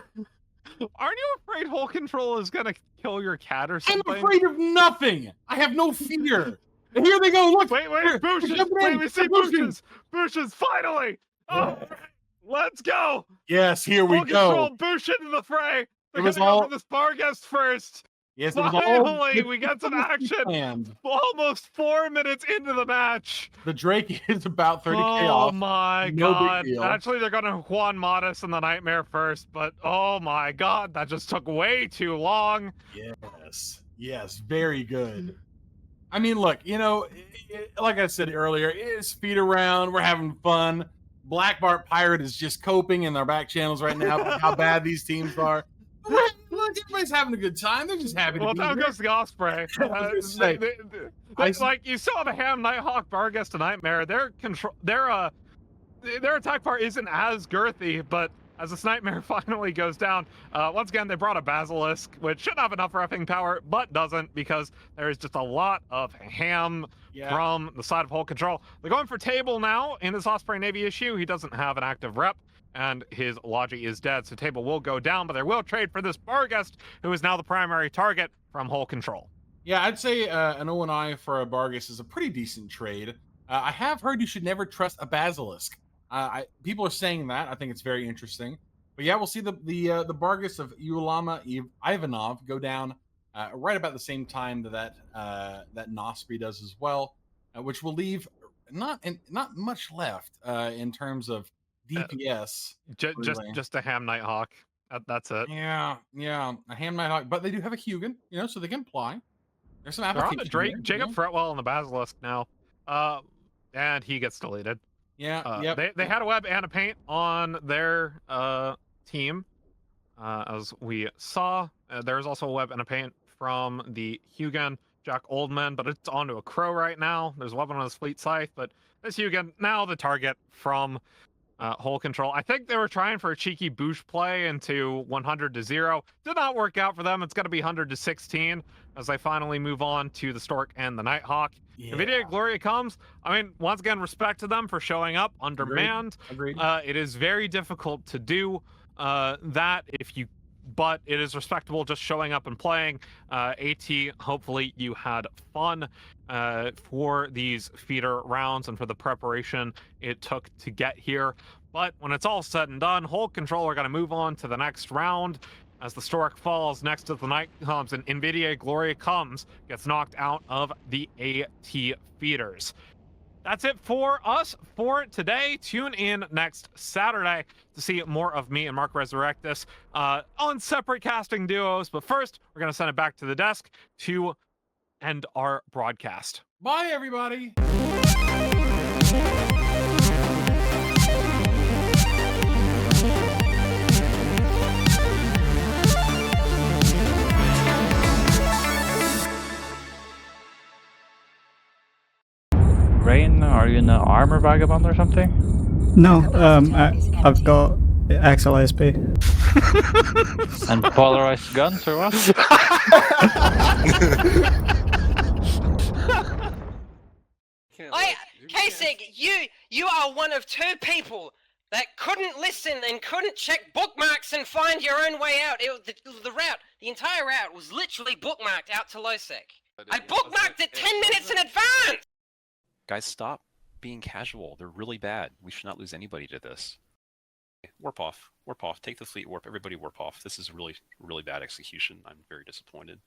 Aren't you afraid whole control is gonna kill your cat or something? I'm afraid of nothing. I have no fear. And here they go. Look. Wait, here, bushes. they're coming in. We see They're pushing. bushes. Finally. Oh, let's go. Yes, here we Whole go. control, Bush into the fray. They're was gonna go all- for the Spargust first. Yes, it was all Finally, we got some action. planned. Almost 4 minutes into the match. The Drake is about 30k Oh off. my No big god. deal. Actually, they're gonna Juan Modest and the Nightmare first, but oh my god, that just took way too long. Yes, very good. I mean, look, like I said earlier, it's feet around. We're having fun. Black Bart Pirate is just coping in their back channels right now about how bad these teams are. Look, everybody's having a good time. They're just happy to Well, be down here. goes the Osprey. Like you saw the Ham, Nighthawk, Barghest, and Nightmare. Their attack part isn't as girthy, but as this Nightmare finally goes down, once again they brought a Basilisk, which should have enough reffing power, but doesn't because there is just a lot of ham from the side of Whole Control. They're going for Table now in this Osprey Navy issue. He doesn't have an active rep, and his Logi is dead, so Table will go down, but they will trade for this Barghest, who is now the primary target from Whole Control. Yeah, I'd say an O&I for a Bargus is a pretty decent trade. I have heard you should never trust a Basilisk. People are saying that. I think it's very interesting. But yeah, we'll see the Bargus of Ulama Ivanov go down right about the same time that Nospi does as well, which will leave not much left in terms of DPS. Just a Ham Nighthawk. That's it. Yeah, a Ham Nighthawk, but they do have a Hugin, so they can apply. There's some They're on application the Drake, there, Jacob Fretwell and the Basilisk now. And he gets deleted. Yeah, They had a web and a paint on their team. As we saw, there's also a web and a paint from the Hugin, Jack Oldman, but it's onto a Crow right now. There's a weapon on his Fleet Scythe, but this Hugin, now the target from Whole Control. I think they were trying for a cheeky boosh play into 100-0. Did not work out for them. It's going to be 100-16 as they finally move on to the Stork and the Nighthawk. Invidia Gloriae comes. I mean, once again, respect to them for showing up undermanned. Agreed. It is very difficult to do that but it is respectable just showing up and playing. AT, hopefully you had fun for these feeder rounds and for the preparation it took to get here. But when it's all said and done, Whole Control are going to move on to the next round. As the Stork falls next to the Night comes and Invidia Gloriae comes, gets knocked out of the AT feeders. That's it for us for today. Tune in next Saturday to see more of me and Mark Resurrectus on separate casting duos. But first, we're going to send it back to the desk to end our broadcast. Bye, everybody. Rain, are you in an armor vagabond or something? No, I've got Axel ISP. And polarized guns or what? CAStabouts, you are one of two people that couldn't listen and couldn't check bookmarks and find your own way out. The entire route was literally bookmarked out to Losec. I bookmarked it 10 minutes in advance! Guys, stop being casual. They're really bad. We should not lose anybody to this. Warp off. Warp off. Take the fleet warp. Everybody warp off. This is really, really bad execution. I'm very disappointed.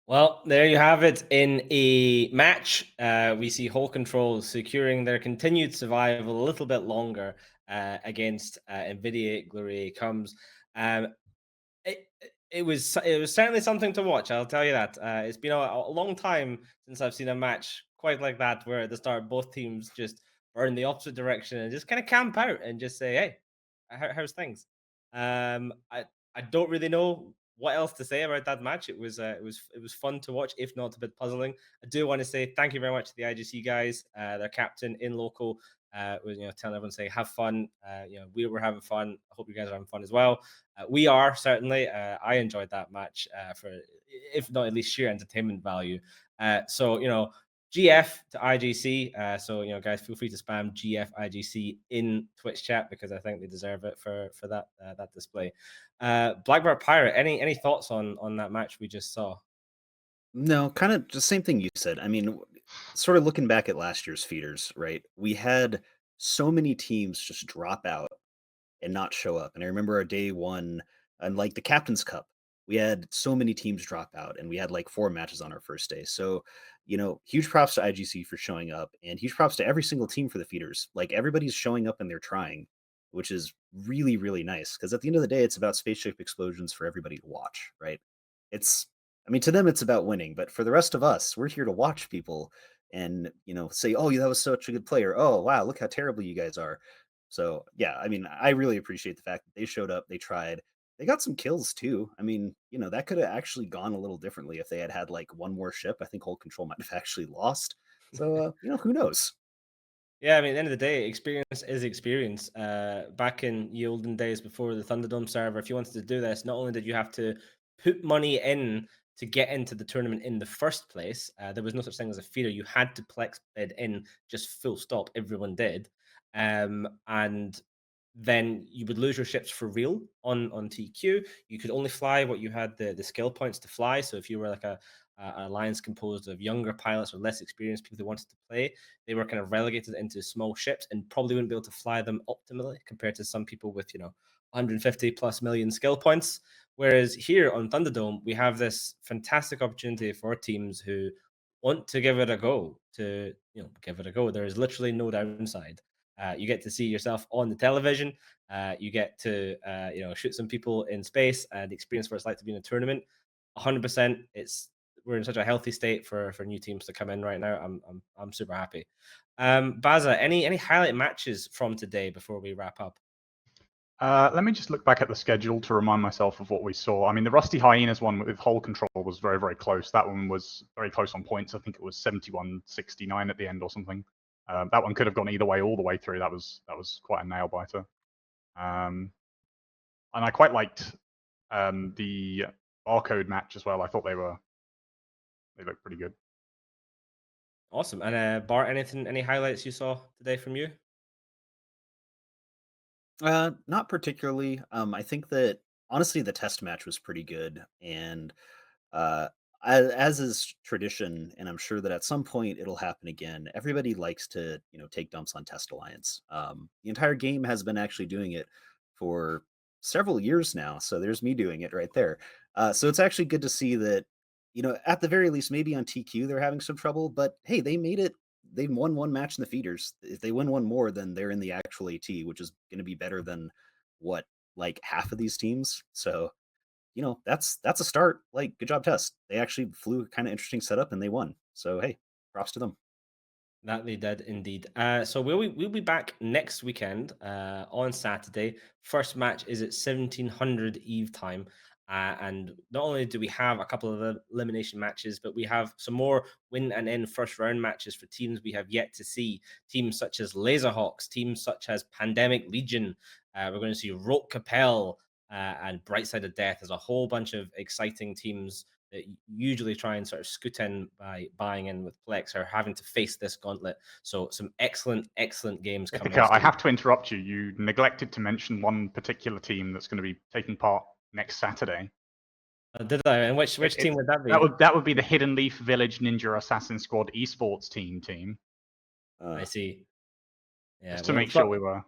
Well, there you have it. In a match, we see Whole Control securing their continued survival a little bit longer against Invidia Gloriae comes. It was certainly something to watch. I'll tell you that. It's been a long time since I've seen a match quite like that, where at the start both teams just or in the opposite direction and just kind of camp out and just say, hey, how's things? I don't really know what else to say about that match. It was fun to watch, if not a bit puzzling. I do want to say thank you very much to the IGC guys, their captain in local, was telling everyone, say have fun. We were having fun. I hope you guys are having fun as well. We are certainly. I enjoyed that match for, if not at least sheer entertainment value. So GF to IGC. So guys, feel free to spam GF IGC in Twitch chat because I think they deserve it for that display. Blackbird Pirate, any thoughts on that match we just saw? No, kind of the same thing you said. I mean, sort of looking back at last year's feeders, right? We had so many teams just drop out and not show up. And I remember our day one, and like the Captain's Cup, we had so many teams drop out, and we had like 4 matches on our first day. So, huge props to IGC for showing up, and huge props to every single team for the feeders. Like everybody's showing up and they're trying, which is really, really nice. Because at the end of the day, it's about spaceship explosions for everybody to watch, right? To them, it's about winning, but for the rest of us, we're here to watch people and, say, oh, that was such a good player. Oh, wow, look how terrible you guys are. So, yeah, I really appreciate the fact that they showed up, they tried, they got some kills too. That could have actually gone a little differently if they had had like one more ship. I think Hold Control might have actually lost. So, who knows? Yeah, at the end of the day, experience is experience. Back in the olden days before the Thunderdome server, if you wanted to do this, not only did you have to put money in to get into the tournament in the first place, there was no such thing as a feeder. You had to plex bid in, just full stop. Everyone did. And then you would lose your ships for real on TQ. You could only fly what you had the skill points to fly. So if you were like an alliance composed of younger pilots or less experienced people who wanted to play, they were kind of relegated into small ships and probably wouldn't be able to fly them optimally compared to some people with 150 plus million skill points. Whereas here on Thunderdome, we have this fantastic opportunity for teams who want to give it a go. There is literally no downside. You get to see yourself on the television. You get to shoot some people in space and experience what it's like to be in a tournament. 100%. We're in such a healthy state for new teams to come in right now. I'm super happy. Baza, any highlight matches from today before we wrap up? Let me just look back at the schedule to remind myself of what we saw. The Rusty Hyenas one with Hull Control was very, very close. That one was very close on points. I think it was 71-69 at the end or something. That one could have gone either way all the way through. That was quite a nail biter. And I quite liked the barcode match as well. I thought they looked pretty good. Awesome. And Bart, any highlights you saw today from you? Not particularly. I think that honestly the test match was pretty good, and as is tradition, and I'm sure that at some point it'll happen again. Everybody likes to take dumps on Test Alliance. The entire game has been actually doing it for several years now, so there's me doing it right there. So it's actually good to see that at the very least, maybe on TQ they're having some trouble, but hey, they made it. They won one match in the feeders. If they win one more, then they're in the actual AT, which is going to be better than like half of these teams. So, that's a start. Like, good job, Test. They actually flew a kind of interesting setup and they won. So, hey, props to them. That they did indeed. So we'll be back next weekend on Saturday. First match is at 1700 Eve time. And not only do we have a couple of elimination matches, but we have some more win and end first round matches for teams we have yet to see. Teams such as Laserhawks, teams such as Pandemic Legion. We're going to see Rote Capel and Brightside of Death. There's a whole bunch of exciting teams that usually try and sort of scoot in by buying in with Plex or having to face this gauntlet. So some excellent games coming. Ithaca, I have to interrupt you. You neglected to mention one particular team that's going to be taking part next Saturday. Did I? And which team would that be? That would be the Hidden Leaf Village Ninja Assassin Squad esports team. I see. Yeah, just to make sure we were,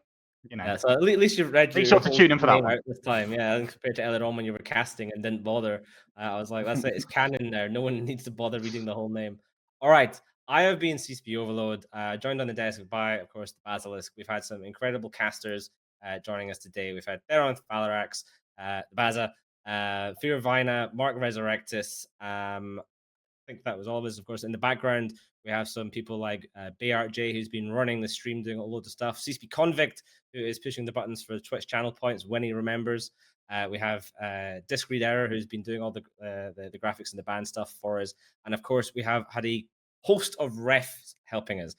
Yeah, so at least you've read. Make sure to tune in for that one this time. Yeah, compared to earlier on when you were casting and didn't bother. I was like, that's it. It's canon there. No one needs to bother reading the whole name. All right. I have been CCP Overload. Joined on the desk by, of course, the Basilisk. We've had some incredible casters joining us today. We've had Theron Valarax, the Baza, Fear Vina, Mark Resurrectus. I think that was all of us. Of course, in the background, we have some people like Bayart J, who's been running the stream, doing a load of stuff. CSP Convict, who is pushing the buttons for Twitch channel points when he remembers. We have Discreet Error, who's been doing all the graphics and the band stuff for us. And of course, we have had a host of refs helping us,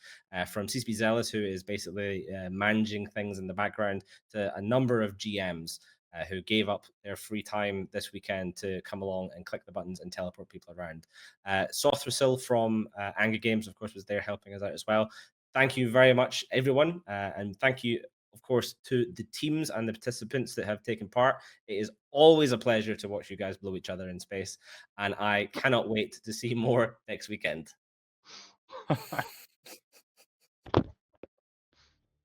from CSP Zealous, who is basically managing things in the background, to a number of GMs who gave up their free time this weekend to come along and click the buttons and teleport people around. Sothrasil from Anger Games, of course, was there helping us out as well. Thank you very much, everyone. And thank you, of course, to the teams and the participants that have taken part. It is always a pleasure to watch you guys blow each other in space. And I cannot wait to see more next weekend.